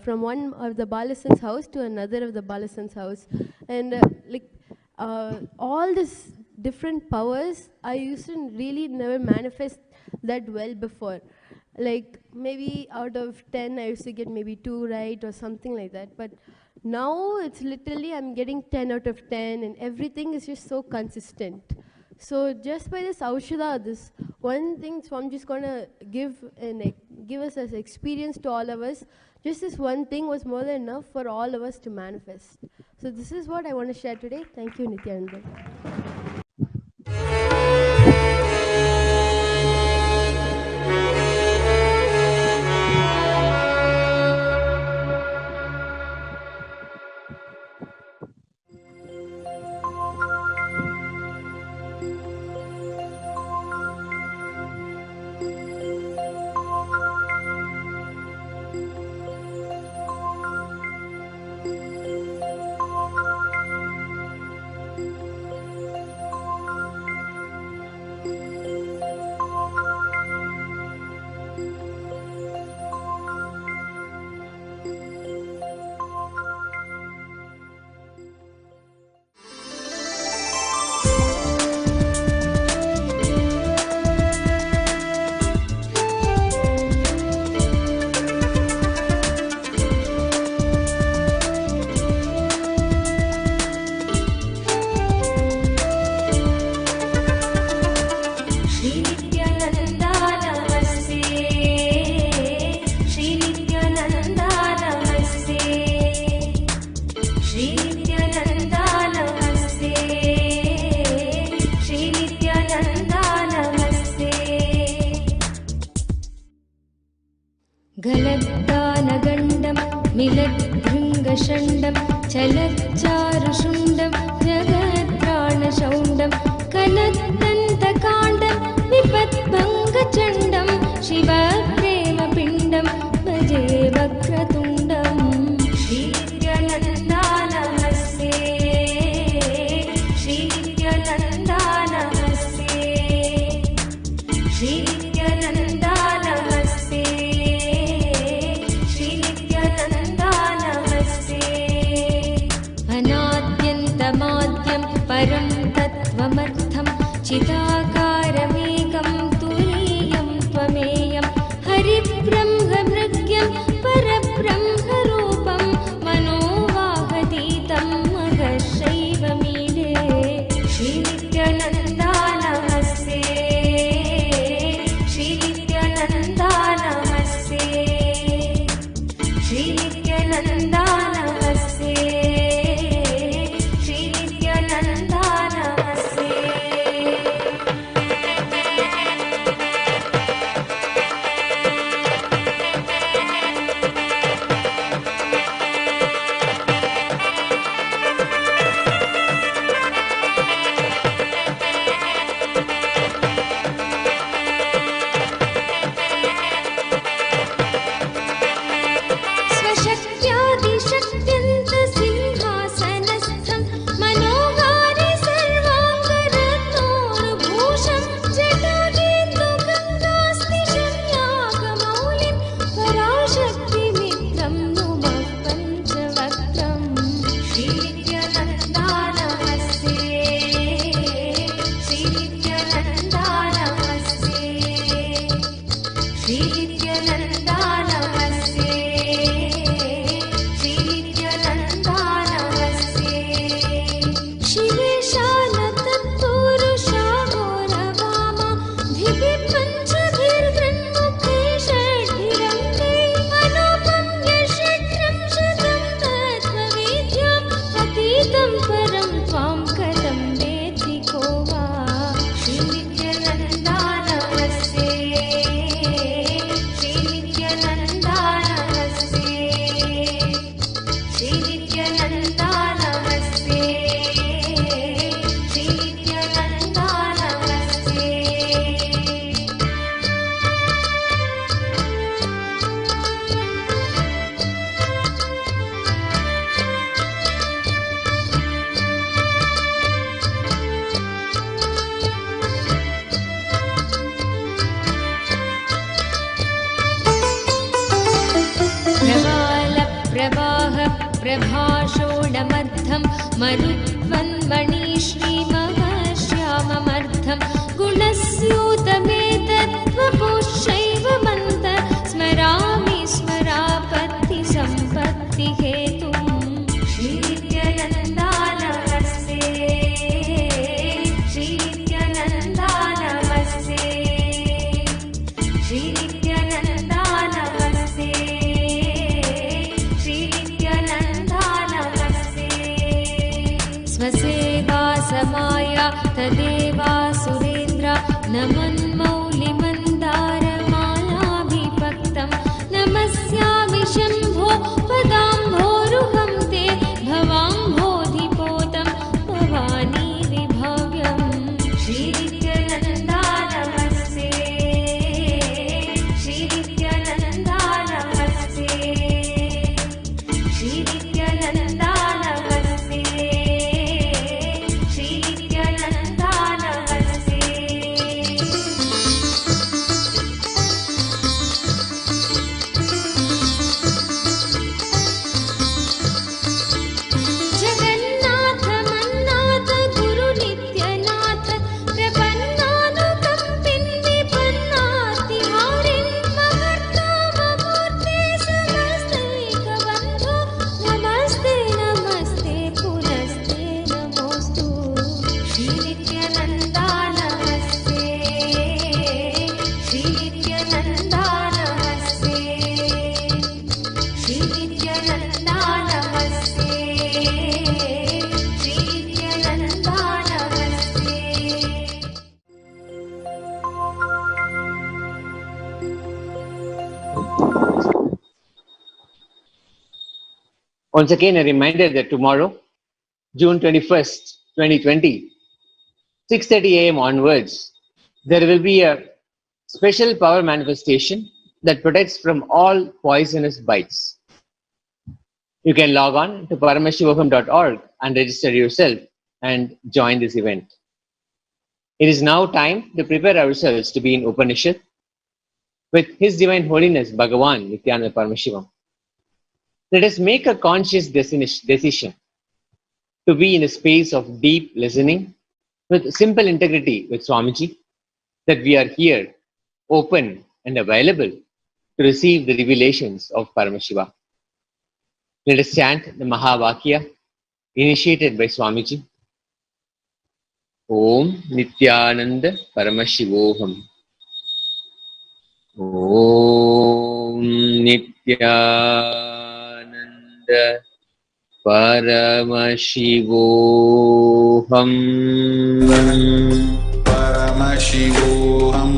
from one of the Balasan's house to another of the Balasan's house, and all this different powers I used to really never manifest that well before. Like maybe out of 10 I used to get maybe 2 right or something like that, but now it's literally I'm getting 10 out of 10 and everything is just so consistent. So just by this Aushadha, this one thing Swamiji is going to give us as experience to all of us, just this one thing was more than enough for all of us to manifest. So this is what I want to share today. Thank you, Nithyananda. गलद्दानगण्डं मिलद्भृङ्गषण्डं चलच्चारुषुण्डं जगत्प्राणशौण्डं कलद्दन्तकाण्डं विपद्भङ्गचण्डं शिवप्रेमपिण्डं भजे वक्रतुण्डं श्रीनित्यानन्दा नमस्ते श्रीनित्यानन्दा नमस्ते श्रीनित्यानन्दा नमस्ते श्रीनित्यानन्दा नमस्ते अनाद्यन्तमाद्यं परं तत्त्वमर्थं चिदाकारमेकं तुरीयं त्वमेयं हरिब्रह्मभृग्यं परब्रह्मरूपं मनोवाहतीतं महर्षैवमीडे श्रीनित्यानन्दा नमस्ते श्रीनित्यानन्दा नमस्ते श्रीनित्यानन्दा नमस्ते श्रीनित्यानन्दा नमस्ते स्वशक्त्यादिशक्त्यन्तसिंहासनस्थं मनोहारि सर्वाङ्गरत्नोरुभूषं जटाकेन्दुगङ्गास्ति प्रभाषोणमद्धं मरुत्वन्मणिश्रीमहश्याममर्धं गुणस्यूतमेतत्त्वपुश्चैवमन्त स्मरामि स्मरापत्तिसम्पत्तिहेतुम् श्रीनित्यानन्दा नमस्ते श्रीनित्यानन्दा नमस्ते श्रीनित्यानन्दा नमस्ते श्रीनित्यानन्दा नमस्ते स्वसेवा समाया तदेवा सुरेन्द्र नमन्मौलिमन्दारमालाभिभक्तं नमस्यामि शम्भो पदाम्भोरुहं ते भवाम्भोधिपोतं भवानी विभव्यम् श्रीनित्यानन्दा नमस्ते श्रीनित्यानन्दा नमस्ते श्रीनित्यानन्दा नमस्ते श्रीनित्यानन्दा नमस्ते जगन्नाथ मन्नाथ गुरु नित्यनाथ प्रपन्नानुकम्पिन् विपन्नातिहारिन् महत्तममूर्ते समस्तैकबन्धो नमस्ते नमस्ते पुनस्ते नमोऽस्तु श्रीनित्यानन्दा नमस्ते श्रीनित्यानन्दा नमस्ते श्रीनित्यानन्दा नमस्ते श्रीनित्यानन्दा नमस्ते Once again, a reminder that tomorrow, June 21st, 2020, 6:30 a.m. onwards, there will be a special power manifestation that protects from all poisonous bites. You can log on to paramashivoham.org and register yourself and join this event. It is now time to prepare ourselves to be in Upanishad with His Divine Holiness Bhagavan Nithyananda Paramashivam. Let us make a conscious decision to be in a space of deep listening with simple integrity with Swamiji, that we are here, open and available to receive the revelations of Paramashiva. Let us chant the Mahavakya initiated by Swamiji. Om Nithyananda Paramashivoham. Om Nithyananda Paramashivoham. Paramashivoham.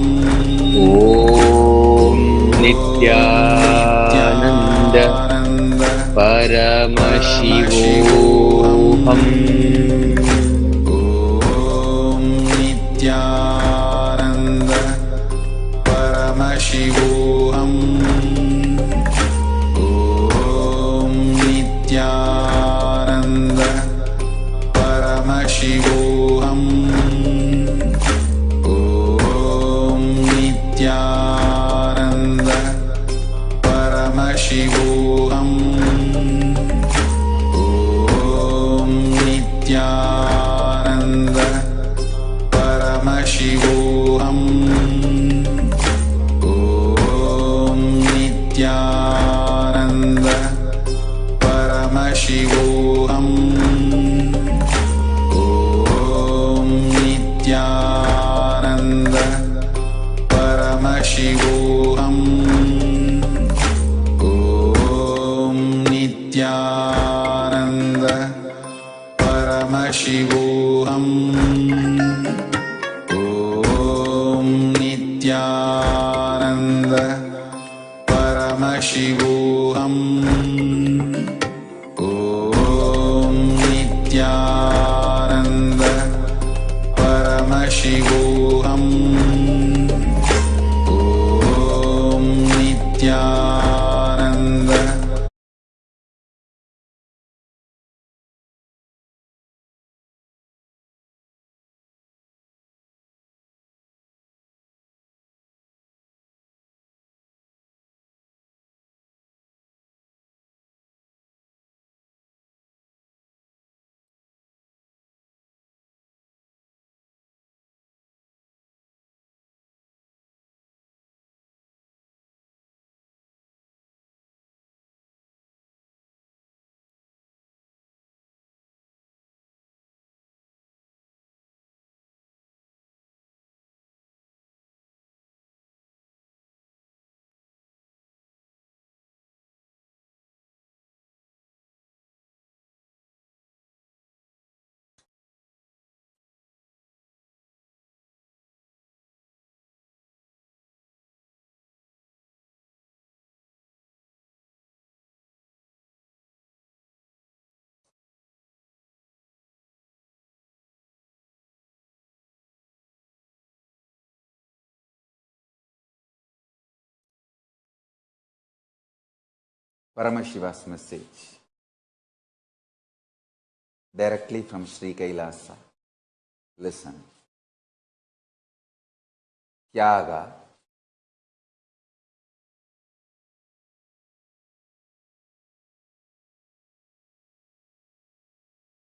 Om Nithyananda Paramashivoham. Om Nithyananda Paramashivoham. Om Nithyananda Paramashivoham. Om Nithyananda Paramashivoham. Om Nithyananda Paramashivoham. Om Nithyananda Paramashivoham. Om Nithyananda Paramashivoham. Om Nithyananda Paramashivoham. Om Nithyananda Paramashivoham. Om Nithyananda Paramashivoham. Om Nithyananda Paramashiva's message directly from Sri Kailasa. Listen. Tyaga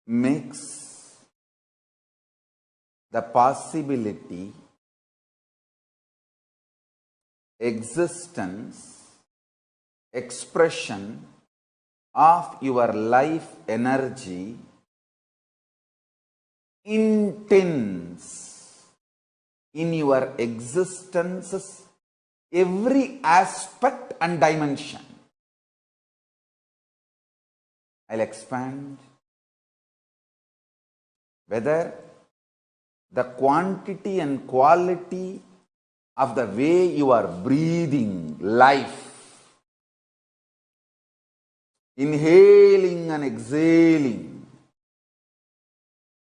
makes the possibility, existence, expression of your life energy intense in your existence's every aspect and dimension. I'll expand. Whether the quantity and quality of the way you are breathing life, inhaling and exhaling,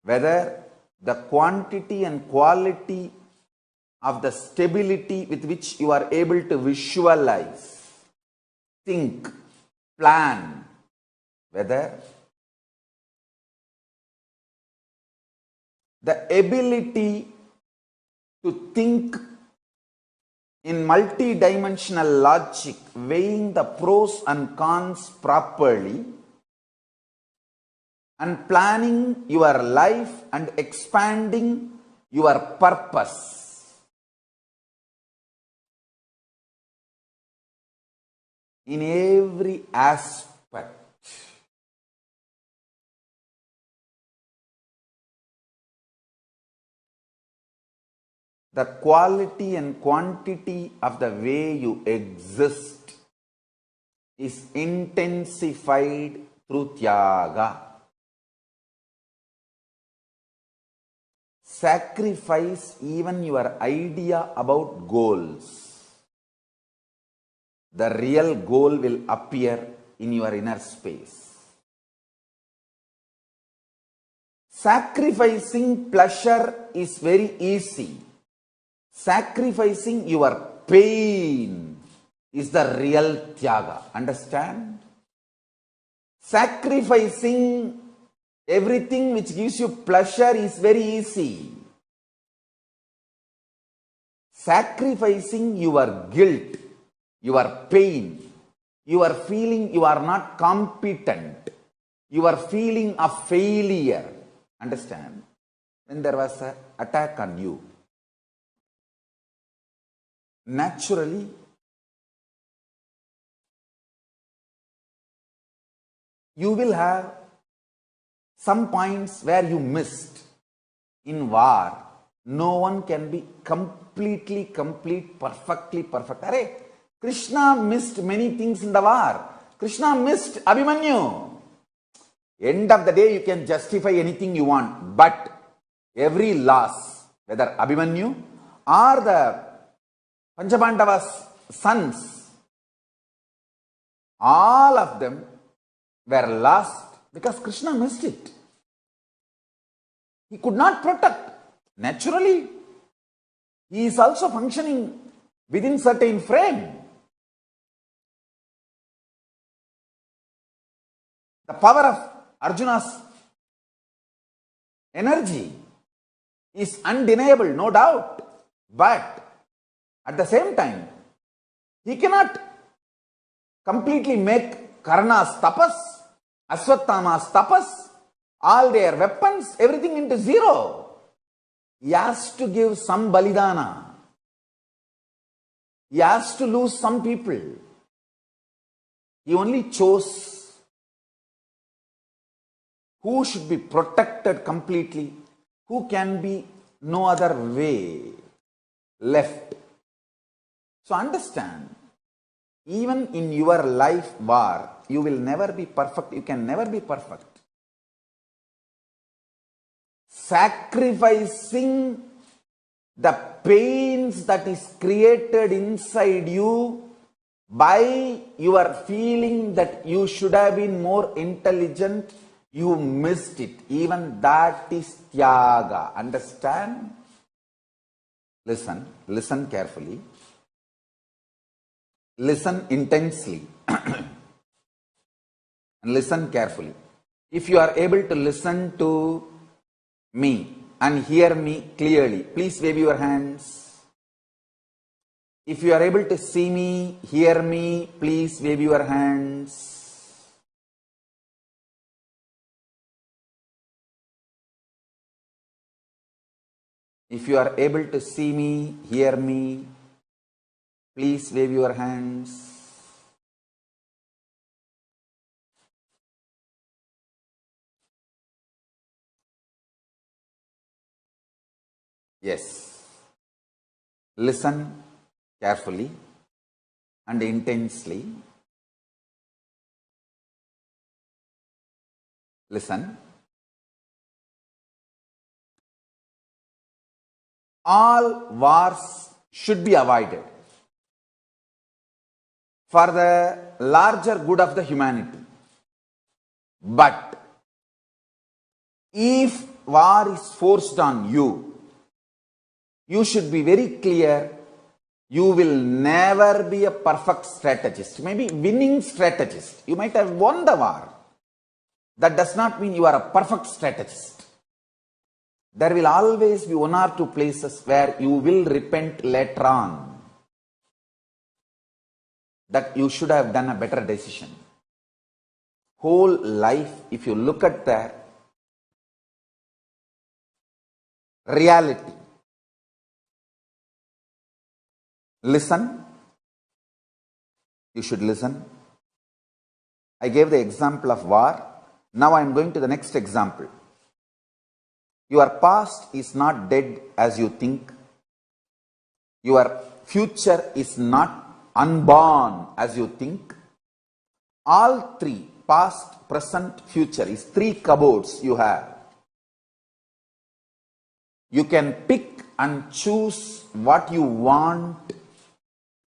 whether the quantity and quality of the stability with which you are able to visualize, think, plan, whether the ability to think in multi-dimensional logic, weighing the pros and cons properly, and planning your life and expanding your purpose in every aspect. The quality and quantity of the way you exist is intensified through tyaga. Sacrifice even your idea about goals. The real goal will appear in your inner space. Sacrificing pleasure is very easy. Sacrificing your pain is the real tyaga. Understand? Sacrificing everything which gives you pleasure is very easy. Sacrificing your guilt, your pain, your feeling you are not competent, your feeling of failure. Understand? When there was an attack on you, naturally, you will have some points where you missed. In war, no one can be perfectly perfect. Arey, Krishna missed many things in the war. Krishna missed Abhimanyu. End of the day, you can justify anything you want, but every loss, whether Abhimanyu or the Panchabandava's sons, all of them were lost because Krishna missed it. He could not protect. Naturally, he is also functioning within certain frame. The power of Arjuna's energy is undeniable, no doubt. But at the same time, he cannot completely make Karna's tapas, Aswathama's tapas, all their weapons, everything into zero. He has to give some balidana. He has to lose some people. He only chose who should be protected completely, who can be no other way left. So understand, even in your life war, you will never be perfect. You can never be perfect. Sacrificing the pains that is created inside you by your feeling that you should have been more intelligent, you missed it. Even that is tyaga. Understand? Listen carefully. Listen intensely. and listen carefully. If you are able to listen to me and hear me clearly, please wave your hands. If you are able to see me, hear me, please wave your hands. If you are able to see me, hear me, please wave your hands. Yes. Listen carefully and intensely. Listen. All wars should be avoided for the larger good of the humanity. But if war is forced on you, you should be very clear. You will never be a perfect strategist. Maybe winning strategist. You might have won the war. That does not mean you are a perfect strategist. There will always be one or two places where you will repent later on that you should have done a better decision. Whole life, if you look at the reality, listen. You should listen. I gave the example of war. Now I am going to the next example. Your past is not dead as you think. Your future is not unborn as you think. All three, past, present, future, is three cupboards you have. You can pick and choose what you want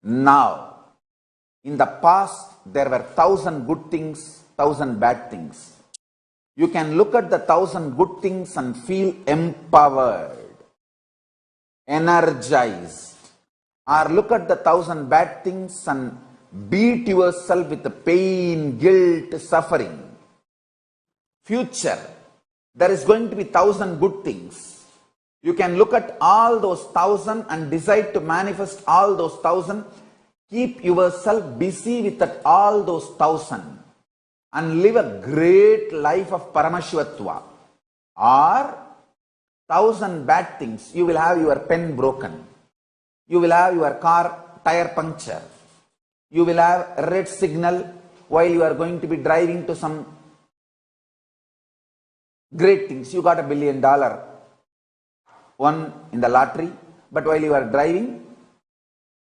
now. In the past, there were 1,000 good things, 1,000 bad things. You can look at the 1,000 good things and feel empowered, energized. Or look at the 1,000 bad things and beat yourself with the pain, guilt, suffering. Future, there is going to be 1,000 good things. You can look at all those 1,000 and decide to manifest all those 1,000. Keep yourself busy with that, all those 1,000 and live a great life of Paramashivatva. Or 1,000 bad things. You will have your pen broken. You will have your car tire puncture. You will have a red signal while you are going to be driving to some great things. You got $1 billion won in the lottery, but while you are driving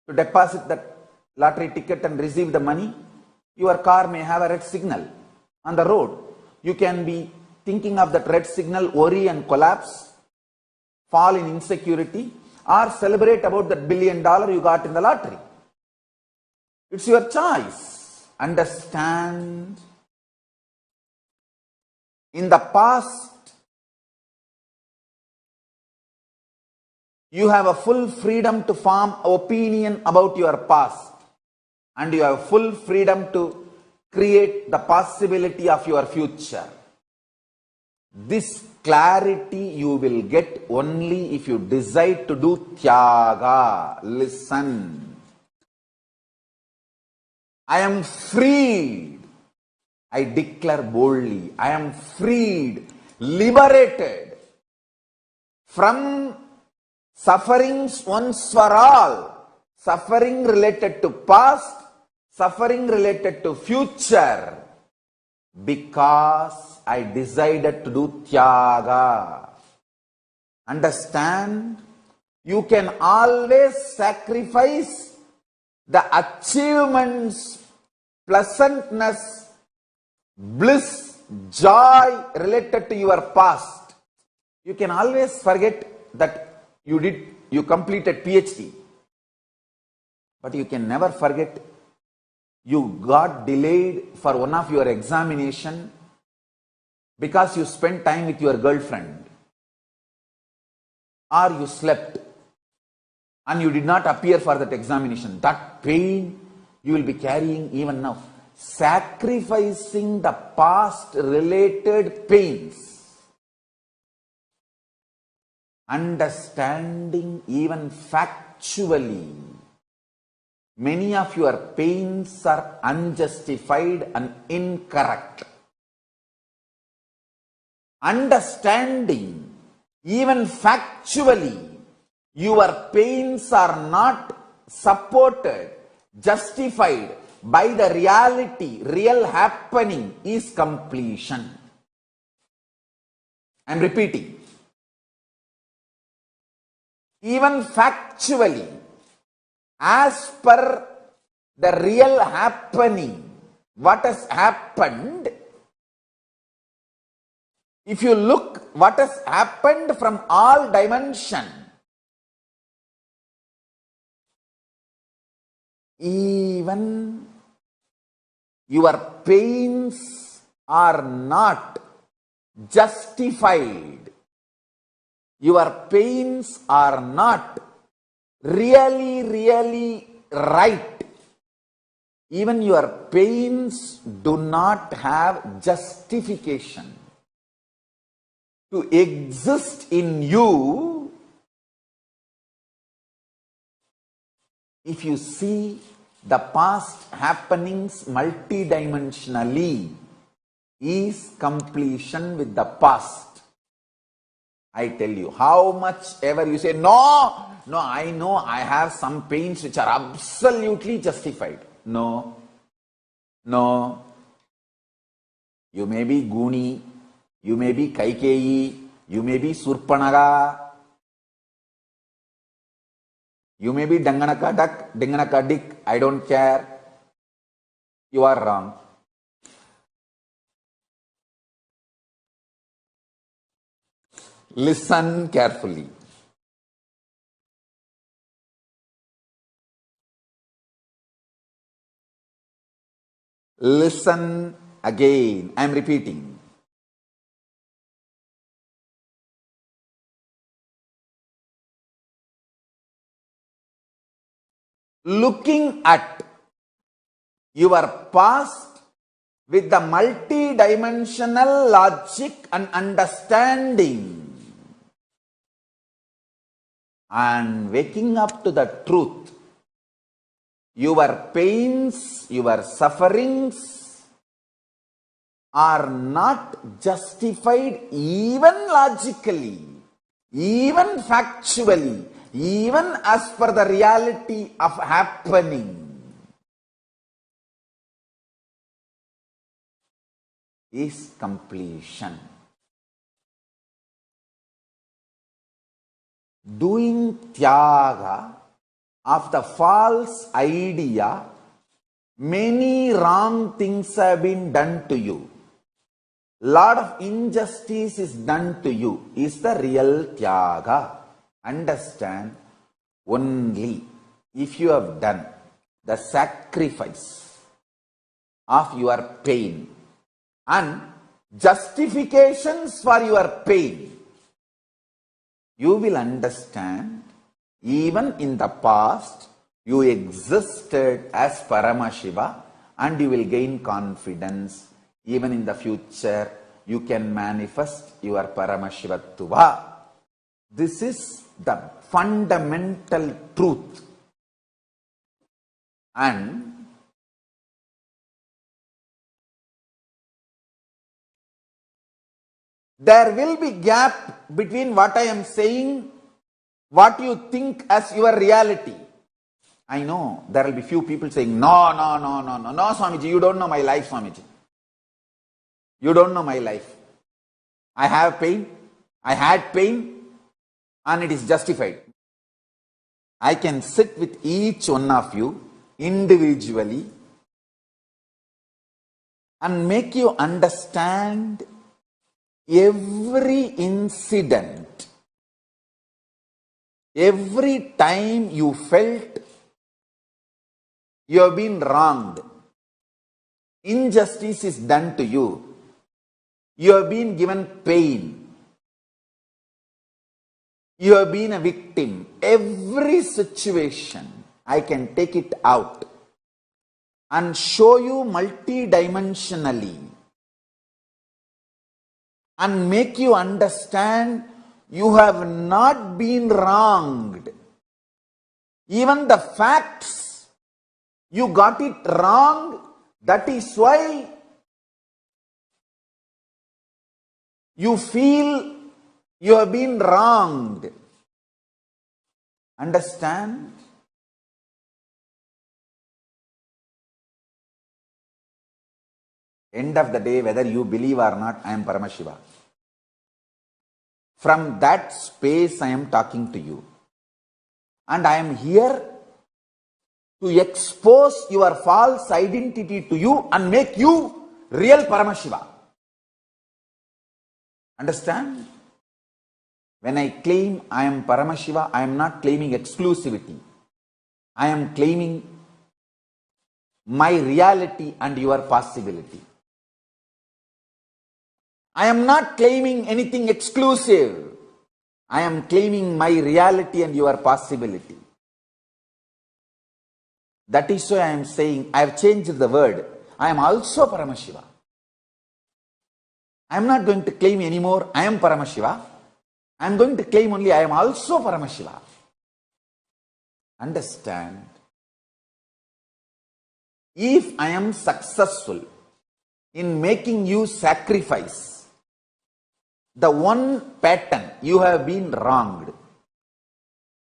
to deposit that lottery ticket and receive the money, your car may have a red signal on the road. You can be thinking of that red signal, worry and collapse, fall in insecurity, or celebrate about that $1 billion you got in the lottery. It's your choice. Understand? In the past, you have a full freedom to form opinion about your past, and you have full freedom to create the possibility of your future. This clarity you will get only if you decide to do Tyaga. Listen. I am freed. I declare boldly. I am freed, liberated from sufferings once for all. Suffering related to past, suffering related to future. Because I decided to do Tyaga. Understand? You can always sacrifice the achievements, pleasantness, bliss, joy related to your past. You can always forget that you completed PhD. But you can never forget you got delayed for one of your examination because you spent time with your girlfriend, or you slept and you did not appear for that examination. That pain you will be carrying even now. sacrificing the past related pains, understanding even factually, many of your pains are unjustified and incorrect. Understanding even factually, your pains are not supported, justified by the reality, real happening is completion. I am repeating. Even factually, as per the real happening, what has happened, if you look what has happened from all dimension, even your pains are not justified. Your pains are not really right. Even your pains do not have justification to exist in you. If you see the past happenings multidimensionally, is completion with the past. I tell you, how much ever you say, no, I know I have some pains which are absolutely justified. No. You may be Guni, you may be Kaikeyi, you may be Surpanaga, you may be Danganaka Duck, Danganaka Dick, I don't care. You are wrong. Listen carefully. Listen again. I am repeating. Looking at your past with the multidimensional logic and understanding, and waking up to the truth, your pains, your sufferings are not justified even logically, even factually, even as per the reality of happening, is completion. Doing tyaga of the false idea, many wrong things have been done to you. Lot of injustice is done to you, is the real tyaga. Understand, only if you have done the sacrifice of your pain and justifications for your pain, you will understand even in the past you existed as Paramashiva, and you will gain confidence. Even in the future you can manifest your Paramashivatva. This is the fundamental truth. And there will be gap between what I am saying, what you think as your reality. I know there will be few people saying, no, Swamiji, you don't know my life, Swamiji. You don't know my life. I have pain, I had pain, and it is justified. I can sit with each one of you individually and make you understand every incident, every time you felt you have been wronged, injustice is done to you, you have been given pain, you have been a victim. Every situation, I can take it out and show you multidimensionally and make you understand you have not been wronged. Even the facts, you got it wrong. That is why you feel you have been wronged. Understand? End of the day, whether you believe or not, I am Paramashiva. From that space, I am talking to you. And I am here to expose your false identity to you and make you real Paramashiva. Understand? When I claim I am Paramashiva, I am not claiming exclusivity. I am claiming my reality and your possibility. I am not claiming anything exclusive. I am claiming my reality and your possibility. That is why I am saying, I have changed the word. I am also Paramashiva. I am not going to claim anymore, I am Paramashiva. I am going to claim only, I am also Paramashiva. Understand? If I am successful in making you sacrifice the one pattern, you have been wronged.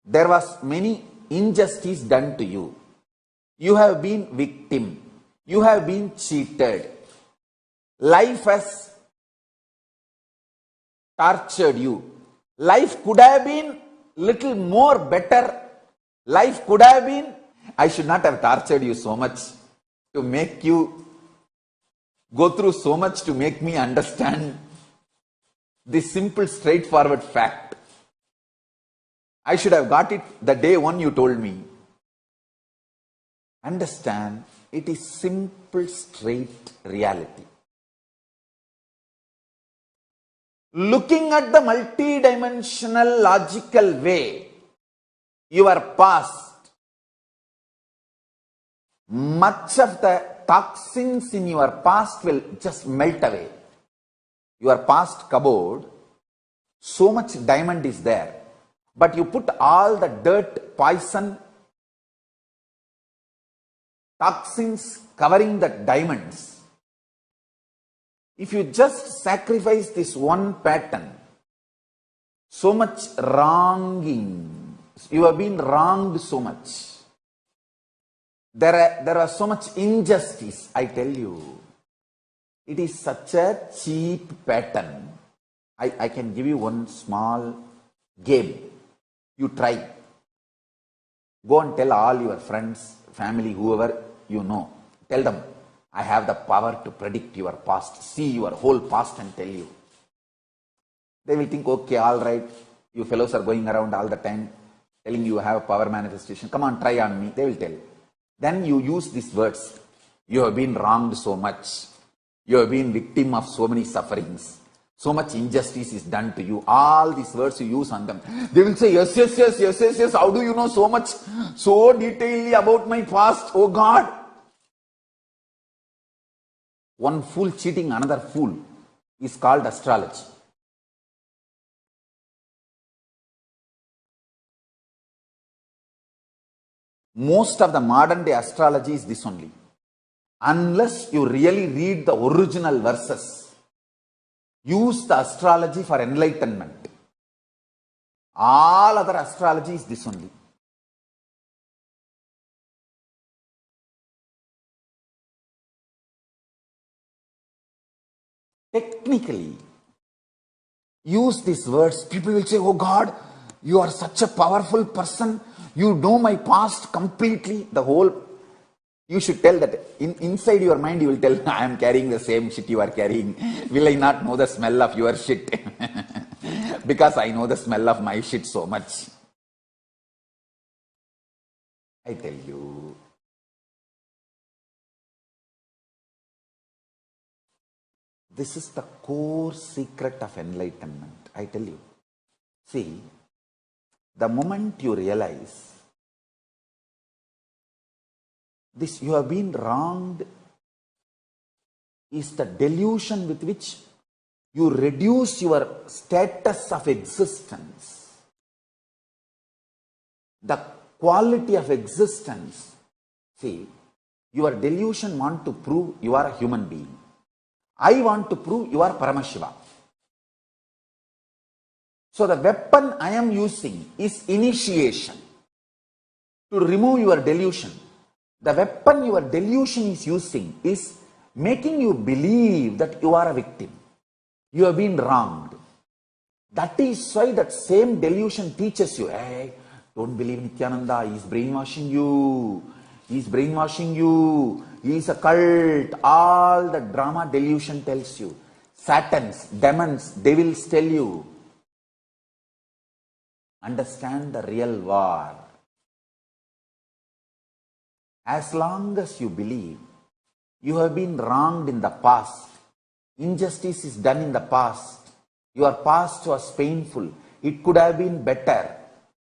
There was many injustice done to you. You have been victim. You have been cheated. Life has tortured you. Life could have been little more better. Life could have been, I should not have tortured you so much to make you go through so much to make me understand this simple, straightforward fact. I should have got it the day one you told me. Understand, it is simple, straight reality. Looking at the multidimensional, logical way, your past, much of the toxins in your past will just melt away. Your past cupboard, so much diamond is there, but you put all the dirt, poison, toxins covering the diamonds. If you just sacrifice this one pattern, so much wronging, you have been wronged so much. There was so much injustice, I tell you. It is such a cheap pattern. I can give you one small game. You try. Go and tell all your friends, family, whoever you know. Tell them, I have the power to predict your past. See your whole past and tell you. They will think, okay, all right. You fellows are going around all the time telling you have a power manifestation. Come on, try on me. They will tell. Then you use these words. You have been wronged so much. You have been victim of so many sufferings. So much injustice is done to you. All these words you use on them. They will say, yes, yes, yes, yes, yes, yes. How do you know so much, so detailedly about my past? Oh God. One fool cheating another fool is called astrology. Most of the modern day astrology is this only. Unless you really read the original verses, use the astrology for enlightenment. All other astrology is this only. Technically, use these words. People will say, oh God, you are such a powerful person. You know my past completely. The whole, you should tell that inside your mind you will tell, I am carrying the same shit you are carrying. Will I not know the smell of your shit? Because I know the smell of my shit so much. I tell you. This is the core secret of enlightenment. I tell you. See, the moment you realize This you have been wronged is the delusion with which you reduce your status of existence, the quality of existence. See, your delusion want to prove you are a human being. I want to prove you are Paramashiva. So the weapon I am using is initiation to remove your delusion. The weapon your delusion is using is making you believe that you are a victim. You have been wronged. That is why that same delusion teaches you, hey, don't believe Nithyananda, he is brainwashing you. He is brainwashing you. He is a cult. All the drama delusion tells you. Satans, demons, devils tell you. Understand the real war. As long as you believe you have been wronged in the past, injustice is done in the past, your past was painful, it could have been better,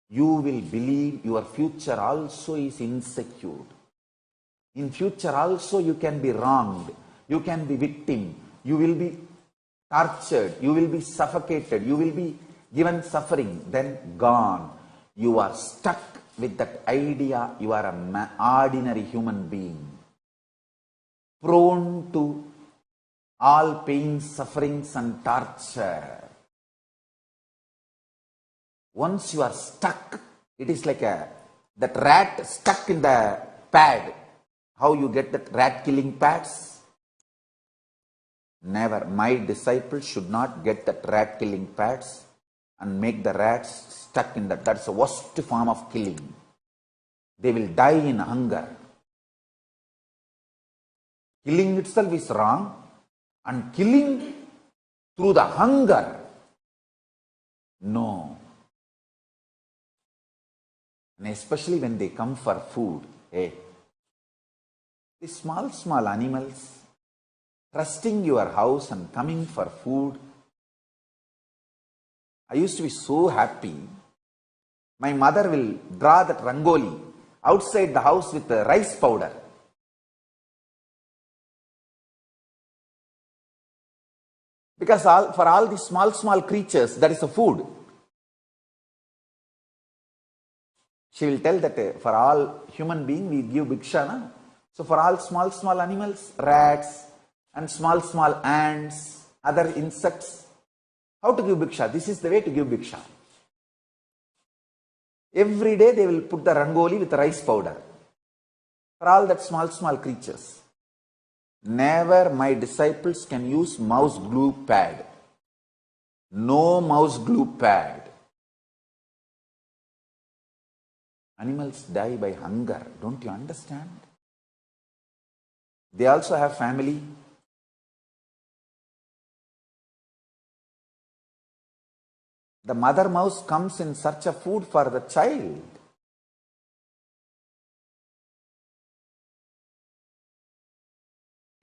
you will believe your future also is insecure. In future also you can be wronged, you can be victim, you will be tortured, you will be suffocated, you will be given suffering, then gone. You are stuck with that idea you are an ordinary human being, prone to all pain, sufferings and torture. Once you are stuck, it is like that rat stuck in the pad. How you get that rat killing pads? Never. My disciples should not get that rat killing pads and make the rats stuck in that. That's the worst form of killing. They will die in hunger. Killing itself is wrong, and killing through the hunger, no. And especially when they come for food, hey, these small animals trusting your house and coming for food. I used to be so happy. My mother will draw that rangoli outside the house with the rice powder. Because for all these small creatures, that is a food. She will tell that for all human beings, we give bhiksha. Na? So for all small animals, rats and small ants, other insects, how to give bhiksha? This is the way to give bhiksha. Every day they will put the rangoli with rice powder. For all that small creatures. Never my disciples can use mouse glue pad. No mouse glue pad. Animals die by hunger. Don't you understand? They also have family. The mother mouse comes in search of food for the child.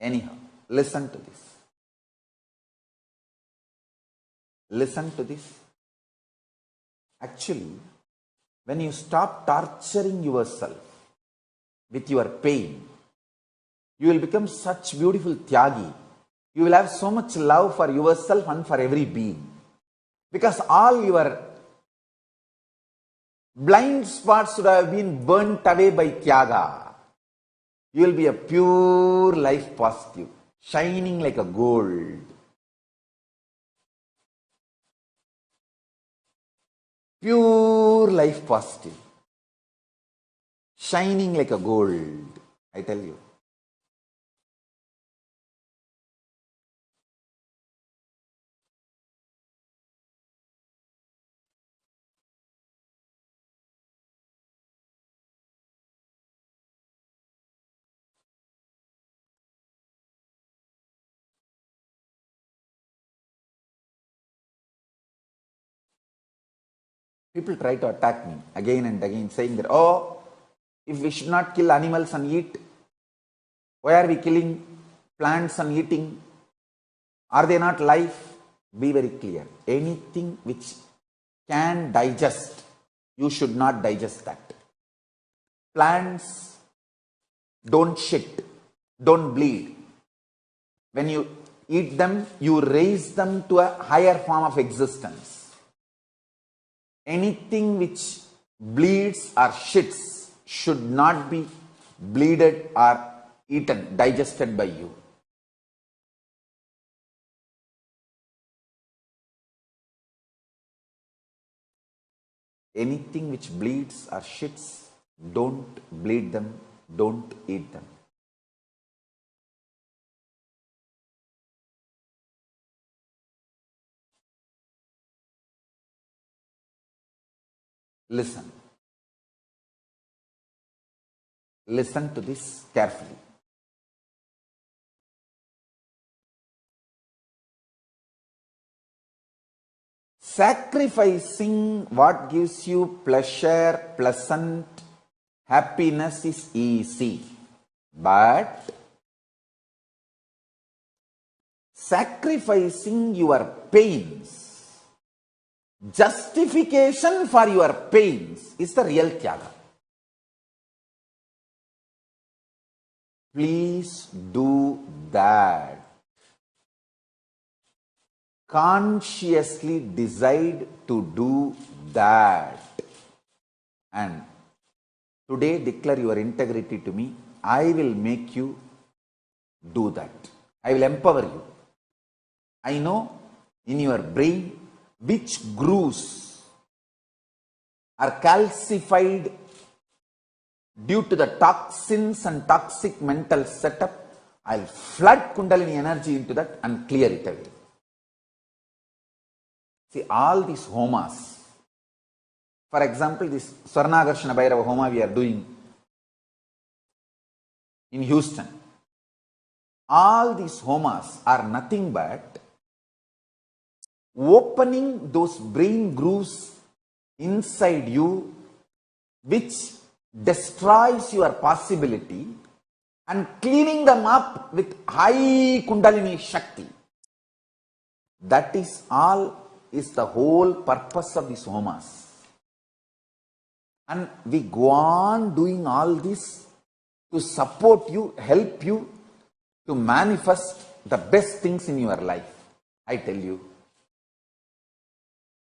Anyhow, listen to this. Listen to this. Actually, when you stop torturing yourself with your pain, you will become such beautiful tyagi. You will have so much love for yourself and for every being. Because all your blind spots should have been burnt away by tyaga. You will be a pure life positive, shining like a gold. Pure life positive, shining like a gold, I tell you. People try to attack me again and again, saying that, oh, if we should not kill animals and eat, why are we killing plants and eating? Are they not life? Be very clear. Anything which can digest, you should not digest that. Plants don't shit, don't bleed. When you eat them, you raise them to a higher form of existence. Anything which bleeds or shits should not be bleeded or eaten, digested by you. Anything which bleeds or shits, don't bleed them, don't eat them. Listen. Listen to this carefully. Sacrificing what gives you pleasure, pleasant, happiness is easy. But sacrificing your pains, justification for your pains is the real tyaga. Please do that. Consciously decide to do that. And today declare your integrity to me. I will make you do that. I will empower you. I know in your brain which grooves are calcified due to the toxins and toxic mental setup. I'll flood Kundalini energy into that and clear it away. See, all these homas, for example, this Swarnagarshana Bhairava Homa we are doing in Houston. All these homas are nothing but opening those brain grooves inside you which destroys your possibility and cleaning them up with high Kundalini Shakti. That is all, is the whole purpose of these homas. And we go on doing all this to support you, help you to manifest the best things in your life. I tell you,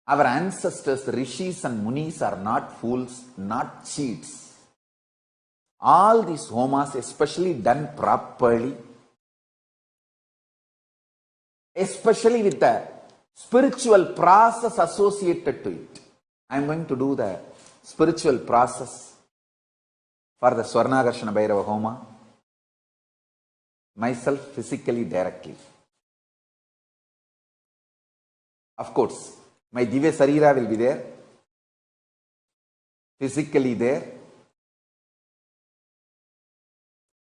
our ancestors, the rishis and munis, are not fools, not cheats. All these homas, especially done properly, especially with the spiritual process associated to it. I am going to do the spiritual process for the Swarnagarshana Bhairava Homa myself, physically, directly. Of course, my Divya Sarira will be there, physically there.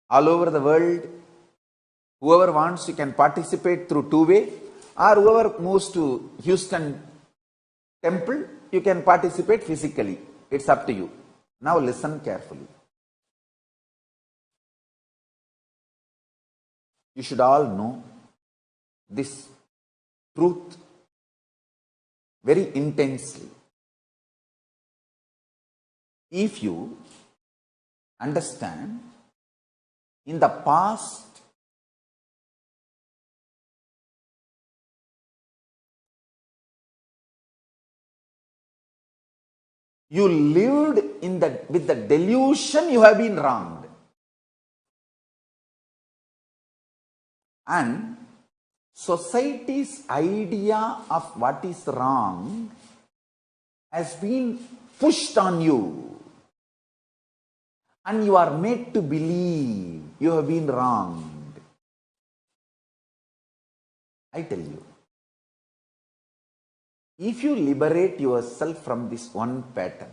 All over the world, whoever wants, you can participate through two-way, or whoever moves to Houston temple, you can participate physically. It's up to you. Now listen carefully. You should all know this truth very intensely. If you understand, in the past, you lived with the delusion you have been wronged. And society's idea of what is wrong has been pushed on you. And you are made to believe you have been wronged. I tell you, if you liberate yourself from this one pattern,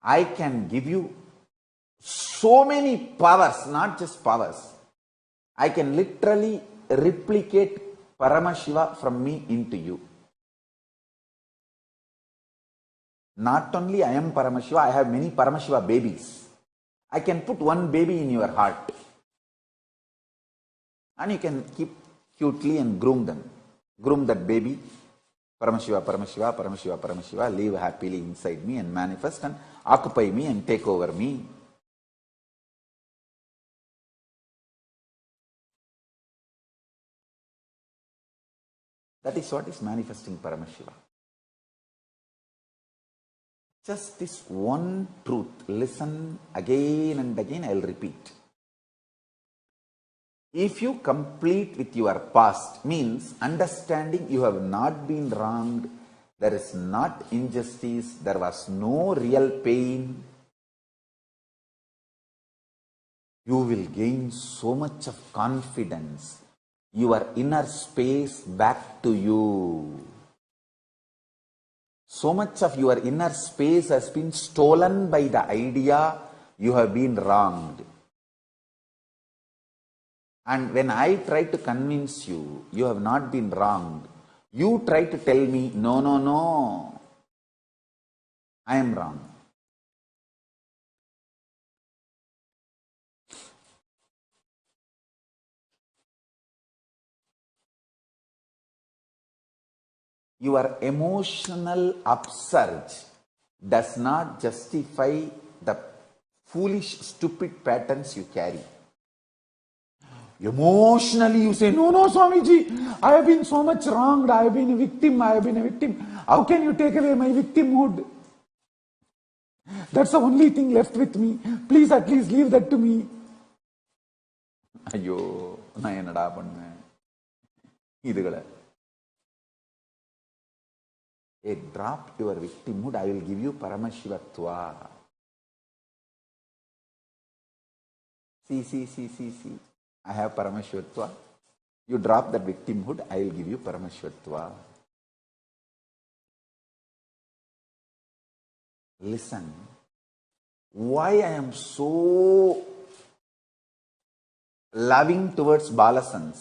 I can give you so many powers, not just powers. I can literally replicate Paramashiva from me into you. Not only I am Paramashiva, I have many Paramashiva babies. I can put one baby in your heart. And you can keep cutely and groom them. Groom that baby. Paramashiva, Paramashiva, Paramashiva, Paramashiva, live happily inside me and manifest and occupy me and take over me. That is what is manifesting Paramashiva. Just this one truth. Listen again and again, I will repeat. If you complete with your past, means understanding you have not been wronged, there is not injustice, there was no real pain, you will gain so much of confidence, your inner space back to you. So much of your inner space has been stolen by the idea you have been wronged. And when I try to convince you, you have not been wronged, you try to tell me, no, no, no, I am wrong. Your emotional upsurge does not justify the foolish, stupid patterns you carry. Emotionally you say, no, no, Swamiji, I have been so much wronged, I have been a victim, I have been a victim. How can you take away my victimhood? That's the only thing left with me. Please at least leave that to me. ஐயோ நான் என்னடா பண்ணுவேன் இதுகளை. Hey, drop your victimhood, I will give you Paramashivatva. See. I have Paramashivatva. You drop that victimhood, I will give you Paramashivatva. Listen, why I am so loving towards Balasans?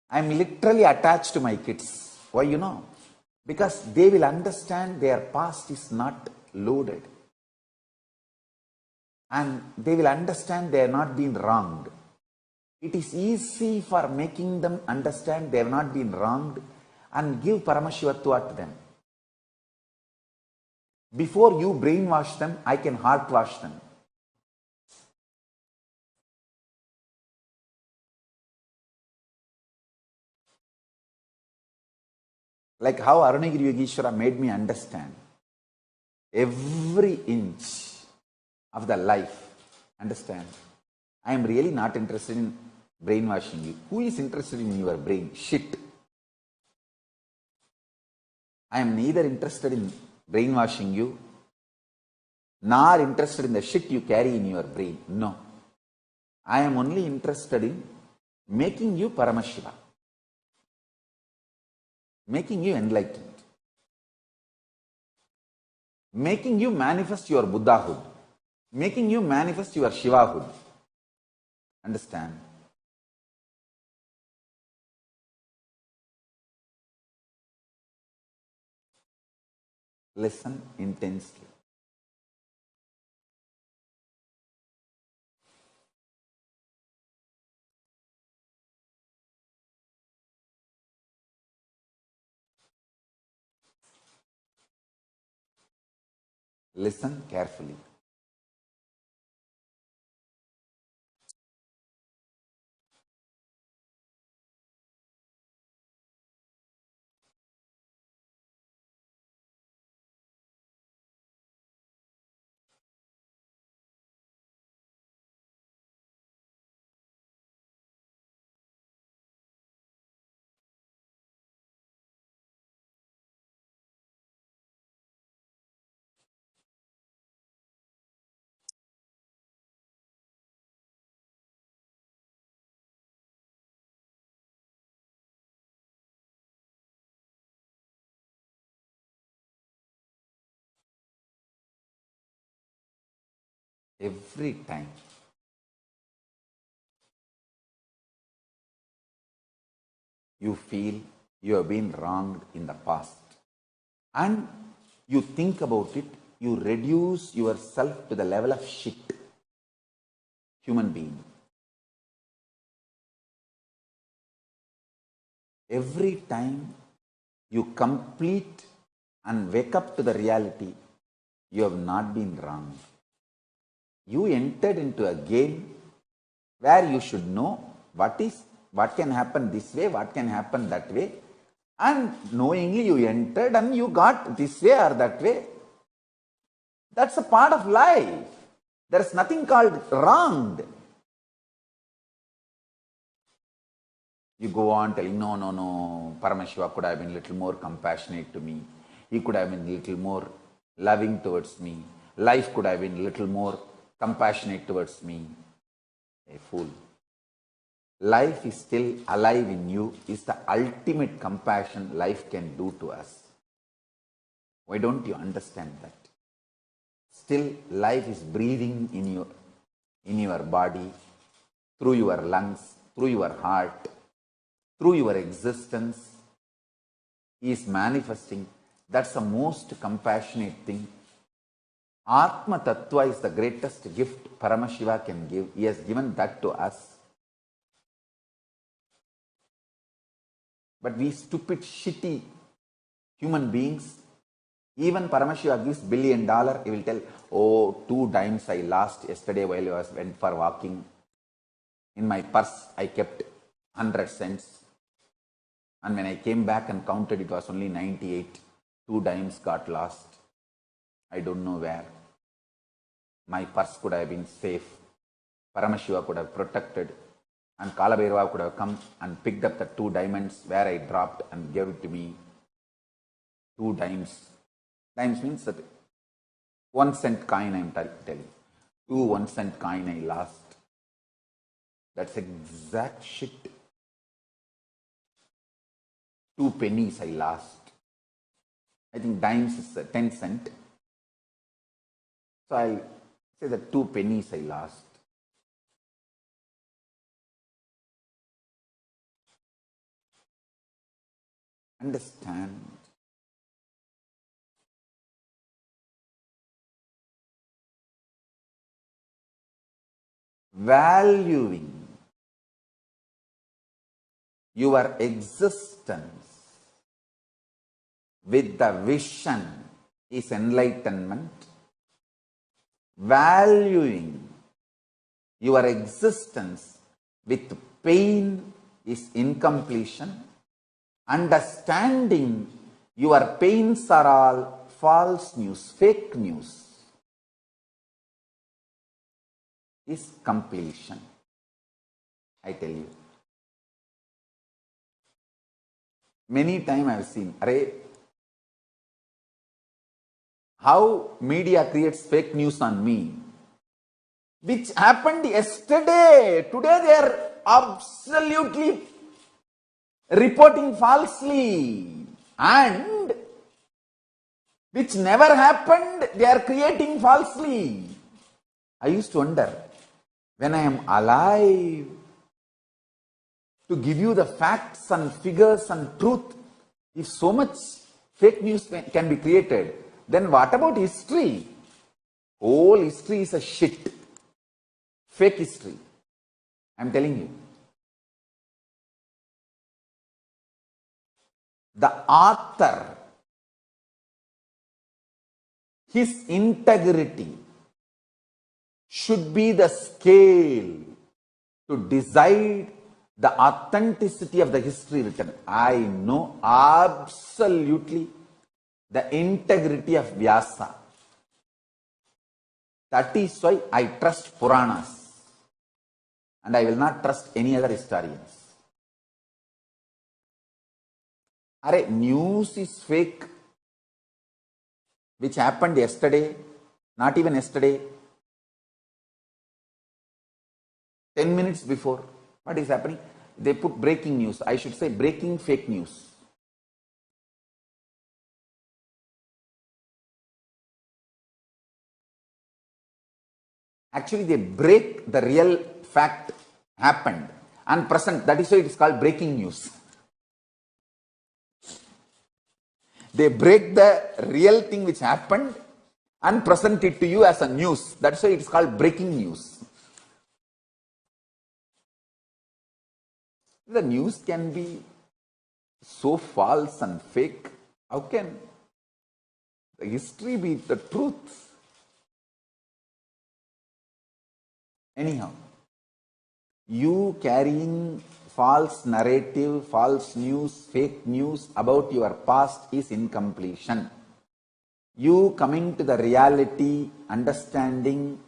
I am literally attached to my kids. Why you know? Because they will understand their past is not loaded. And they will understand they have not been wronged. It is easy for making them understand they have not been wronged and give Paramashivatva to them. Before you brainwash them, I can heartwash them. Like how Arunagiri Yogeshwara made me understand every inch of the life. Understand? I am really not interested in brainwashing you. Who is interested in your brain? Shit. I am neither interested in brainwashing you, nor interested in the shit you carry in your brain. No. I am only interested in making you Paramashiva. Making you enlightened. Making you manifest your Buddhahood. Making you manifest your Shivahood. Understand? Listen intensely. Listen carefully. Every time you feel you have been wronged in the past and you think about it, you reduce yourself to the level of shit, human being. Every time you complete and wake up to the reality, you have not been wronged. You entered into a game where you should know what can happen this way, what can happen that way. And knowingly you entered and you got this way or that way. That's a part of life. There's nothing called wronged. You go on telling, no, Paramashiva could have been a little more compassionate to me. He could have been a little more loving towards me. Life could have been a little more compassionate towards me. A fool. Life is still alive in you is the ultimate compassion life can do to us. Why don't you understand that? Still, life is breathing in your body, through your lungs, through your heart, through your existence. He is manifesting. That's the most compassionate thing. Atma Tattva is the greatest gift Paramashiva can give. He has given that to us. But we stupid, shitty human beings, even Paramashiva gives $1 billion, he will tell, oh, 2 dimes I lost yesterday while I went for walking. In my purse, I kept 100 cents. And when I came back and counted, it was only 98. 2 dimes got lost. I don't know where. My purse could have been safe. Paramashiva could have protected. And Kalabhairava could have come and picked up the 2 diamonds where I dropped and gave it to me. 2 dimes. Dimes means that 1 cent coin I am telling. 2 1-cent coin I lost. That's exact shit. 2 pennies I lost. I think dimes is 10 cent. So I'll say that 2 pennies I lost. Understand. Valuing your existence with the vision is enlightenment. Valuing your existence with pain is incompletion. Understanding your pains are all false news, fake news, is completion. I tell you. Many times I have seen, how media creates fake news on me, which happened yesterday. Today they are absolutely reporting falsely, and which never happened, they are creating falsely. I used to wonder, when I am alive, to give you the facts and figures and truth, if so much fake news can be created, then what about history? Whole history is a shit. Fake history. I am telling you. The author, his integrity should be the scale to decide the authenticity of the history written. I know absolutely the integrity of Vyasa. That is why I trust Puranas and I will not trust any other historians. News is fake, which happened yesterday, not even yesterday, 10 minutes before. What is happening? They put breaking news. I should say breaking fake news. Actually, they break the real fact happened and present. That is why it is called breaking news. They break the real thing which happened and present it to you as a news. That's why it is called breaking news. The news can be so false and fake. How can the history be the truth? Anyhow, you carrying false narrative, false news, fake news about your past is incompletion. You coming to the reality, understanding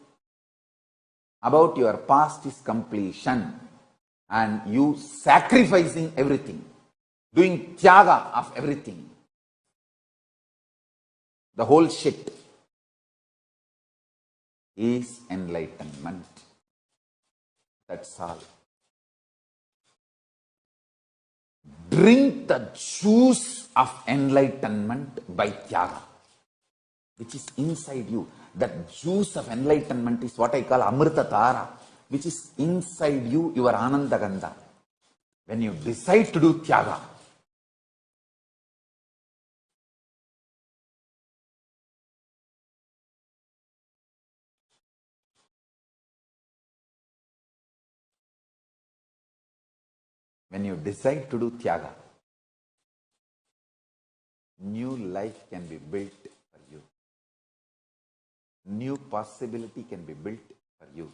about your past is completion, and you sacrificing everything, doing tyaga of everything, the whole shit is enlightenment. That's all. Drink the juice of enlightenment by tyaga, which is inside you. That juice of enlightenment is what I call Amrita Tara, which is inside you, your Ananda Gandha. When you decide to do tyaga, new life can be built for you. New possibility can be built for you.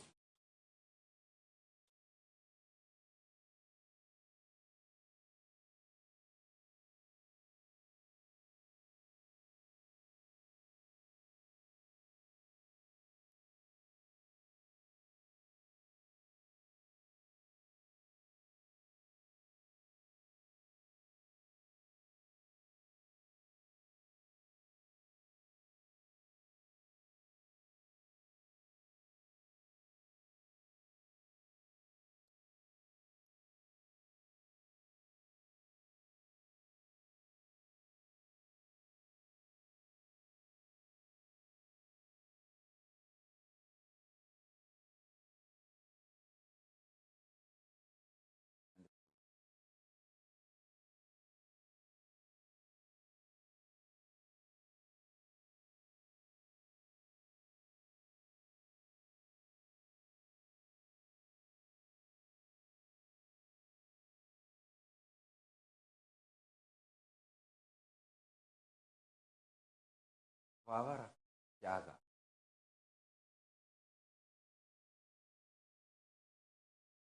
Power of tyaga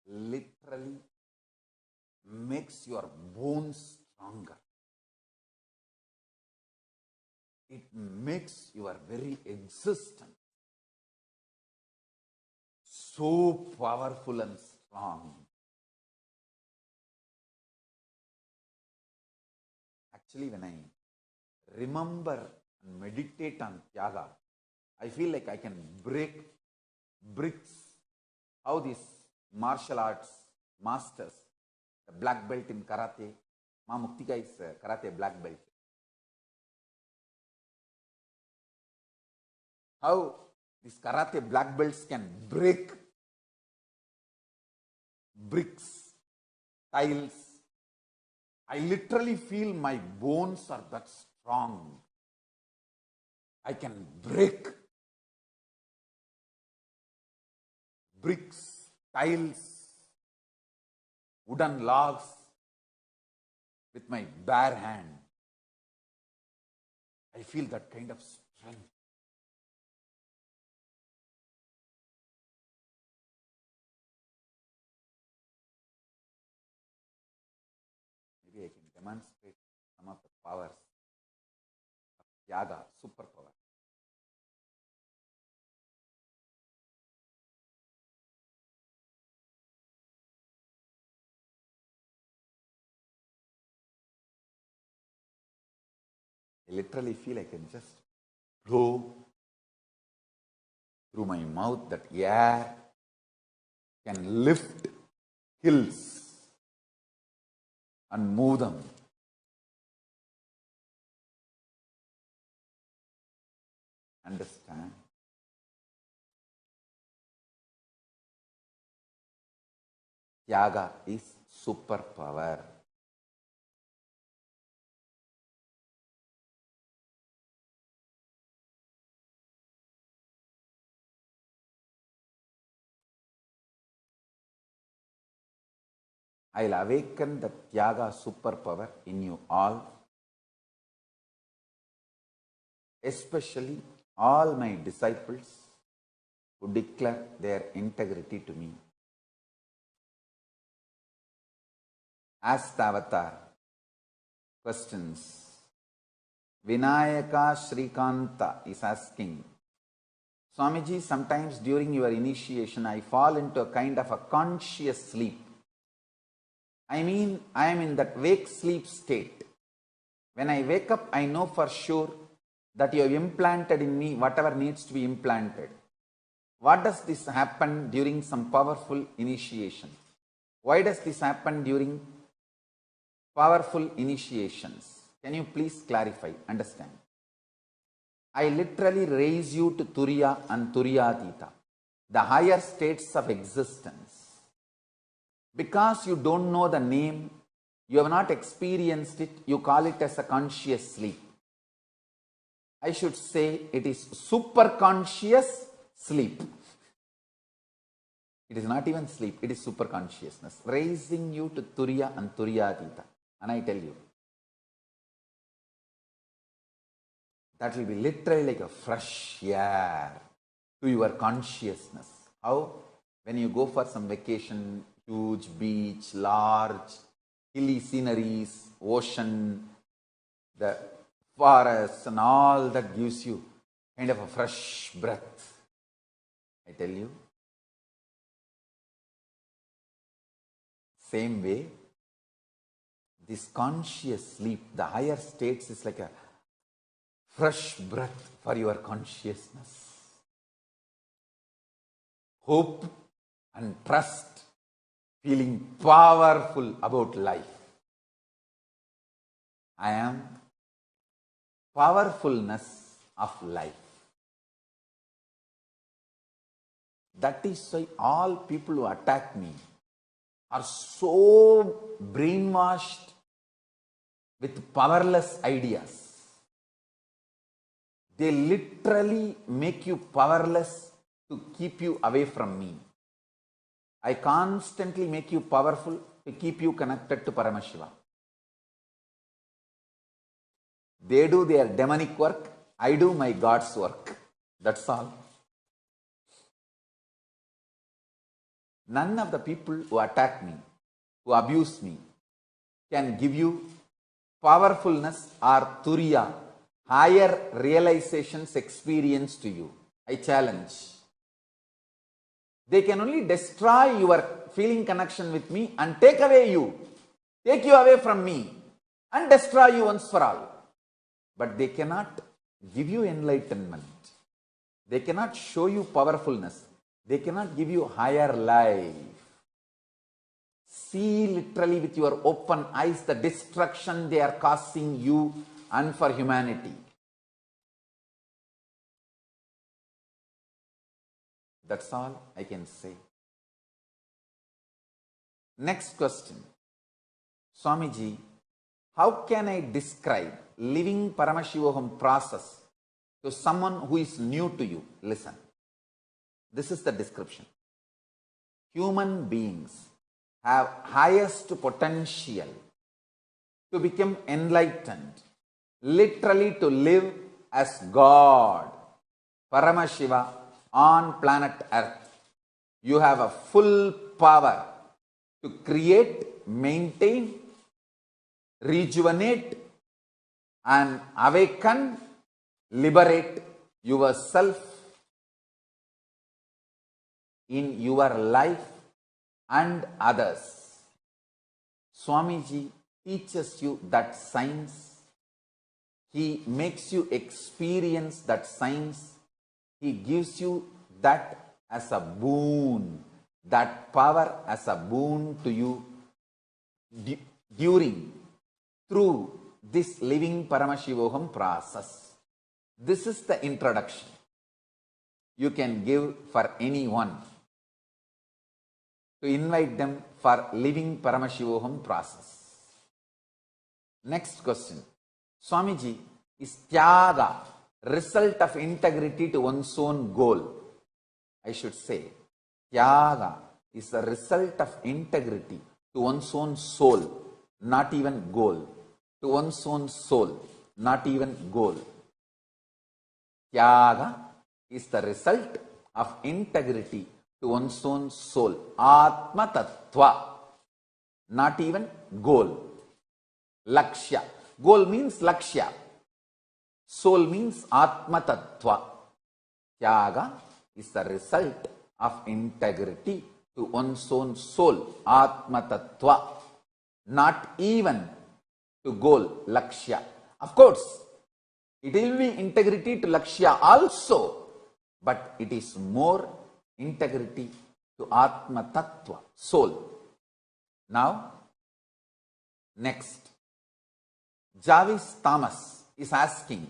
literally makes your bones stronger. It makes your very existence so powerful and strong. Actually, when I remember and meditate on tyaga, I feel like I can break bricks. How these martial arts masters, the black belt in karate, Ma Muktika is karate black belt. How these karate black belts can break bricks, tiles. I literally feel my bones are that strong. I can break bricks, tiles, wooden logs with my bare hand. I feel that kind of strength. Maybe I can demonstrate some of the powers of tyaga, superpower. I literally feel I can just blow through my mouth, that air can lift hills and move them. Understand? Tyaga is superpower. I'll awaken the tyaga superpower in you all, especially all my disciples who declare their integrity to me. Ask the avatar questions. Vinayaka Shrikanta is asking, Swamiji, sometimes during your initiation, I fall into a kind of a conscious sleep. I mean, I am in that wake sleep state. When I wake up, I know for sure that you have implanted in me whatever needs to be implanted. What does this happen during some powerful initiation? Why does this happen during powerful initiations? Can you please clarify, understand? I literally raise you to Turiya and Turiyatita, the higher states of existence. Because you don't know the name, you have not experienced it, you call it as a conscious sleep. I should say it is super conscious sleep. It is not even sleep, it is super consciousness, raising you to Turiya and Turiyatita. And I tell you, that will be literally like a fresh air to your consciousness. How? When you go for some vacation, huge beach, large, hilly sceneries, ocean, the forests and all that gives you kind of a fresh breath. I tell you. Same way, this conscious sleep, the higher states is like a fresh breath for your consciousness. Hope and trust, feeling powerful about life. I am powerfulness of life. That is why all people who attack me are so brainwashed with powerless ideas. They literally make you powerless to keep you away from me. I constantly make you powerful to keep you connected to Paramashiva. They do their demonic work, I do my God's work. That's all. None of the people who attack me, who abuse me, can give you powerfulness or Turiya, higher realizations experience to you. I challenge. They can only destroy your feeling connection with me and take you away from me and destroy you once for all. But they cannot give you enlightenment. They cannot show you powerfulness. They cannot give you higher life. See literally with your open eyes the destruction they are causing you and for humanity. That's all I can say. Next question. Swamiji, how can I describe living Paramashivoham process to someone who is new to you? Listen. This is the description. Human beings have highest potential to become enlightened, literally to live as God, Paramashiva on planet Earth. You have a full power to create, maintain, rejuvenate and awaken, liberate yourself in your life and others. Swamiji teaches you that science. He makes you experience that science. He gives you that as a boon, that power as a boon to you through this living Paramashivoham process. This is the introduction you can give for anyone to invite them for living Paramashivoham process. Next question. Swamiji, is Tyaga result of integrity to one's own goal? I should say, Tyaga is the result of integrity to one's own soul, not even goal. To one's own soul, not even goal. Tyaga is the result of integrity to one's own soul. Atma Tattva. not even goal. Lakshya. Goal means lakshya. Soul means Atma Tattva. Tyaga is the result of integrity to one's own soul, Atma Tattva, not even to goal, Lakshya. Of course, it will be integrity to Lakshya also, but it is more integrity to Atma Tattva, soul. Now, next, Jarvis Thomas is asking,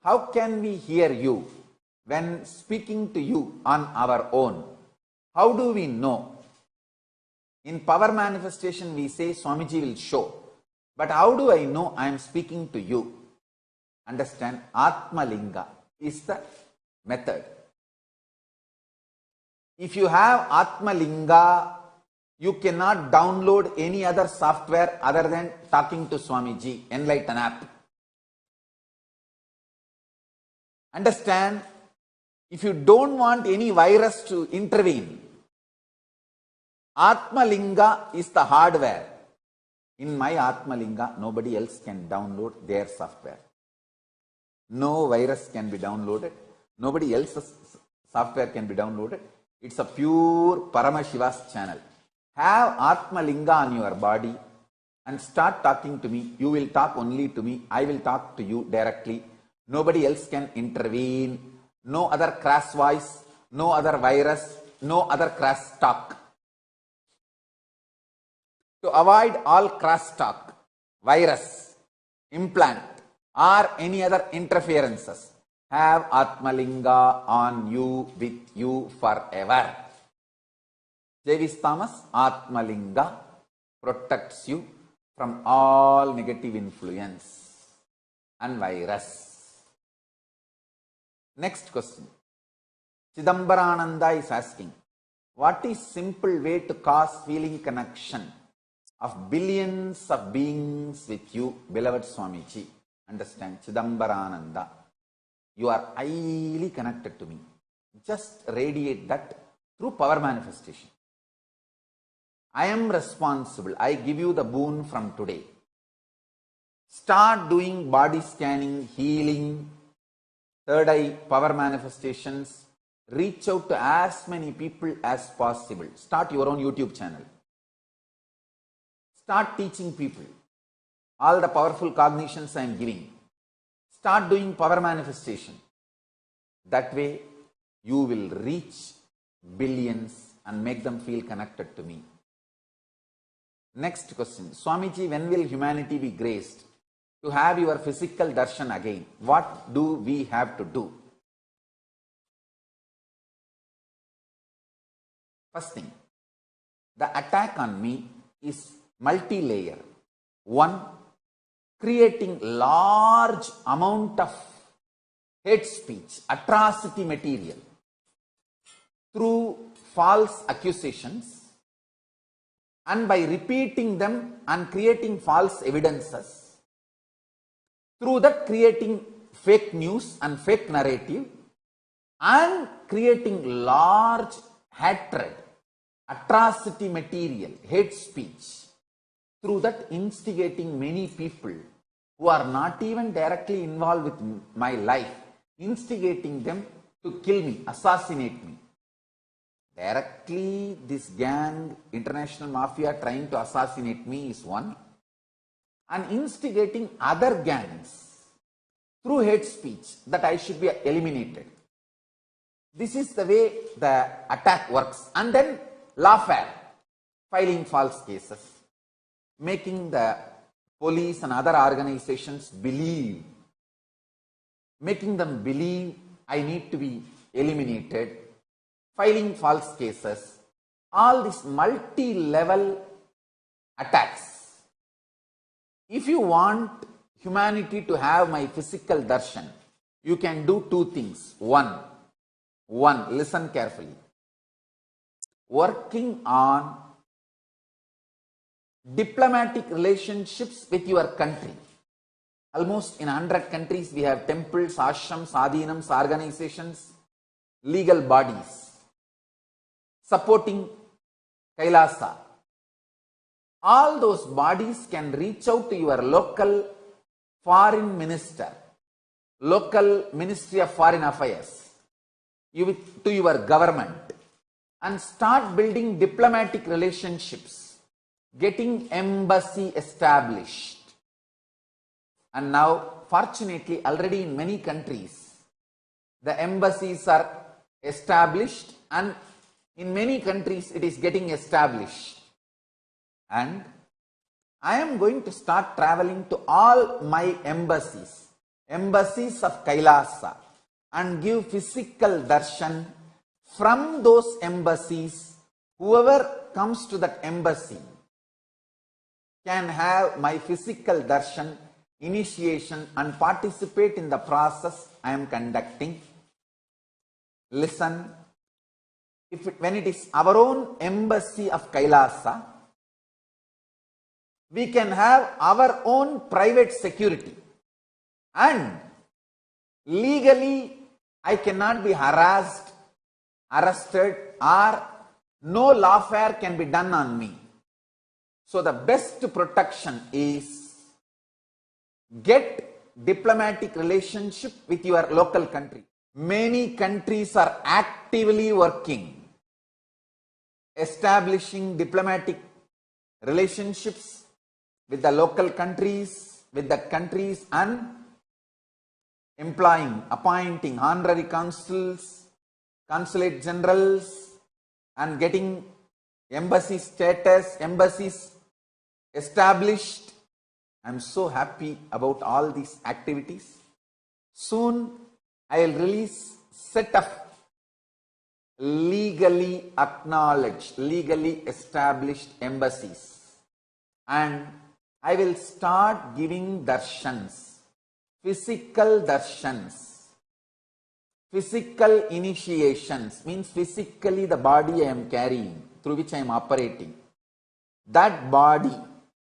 how can we hear you when speaking to you on our own? How do we know? In power manifestation, we say Swamiji will show. But how do I know I am speaking to you? Understand, Atma Linga is the method. If you have Atma Linga, you cannot download any other software other than talking to Swamiji, Enlighten app. Understand, if you don't want any virus to intervene, Atma Linga is the hardware. In my Atma Linga, nobody else can download their software. No virus can be downloaded. Nobody else's software can be downloaded. It's a pure Paramashiva's channel. Have Atma Linga on your body and start talking to me. You will talk only to me. I will talk to you directly. Nobody else can intervene. No other crass voice, no other virus, no other crass talk. To avoid all crass talk, virus, implant, or any other interferences, have Atmalinga on you, with you forever. Jarvis Thomas, Atmalinga protects you from all negative influence and virus. Next question. Chidambarananda is asking, what is simple way to cause feeling connection of billions of beings with you, beloved Swamiji? Understand, Chidambarananda, you are highly connected to me. Just radiate that through power manifestation. I am responsible. I give you the boon from today. Start doing body scanning, healing, third eye power manifestations. Reach out to as many people as possible. Start your own YouTube channel. Start teaching people all the powerful cognitions I am giving. Start doing power manifestation. That way you will reach billions and make them feel connected to me. Next question. Swamiji, when will humanity be graced to have your physical darshan again? What do we have to do? First thing, the attack on me is multi-layer. One, creating large amount of hate speech, atrocity material through false accusations, and by repeating them and creating false evidences, through that creating fake news and fake narrative, and creating large hatred, atrocity material, hate speech, through that instigating many people who are not even directly involved with my life, instigating them to kill me, assassinate me. Directly this gang, international mafia trying to assassinate me is one, and instigating other gangs through hate speech that I should be eliminated. This is the way the attack works. And then lawfare, filing false cases, making the police and other organizations believe, making them believe I need to be eliminated, filing false cases, all these multi-level attacks. If you want humanity to have my physical darshan, you can do two things. One, listen carefully. Working on diplomatic relationships with your country. Almost in 100 countries we have temples, ashrams, adhinams, organizations, legal bodies supporting Kailasa. all those bodies can reach out to your local foreign minister, local Ministry of Foreign Affairs, to your government, and start building diplomatic relationships, getting embassy established. And now, fortunately, already in many countries, the embassies are established, and in many countries it is getting established. And I am going to start traveling to all my embassies of Kailasa, and give physical darshan from those embassies. Whoever comes to that embassy can have my physical darshan, initiation, and participate in the process I am conducting. Listen, when it is our own embassy of Kailasa, we can have our own private security, and legally I cannot be harassed, arrested, or no lawfare can be done on me. So the best protection is get diplomatic relationship with your local country. Many countries are actively working, establishing diplomatic relationships with the local countries, and employing, appointing honorary consuls, consulate generals, and getting embassy status, embassies established. I am so happy about all these activities. Soon I will release set of legally acknowledged, legally established embassies, and I will start giving darshans, physical darshans, physical initiations, means physically the body I am carrying, through which I am operating. That body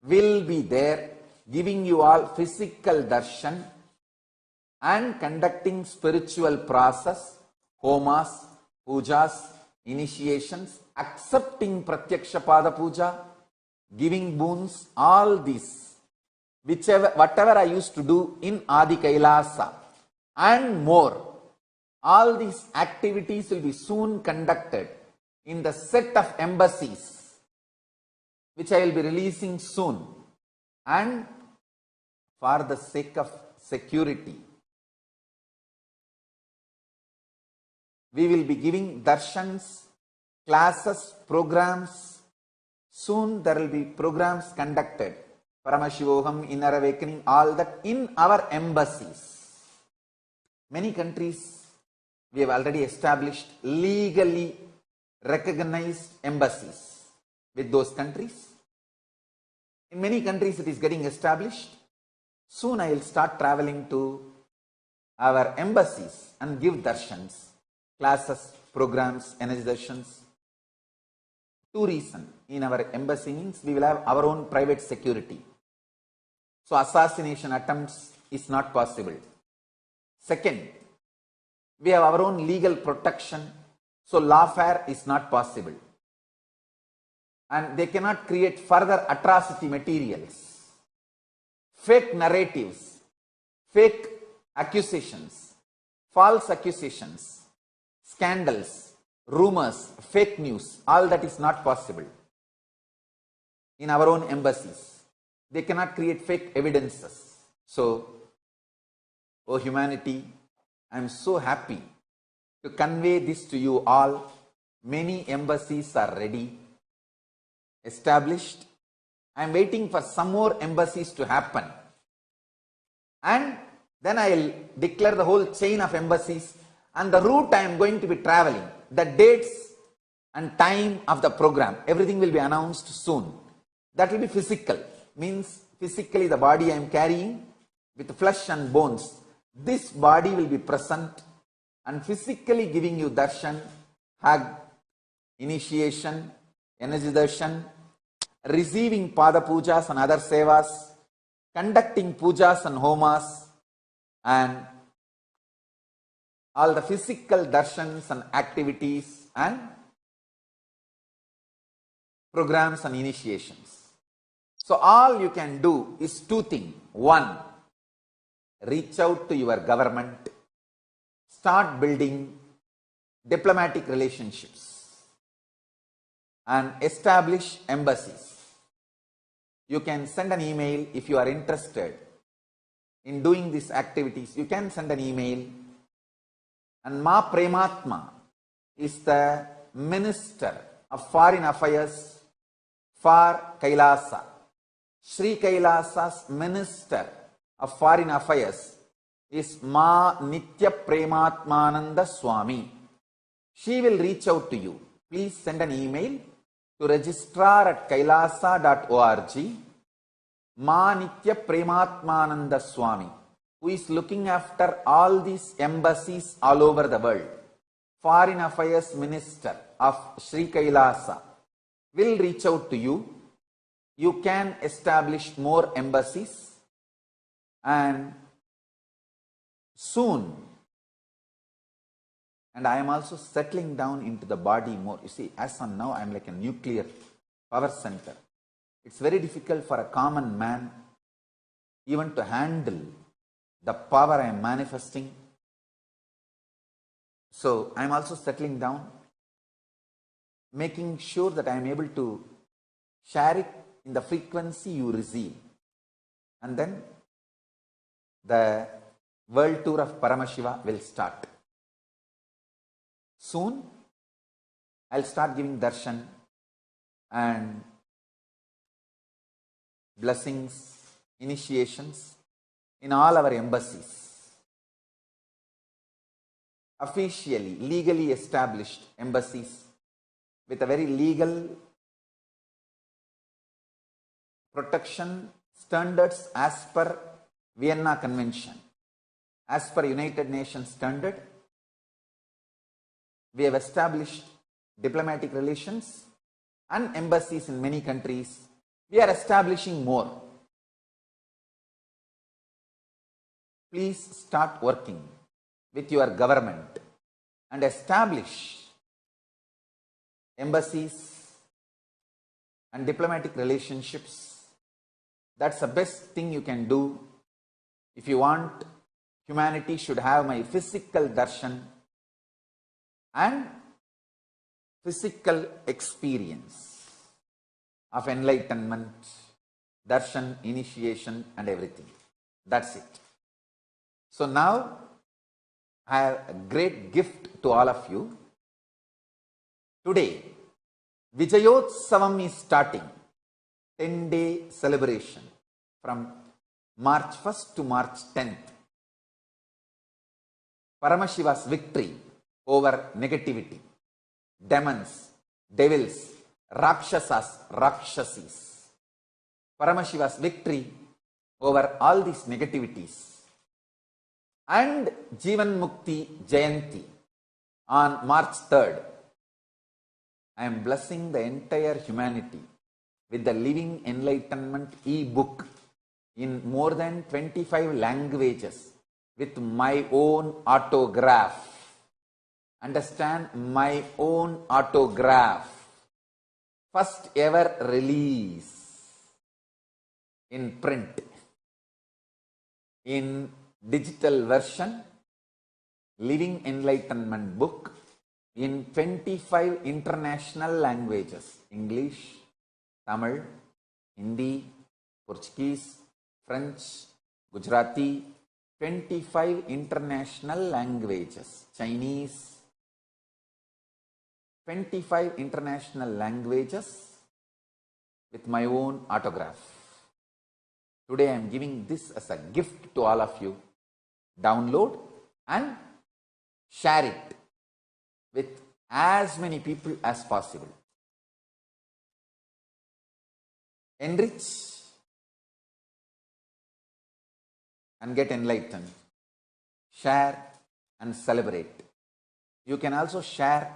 will be there giving you all physical darshan and conducting spiritual process, homas, pujas, initiations, accepting pratyaksha pada puja, giving boons, all these, whatever I used to do in Adi Kailasa and more. All these activities will be soon conducted in the set of embassies which I will be releasing soon. And for the sake of security, we will be giving darshans, classes, programs. Soon there will be programs conducted, Paramashivoham, Inner Awakening, all that in our embassies. Many countries we have already established legally recognized embassies with those countries. In many countries it is getting established. Soon I will start traveling to our embassies and give darshans, classes, programs, energy darshans. Two reasons. In our embassy means we will have our own private security. So assassination attempts is not possible. Second, we have our own legal protection. So lawfare is not possible. And they cannot create further atrocity materials, fake narratives, fake accusations, false accusations, scandals, rumors, fake news, all that is not possible. In our own embassies, they cannot create fake evidences. So, oh humanity, I am so happy to convey this to you all. Many embassies are ready, established. I am waiting for some more embassies to happen. And then I will declare the whole chain of embassies and the route I am going to be traveling, the dates and time of the program, everything will be announced soon. That will be physical, means physically the body I am carrying with flesh and bones. This body will be present and physically giving you darshan, hug, initiation, energy darshan, receiving pada pujas and other sevas, conducting pujas and homas, and all the physical darshans and activities and programs and initiations. So all you can do is two things. One, reach out to your government, start building diplomatic relationships and establish embassies. You can send an email if you are interested in doing these activities. You can send an email, and Ma Prematma is the Minister of Foreign Affairs for Kailasa. Sri Kailasa's Minister of Foreign Affairs is Ma Nithya Prematmananda Swami. She will reach out to you. Please send an email to registrar@kailasa.org. Ma Nithya Prematmananda Swami, who is looking after all these embassies all over the world, Foreign Affairs Minister of Sri Kailasa, will reach out to you. You can establish more embassies, and soon, and I am also settling down into the body more. You see, as on now, I am like a nuclear power center. It's very difficult for a common man even to handle the power I am manifesting. So I am also settling down, making sure that I am able to share it in the frequency you receive. And then the world tour of Paramashiva will start. Soon I'll start giving darshan and blessings, initiations in all our embassies. Officially, legally established embassies with a very legal protection standards as per Vienna Convention, as per United Nations standard. We have established diplomatic relations and embassies in many countries. We are establishing more. Please start working with your government and establish embassies and diplomatic relationships. That's the best thing you can do. If you want, humanity should have my physical darshan and physical experience of enlightenment, darshan, initiation and everything. That's it. So now I have a great gift to all of you. Today, Vijayotsavam is starting, 10-day celebration from March 1st to March 10th. Paramashiva's victory over negativity, demons, devils, rakshasas, rakshasis. Paramashiva's victory over all these negativities. And Jivan Mukti Jayanti on March 3rd. I am blessing the entire humanity with the Living Enlightenment e-book in more than 25 languages with my own autograph. Understand, my own autograph. First ever release in print. In digital version, Living Enlightenment book in 25 international languages: English, Tamil, Hindi, Portuguese, French, Gujarati, 25 international languages, Chinese, 25 international languages with my own autograph. Today I am giving this as a gift to all of you. Download and share it with as many people as possible. Enrich and get enlightened. Share and celebrate. You can also share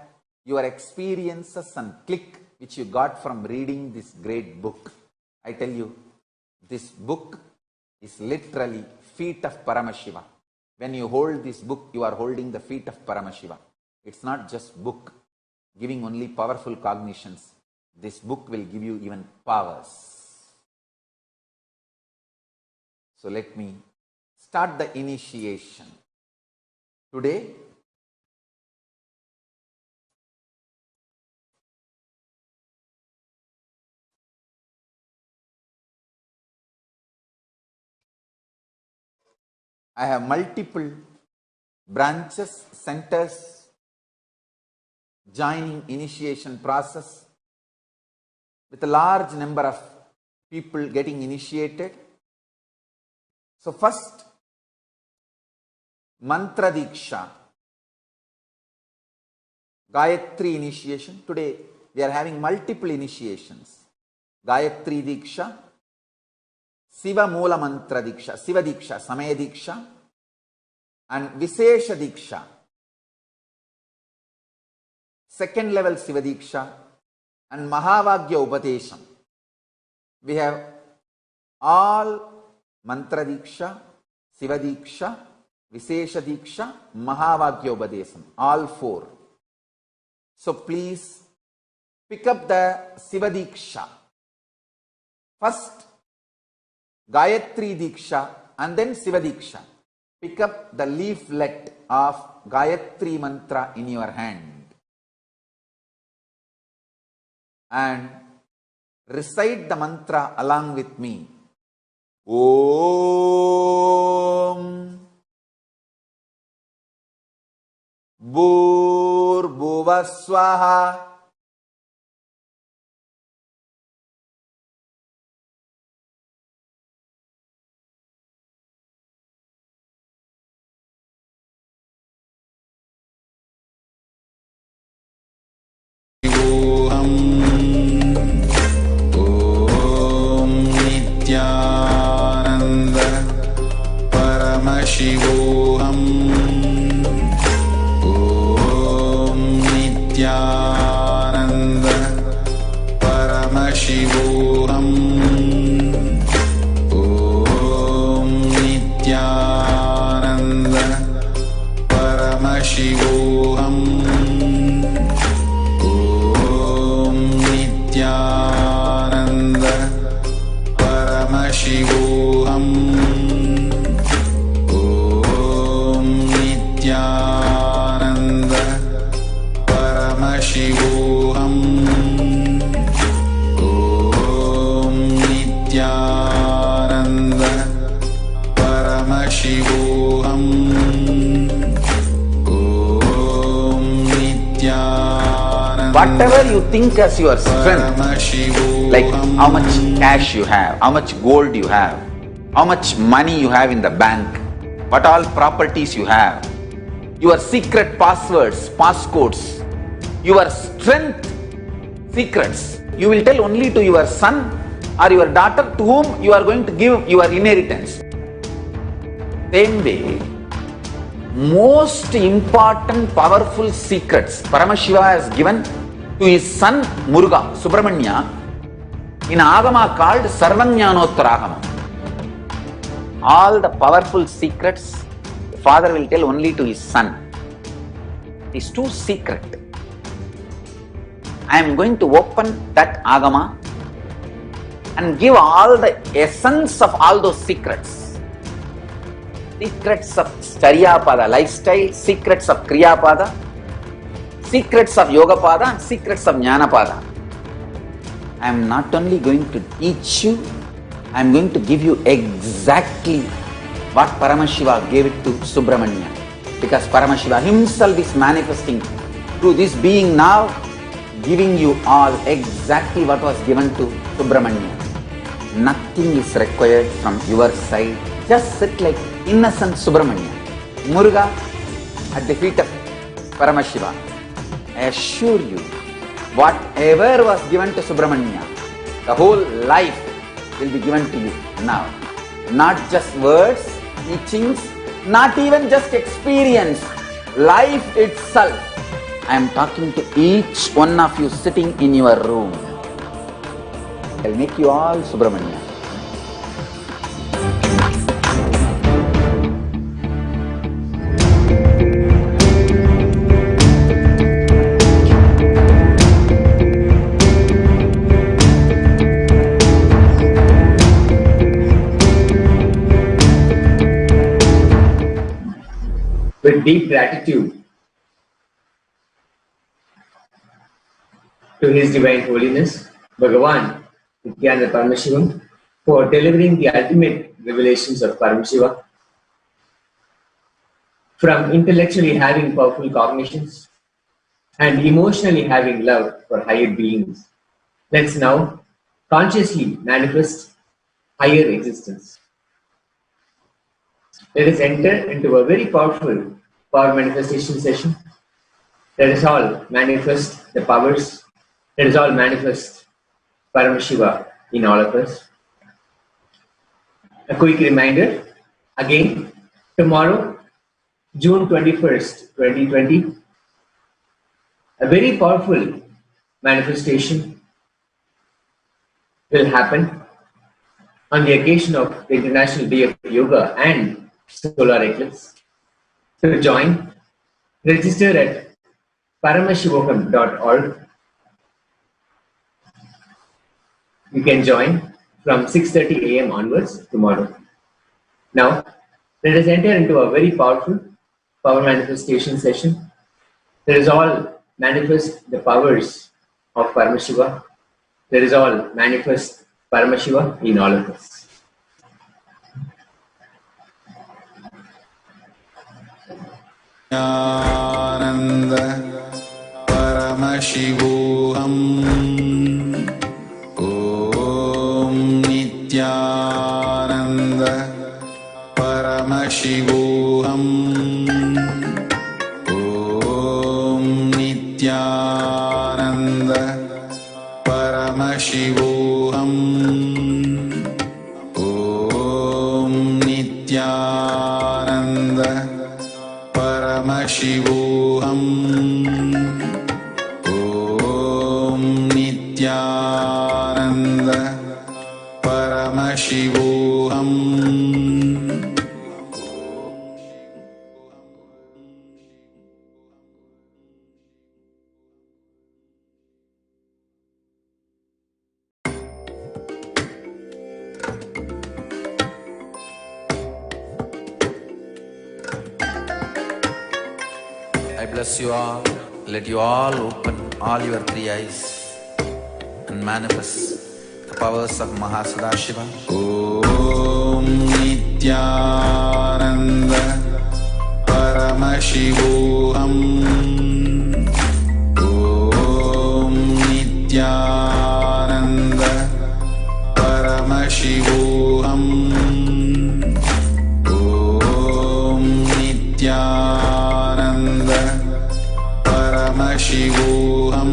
your experiences and click which you got from reading this great book. I tell you, this book is literally feet of Paramashiva. When you hold this book, you are holding the feet of Paramashiva. It's not just book giving only powerful cognitions. This book will give you even powers. So let me start the initiation. Today, I have multiple branches, centers joining initiation process with a large number of people getting initiated. So first, Mantra Diksha, Gayatri initiation. Today we are having multiple initiations. Gayatri Diksha, Siva Moola Mantra Diksha, Siva Diksha, Samaya Diksha, and Visesha Diksha. Second level Siva Diksha and Mahavagya Upadesham. We have all Mantra Diksha, Siva Diksha, Visesha Diksha, Mahavagya Upadesham, all four. So please pick up the Siva Diksha. First Gayatri Diksha and then Siva Diksha. Pick up the leaflet of Gayatri Mantra in your hand and recite the mantra along with me. Om Bhur-Bhuvah-Swaha Paramashivoham. Om Nithyananda Paramashivoham. Om Nithyananda Paramashivoham. Om Nithyananda Paramashivoham. Nithyananda Paramashivoham. Om Nithyananda Paramashivoham. Om Nithyananda Paramashivoham. Om Nithyananda. Whatever you think as your strength, like how much cash you have, how much gold you have, how much money you have in the bank, what all properties you have, your secret passwords, passcodes, your strength secrets, you will tell only to your son or your daughter to whom you are going to give your inheritance. Same way, most important powerful secrets Paramashiva has given to his son Muruga, Subramanya, in Agama called Sarvajnanottaragama. All the powerful secrets the father will tell only to his son. It is too secret. I am going to open that Agama and give all the essence of all those secrets. Secrets of Charyapada lifestyle, secrets of Kriyapada, secrets of Yogapada and secrets of Jnanapada. I am not only going to teach you, I am going to give you exactly what Paramashiva gave it to Subramanya. Because Paramashiva himself is manifesting through this being now, giving you all exactly what was given to Subramanya. Nothing is required from your side. Just sit like innocent Subramanya, Muruga at the feet of Paramashiva. I assure you, whatever was given to Subramanya, the whole life will be given to you now. Not just words, teachings, not even just experience, life itself. I am talking to each one of you sitting in your room. I will make you all Subramanya. deep gratitude to His Divine Holiness, Bhagavan Nithyananda Paramashivam, for delivering the ultimate revelations of Paramashiva, from intellectually having powerful cognitions and emotionally having love for higher beings. Let's now consciously manifest higher existence. Let us enter into a very powerful power manifestation session. Let us all manifest the powers. Let us all manifest Paramashiva in all of us. A quick reminder, again, tomorrow, June 21st, 2020, a very powerful manifestation will happen on the occasion of the International Day of Yoga and Solar Eclipse. To join, register at paramashivoham.org. You can join from 6:30 a.m. onwards tomorrow. Now, let us enter into a very powerful power manifestation session. Let us all manifest the powers of Paramashiva. Let us all manifest Paramashiva in all of us. Nithyananda Paramashivoham. Om Nithyananda Paramashivoham. Om Nithyananda Paramashivoham. Om Nithyananda Paramashivoham. Om Nithyananda Paramashivoham. I bless you all. Let you all open all your three eyes and manifest the powers of Mahasadashiva. Om Nithyananda Paramashivoham. Om Nithyananda Paramashivoham. Om Nithyananda Paramashivoham.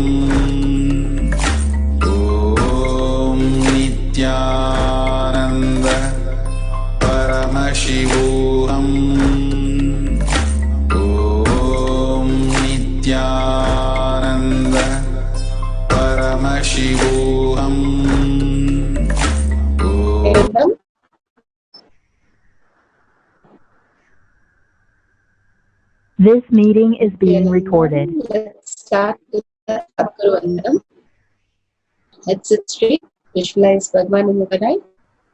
Om Nithyananda Paramashivoham. Om Nithyananda Paramashivoham. This meeting is being recorded. Let's start with the Sadguru Vandanam. Head sit straight, visualize Bhagwan in your right.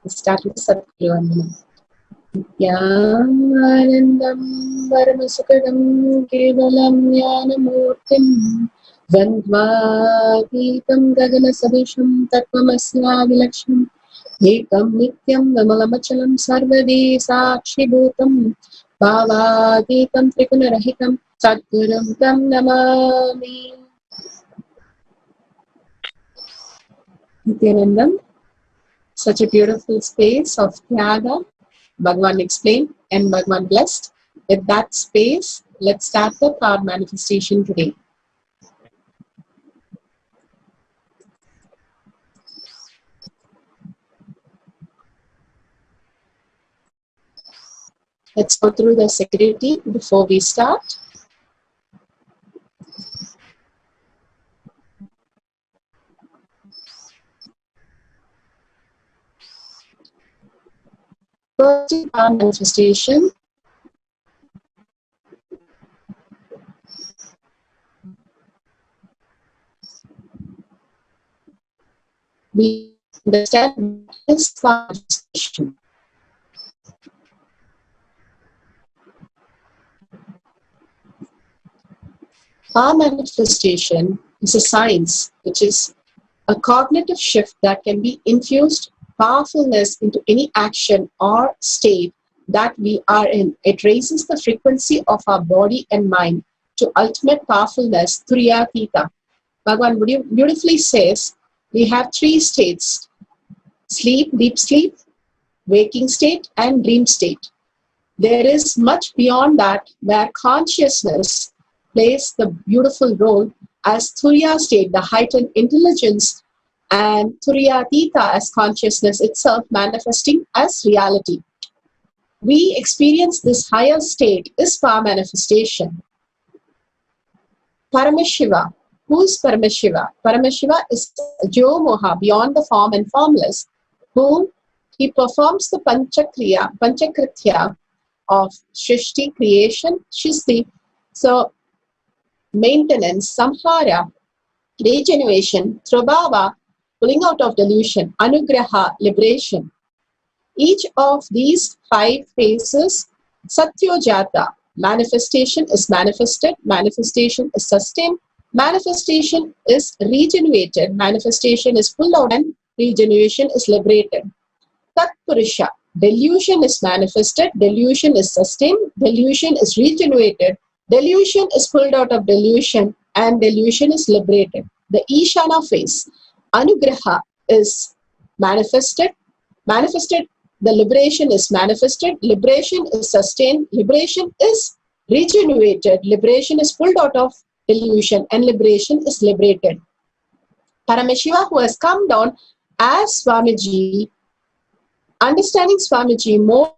Let's start with the Sadguru Vandanam. Nithyanandam Paramasukadam Kevalam Jnanamurtim Vandvatītam Gagana Sadisham Tattvamasya Vilaksham Ekam Nityam Vimalamachalam Sarvadi Sakshibhutam Bhavatītam Trigunarahitam Sadgurum Tam Namami. Nithyanandam, such a beautiful space of Tyaga. Bhagwan explained and Bhagwan blessed. With that space, let's start the power manifestation today. Let's go through the security before we start. First, power manifestation. We understand this power manifestation. Our manifestation is a science, which is a cognitive shift that can be infused powerfulness into any action or state that we are in. It raises the frequency of our body and mind to ultimate powerfulness, Turiya Theta. Bhagavan beautifully says we have three states: sleep, deep sleep, waking state, and dream state. There is much beyond that where consciousness plays the beautiful role as Turiya state, the heightened intelligence, and Turiya Theta as consciousness itself manifesting as reality. We experience this higher state is power manifestation. Paramashiva. Who's Paramashiva? Paramashiva is Jo Moha, beyond the form and formless, whom he performs the Panchakritya of Shrishti, creation, Shisti, so maintenance, Samhara, regeneration, Trabhava, pulling out of delusion, Anugraha, liberation. Each of these 5 phases, Satyojata, manifestation is manifested, manifestation is sustained, manifestation is regenerated, manifestation is pulled out, and regeneration is liberated. Tatpurusha, delusion is manifested, delusion is sustained, delusion is regenerated, delusion is pulled out of delusion, and delusion is liberated. The Ishana phase, Anugraha, is manifested, the liberation is manifested, liberation is sustained, liberation is regenerated, liberation is pulled out of delusion, and liberation is liberated. Paramashiva, who has come down as Swamiji, understanding Swamiji more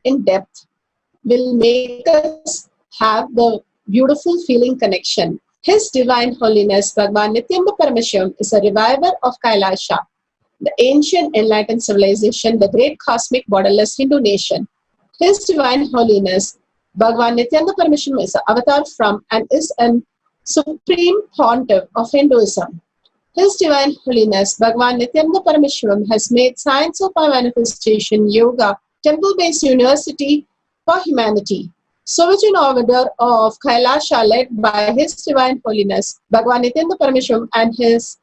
in depth will make us have the beautiful feeling connection. His Divine Holiness Bhagavan Nithyananda Paramashivam is a reviver of Kailasha, the ancient enlightened civilization, the great cosmic borderless Hindu nation. His Divine Holiness Bhagavan Nithyananda Paramashivam is an avatar from and is an supreme pontiff of Hinduism. His Divine Holiness Bhagavan Nithyananda Paramashivam has made science of our manifestation yoga temple-based university for humanity. Sovereign order of Kailasha, led by His Divine Holiness Bhagavan Nithyananda Paramashivam and his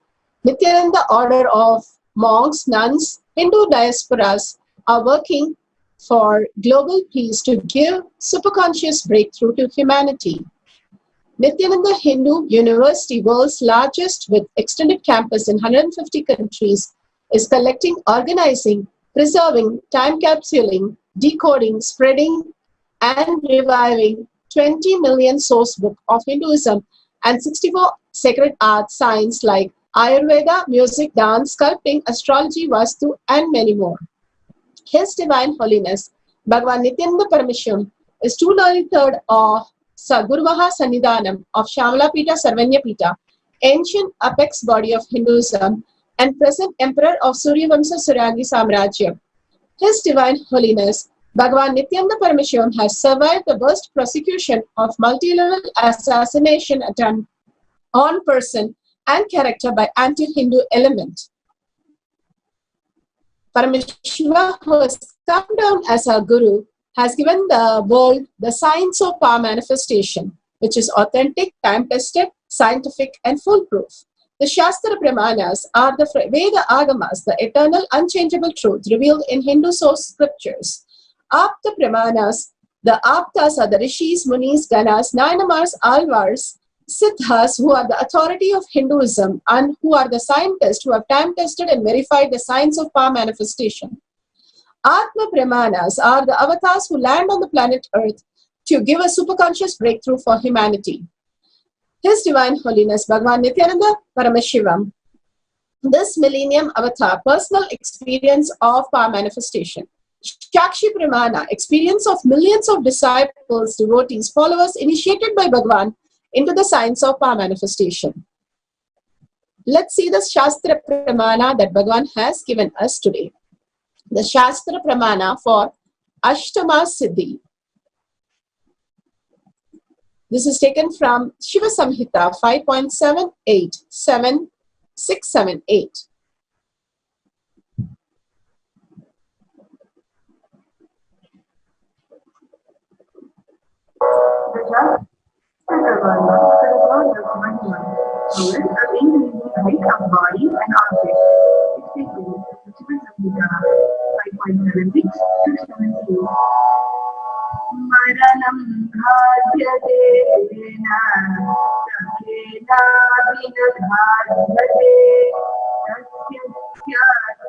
Nithyananda order of monks, nuns, Hindu diasporas are working for global peace to give superconscious breakthrough to humanity. Nithyananda Hindu University, world's largest with extended campus in 150 countries, is collecting, organizing, preserving, time capsuling, decoding, spreading, and reviving 20 million source book of Hinduism and 64 sacred arts, science like Ayurveda, music, dance, sculpting, astrology, Vastu, and many more. His Divine Holiness Bhagavan Nithyananda Paramashivam is 293rd of Saguruvaha Sannidhanam of Shamalapita Sarvanyapita, ancient apex body of Hinduism and present emperor of Suryavamsa Suryangi Samrajya. His Divine Holiness Bhagavan Nithyananda Paramashivam has survived the worst prosecution of multi-level assassination attempt on person and character by anti-Hindu element. Paramashiva, who has come down as our guru, has given the world the science of power manifestation, which is authentic, time-tested, scientific, and foolproof. The Shastra Brahmanas are the Veda Agamas, the eternal, unchangeable truth revealed in Hindu source scriptures. Apta Brahmanas, the Aptas are the Rishis, Munis, Ganas, Nayanamars, Alvars, Siddhas, who are the authority of Hinduism and who are the scientists who have time-tested and verified the science of power manifestation. Atma Brahmanas are the avatars who land on the planet Earth to give a superconscious breakthrough for humanity. His Divine Holiness Bhagavan Nithyananda Paramashivam, this millennium avatar, personal experience of power manifestation. Shakshi Brahmana, experience of millions of disciples, devotees, followers initiated by Bhagavan into the science of power manifestation. Let's see the Shastra Pramana that Bhagavan has given us today. The Shastra Pramana for Ashtama Siddhi. This is taken from Shiva Samhita 5.78, 7678. The Shastra Pramana for the God powers of increasing height of body and object. 62. Samhita 5.76 to 17. Maranam bhadyate na sakhena vinadhadyate tasya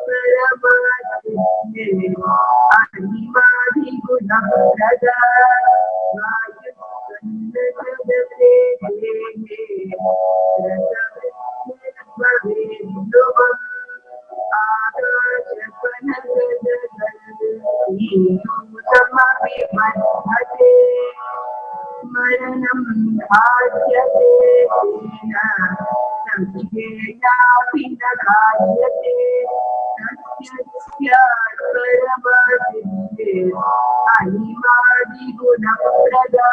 paramadhye animadi gunaprada Maranam bhadyate na sakhena vinadhadyate tasya paramadhye animadi gunaprada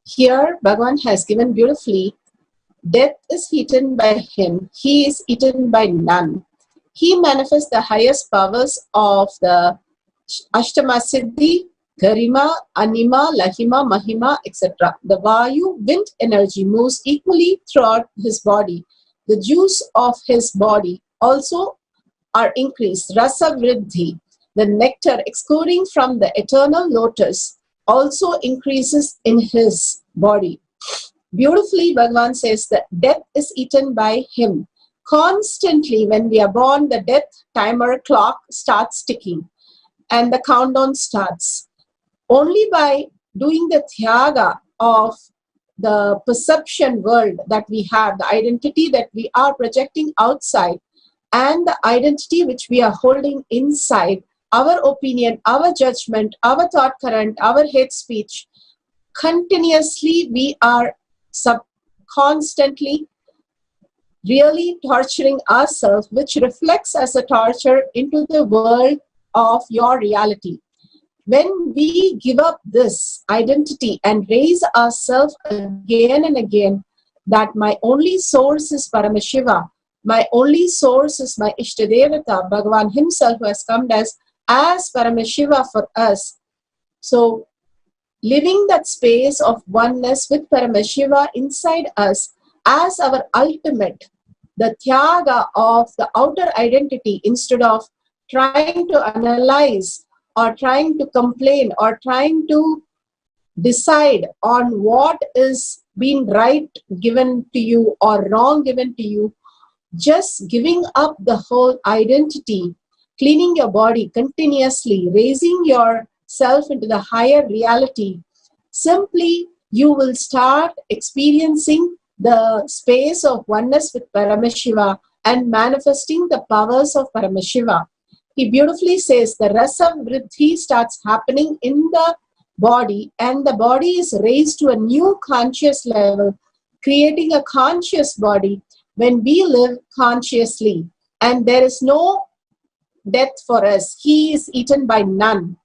Here, Bhagavan has given beautifully, death is eaten by him, he is eaten by none. He manifests the highest powers of the Ashtama Siddhi, Garima, Anima, Lahima, Mahima, etc. The Vayu, wind energy, moves equally throughout his body. The juice of his body also are increased. Rasa Vriddhi, the nectar exuding from the eternal lotus, also increases in his body. Beautifully, Bhagavan says that death is eaten by him. Constantly, when we are born, the death timer clock starts ticking and the countdown starts. Only by doing the Thyaga of the perception world that we have, the identity that we are projecting outside, and the identity which we are holding inside, our opinion, our judgment, our thought current, our hate speech, continuously we are constantly really torturing ourselves, which reflects as a torture into the world of your reality. When we give up this identity and raise ourselves again and again, that my only source is Paramashiva, my only source is my Ishtadevata, Bhagavan himself who has come as Paramashiva for us. So, living that space of oneness with Paramashiva inside us as our ultimate, the Thyaga of the outer identity, instead of trying to analyze or trying to complain or trying to decide on what is being right given to you or wrong given to you, just giving up the whole identity, cleaning your body continuously, raising yourself into the higher reality, simply you will start experiencing the space of oneness with Paramashiva and manifesting the powers of Paramashiva. He beautifully says the rasa vriddhi starts happening in the body, and the body is raised to a new conscious level, creating a conscious body when we live consciously. And there is no death for us. He is eaten by none.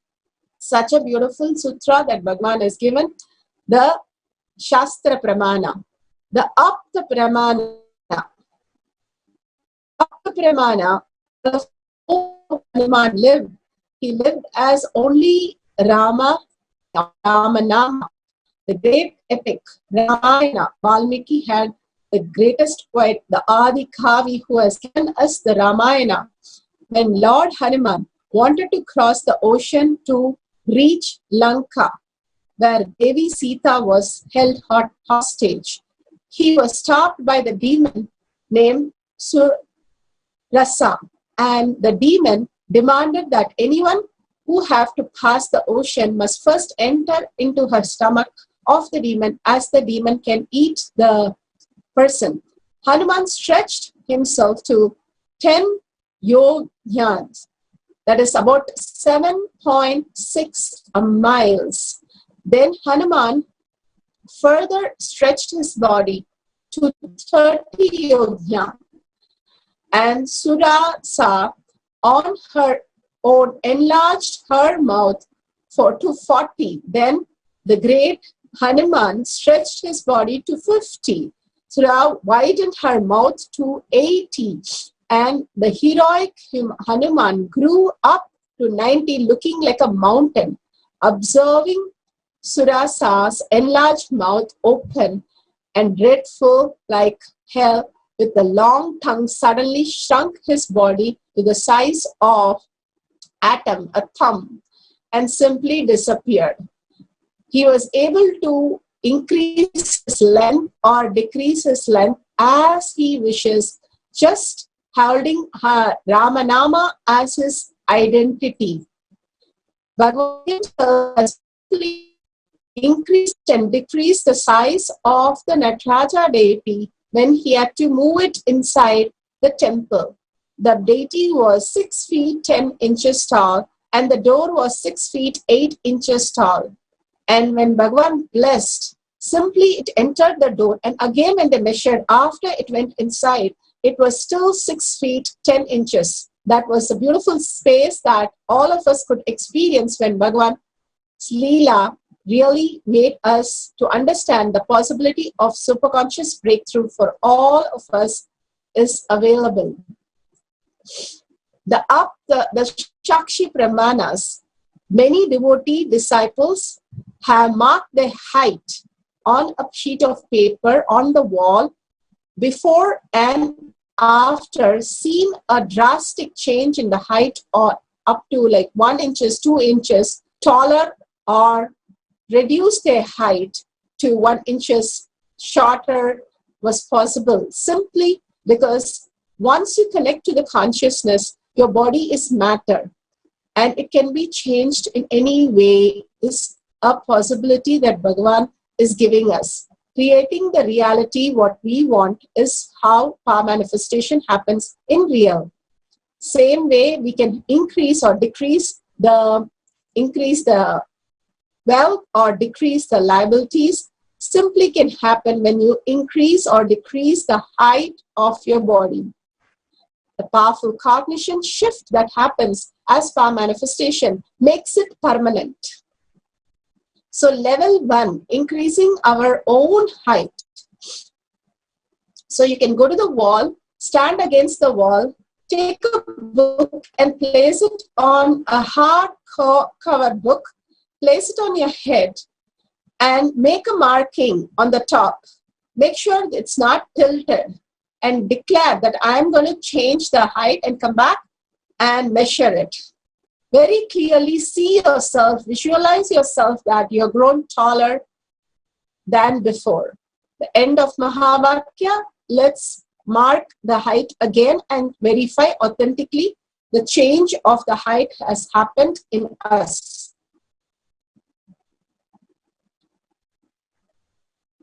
Such a beautiful sutra that Bhagavan has given, the Shastra Pramana, the Apta Pramana. Apta Pramana, the Hanuman lived. He lived as only Ramanama, the great epic, Ramayana. Valmiki had the greatest poet, the Adi Kavi, who has given us the Ramayana. When Lord Hanuman wanted to cross the ocean to reach Lanka, where Devi Sita was held hostage, he was stopped by the demon named Surasa, and the demon demanded that anyone who have to pass the ocean must first enter into her stomach of the demon, as the demon can eat the person. Hanuman stretched himself to 10 yogyas, that is about 7.6 miles. Then Hanuman further stretched his body to 30 yogyas, and Surasa on her own enlarged her mouth to 40. Then the great Hanuman stretched his body to 50. Sura widened her mouth to 80. And the heroic Hanuman grew up to 90, looking like a mountain. Observing Surasa's enlarged mouth open and dreadful like hell, with the long tongue, suddenly shrunk his body to the size of atom, a thumb, and simply disappeared. He was able to increase his length or decrease his length as he wishes, just holding Ramanama as his identity. Bhagavad has increased and decreased the size of the Nataraja deity when he had to move it inside the temple. The deity was 6 feet 10 inches tall, and the door was 6 feet 8 inches tall. And when Bhagavan blessed, simply it entered the door, and again when they measured after it went inside, it was still 6 feet 10 inches. That was a beautiful space that all of us could experience when Bhagavan's Leela really made us to understand the possibility of superconscious breakthrough for all of us is available. The Shakshi Pramanas, many devotee disciples have marked their height on a sheet of paper on the wall before and after, seen a drastic change in the height or up to like 1 inches, 2 inches taller, or reduce their height to 1 inches shorter was possible, simply because once you connect to the consciousness, your body is matter and it can be changed in any way is a possibility that Bhagavan is giving us. Creating the reality what we want is how power manifestation happens in real. Same way we can increase or decrease the wealth or decrease the liabilities simply can happen when you increase or decrease the height of your body. The powerful cognition shift that happens as power manifestation makes it permanent. So level 1, increasing our own height. So you can go to the wall, stand against the wall, take a book and place it on a hard covered book, place it on your head and make a marking on the top. Make sure it's not tilted and declare that I am going to change the height and come back and measure it. Very clearly see yourself, visualize yourself that you're grown taller than before. The end of Mahavakya, let's mark the height again and verify authentically the change of the height has happened in us.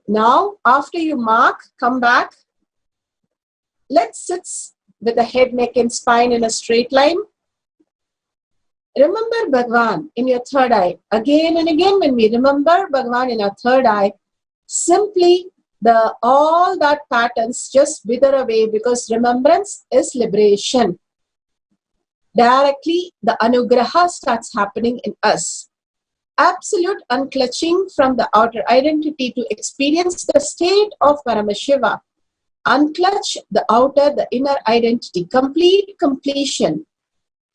Now, after you mark, come back. Let's sit with the head, neck and spine in a straight line. Remember Bhagavan in your third eye. Again and again when we remember Bhagavan in our third eye, simply all that patterns just wither away because remembrance is liberation. Directly the anugraha starts happening in us. Absolute unclutching from the outer identity to experience the state of Paramashiva. Unclutch the outer, the inner identity. Complete completion.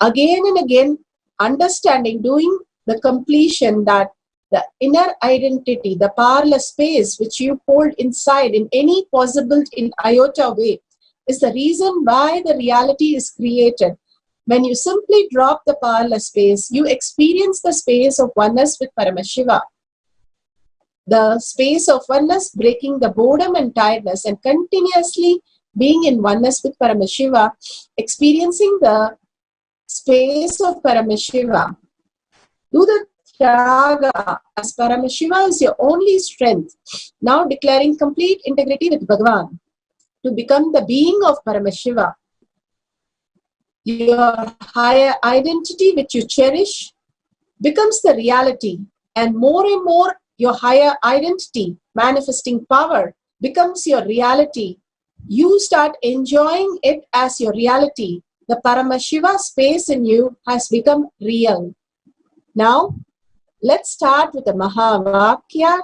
Again and again, understanding, doing the completion that the inner identity, the powerless space which you hold inside in any possible in iota way is the reason why the reality is created. When you simply drop the powerless space, you experience the space of oneness with Paramashiva. The space of oneness, breaking the boredom and tiredness and continuously being in oneness with Paramashiva, experiencing the space of Paramashiva. Do the Tyaga as Paramashiva is your only strength. Now declaring complete integrity with Bhagavan to become the being of Paramashiva. Your higher identity which you cherish becomes the reality, and more your higher identity manifesting power becomes your reality. You start enjoying it as your reality. The Paramashiva space in you has become real. Now, let's start with the Mahavakya.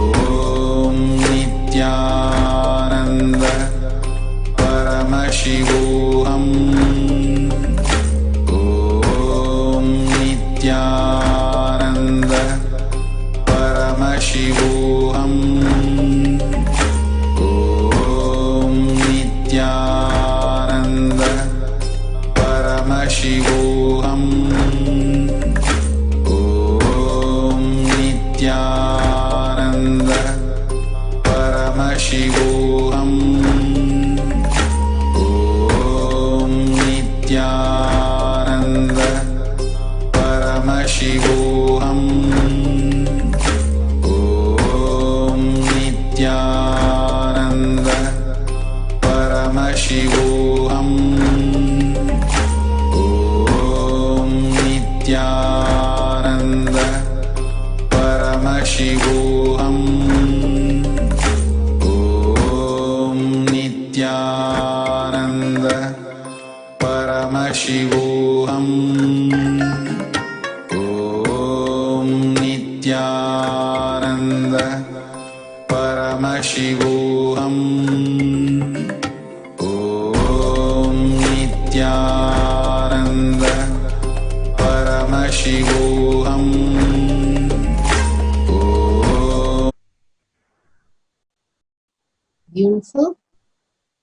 Beautiful.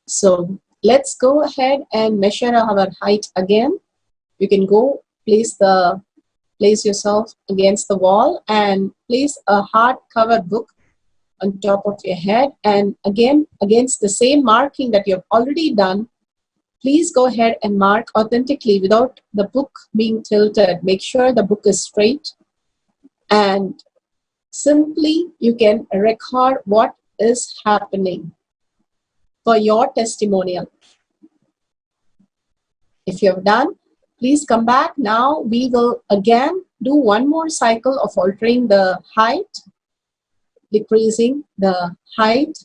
So let's go ahead and measure our height again. You can go place yourself against the wall and place a hardcover book on top of your head, and again against the same marking that you have already done, please go ahead and mark authentically without the book being tilted. Make sure the book is straight, and simply you can record what is happening for your testimonial. If you have done, please come back. Now we will again do one more cycle of altering the height, decreasing the height.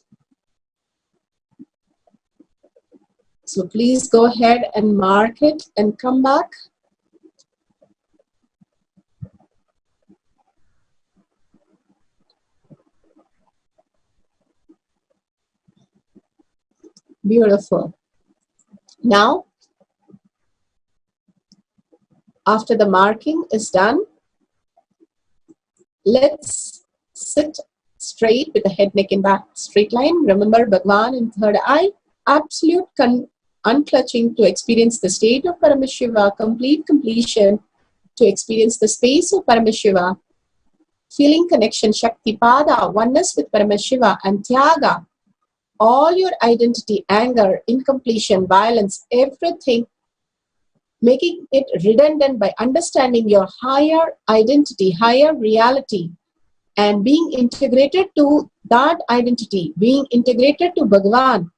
So please go ahead and mark it and come back. Beautiful. Now, after the marking is done, let's sit straight with the head, neck and back straight line. Remember Bhagwan in third eye, absolute unclutching to experience the state of Paramashiva, complete completion to experience the space of Paramashiva, feeling connection, Shakti Pada, oneness with Paramashiva, and Tyaga, all your identity, anger, incompletion, violence, everything, making it redundant by understanding your higher identity, higher reality, and being integrated to that identity, being integrated to Bhagavan,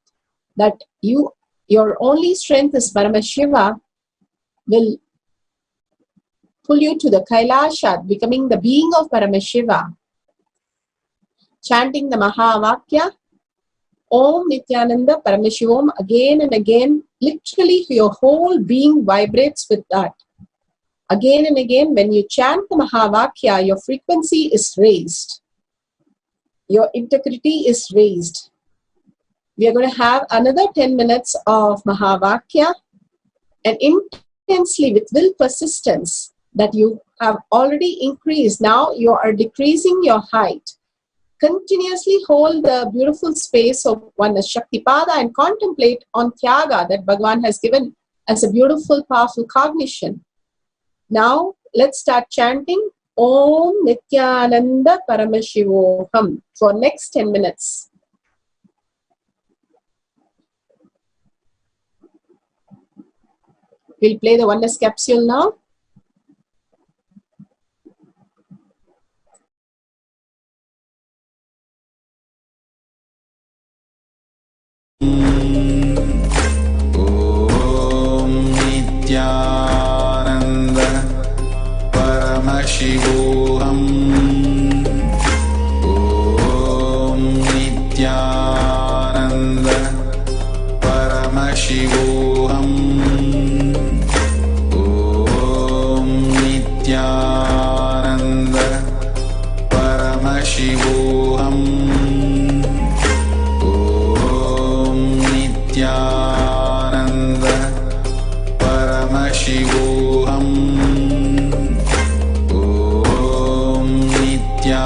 that your only strength is Paramashiva, will pull you to the Kailasha, becoming the being of Paramashiva. Chanting the Mahavakya, Om Nithyananda Paramashivoham, again and again, literally your whole being vibrates with that. Again and again, when you chant the Mahavakya, your frequency is raised. Your integrity is raised. We are going to have another 10 minutes of Mahavakya, and intensely with will persistence that you have already increased. Now you are decreasing your height. Continuously hold the beautiful space of oneness, Shaktipada, and contemplate on Tyaga that Bhagavan has given as a beautiful, powerful cognition. Now, let's start chanting Om Nithyananda Paramashivoham for next 10 minutes. We'll play the oneness capsule now. Nithyananda Paramashivoham. Om Nithyananda Paramashivoham. Om Nithyananda Paramashivoham. Om Nithyananda Paramashivoham. Om Nithyananda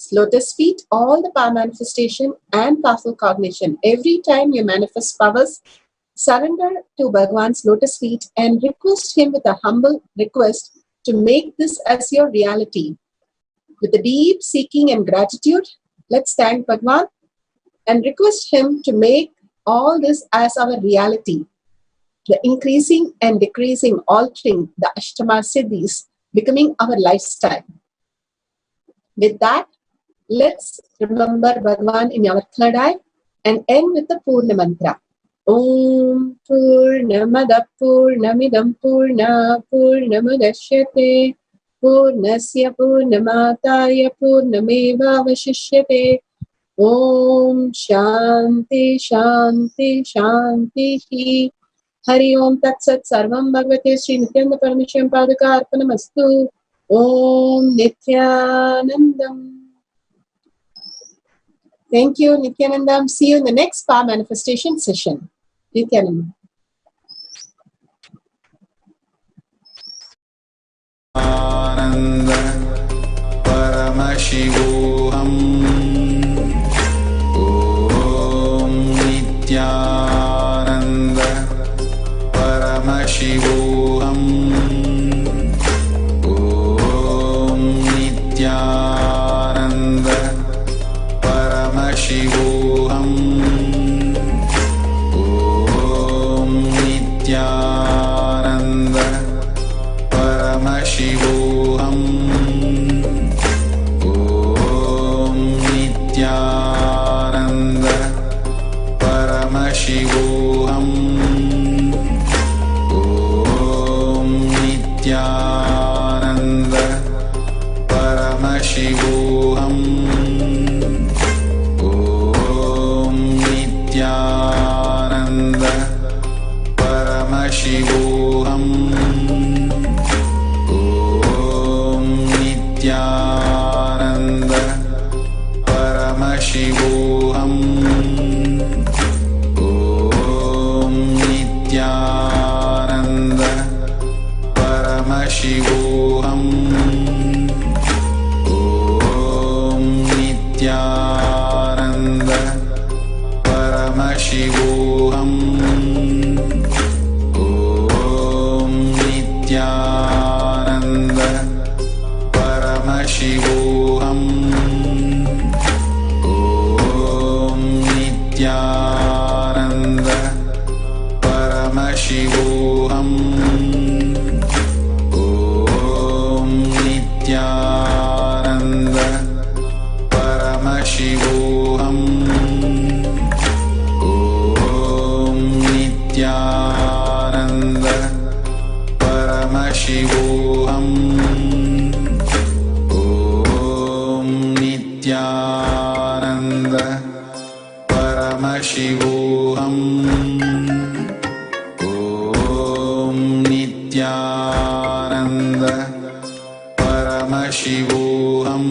Lotus feet, all the power manifestation and powerful cognition. Every time you manifest powers, surrender to Bhagwan's lotus feet and request him with a humble request to make this as your reality. With a deep seeking and gratitude, let's thank Bhagwan and request him to make all this as our reality. The increasing and decreasing, altering the Ashtama Siddhis, becoming our lifestyle. With that, let's remember Bhagwan in our third eye and end with the Purna mantra. Om Purnamada Purnamidam Purna Purnamudashyate Purnasya Purnamataya Purnameva Vashishyate. Om Shanti Shanti Shanti. Hari Om Tat Sat Sarvam Bhagavate Sri Nithyananda Paramashivam Padaka Arpanamastu. Om Nithyanandam. Thank you, Nithyanandam. See you in the next power manifestation session. Nithyanandam. Nityananda Paramashivoham. Om Nityananda Paramashivoham. Om Nityananda Paramashivoham. Om Nityananda Paramashivoham. Om Nityananda Paramashivoham. Om Nityananda Paramashivoham. Om Nityananda Paramashivoham. Om Nityananda Paramashivoham. Om Nityananda Paramashivoham. Om Nityananda Paramashivoham. Om Nityananda Paramashivoham. Om Nityananda Paramashivoham. Om Nityananda Paramashivoham. Om Nityananda Paramashivoham. Om Nityananda Paramashivoham. Om Nityananda Paramashivoham.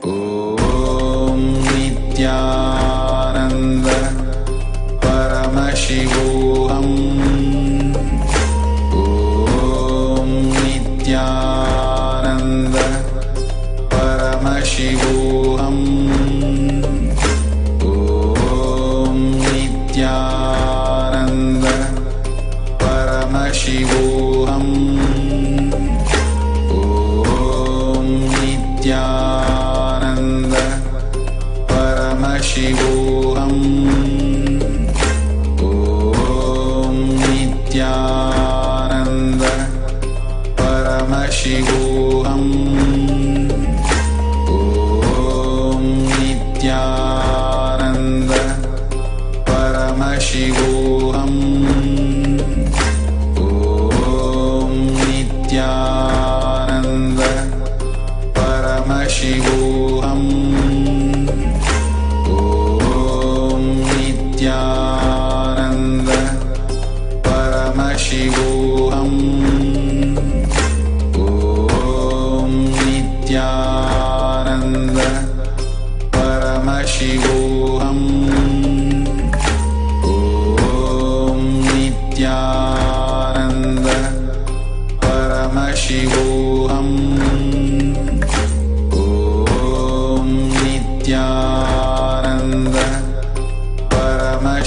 Om Nityananda Paramashivoham. Om Nityananda Paramashivoham. Om Nityananda Paramashivoham. Om Nityananda Paramashivoham.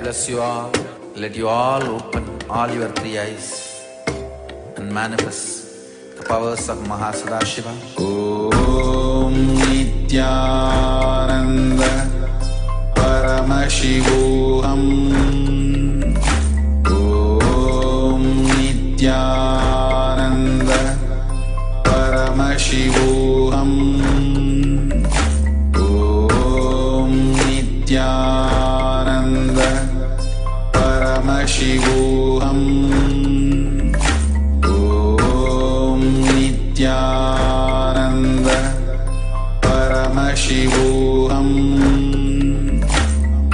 bless you all. Let you all open all your three eyes and manifest the powers of Mahasadashiva. Om Nithyananda Paramashivoham. Om Nithyananda Paramashivoham. Om Nithyananda Paramashivoham. Om Nithyananda Paramashivoham.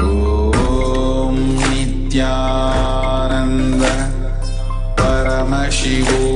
Om Nithyananda Paramashivoham.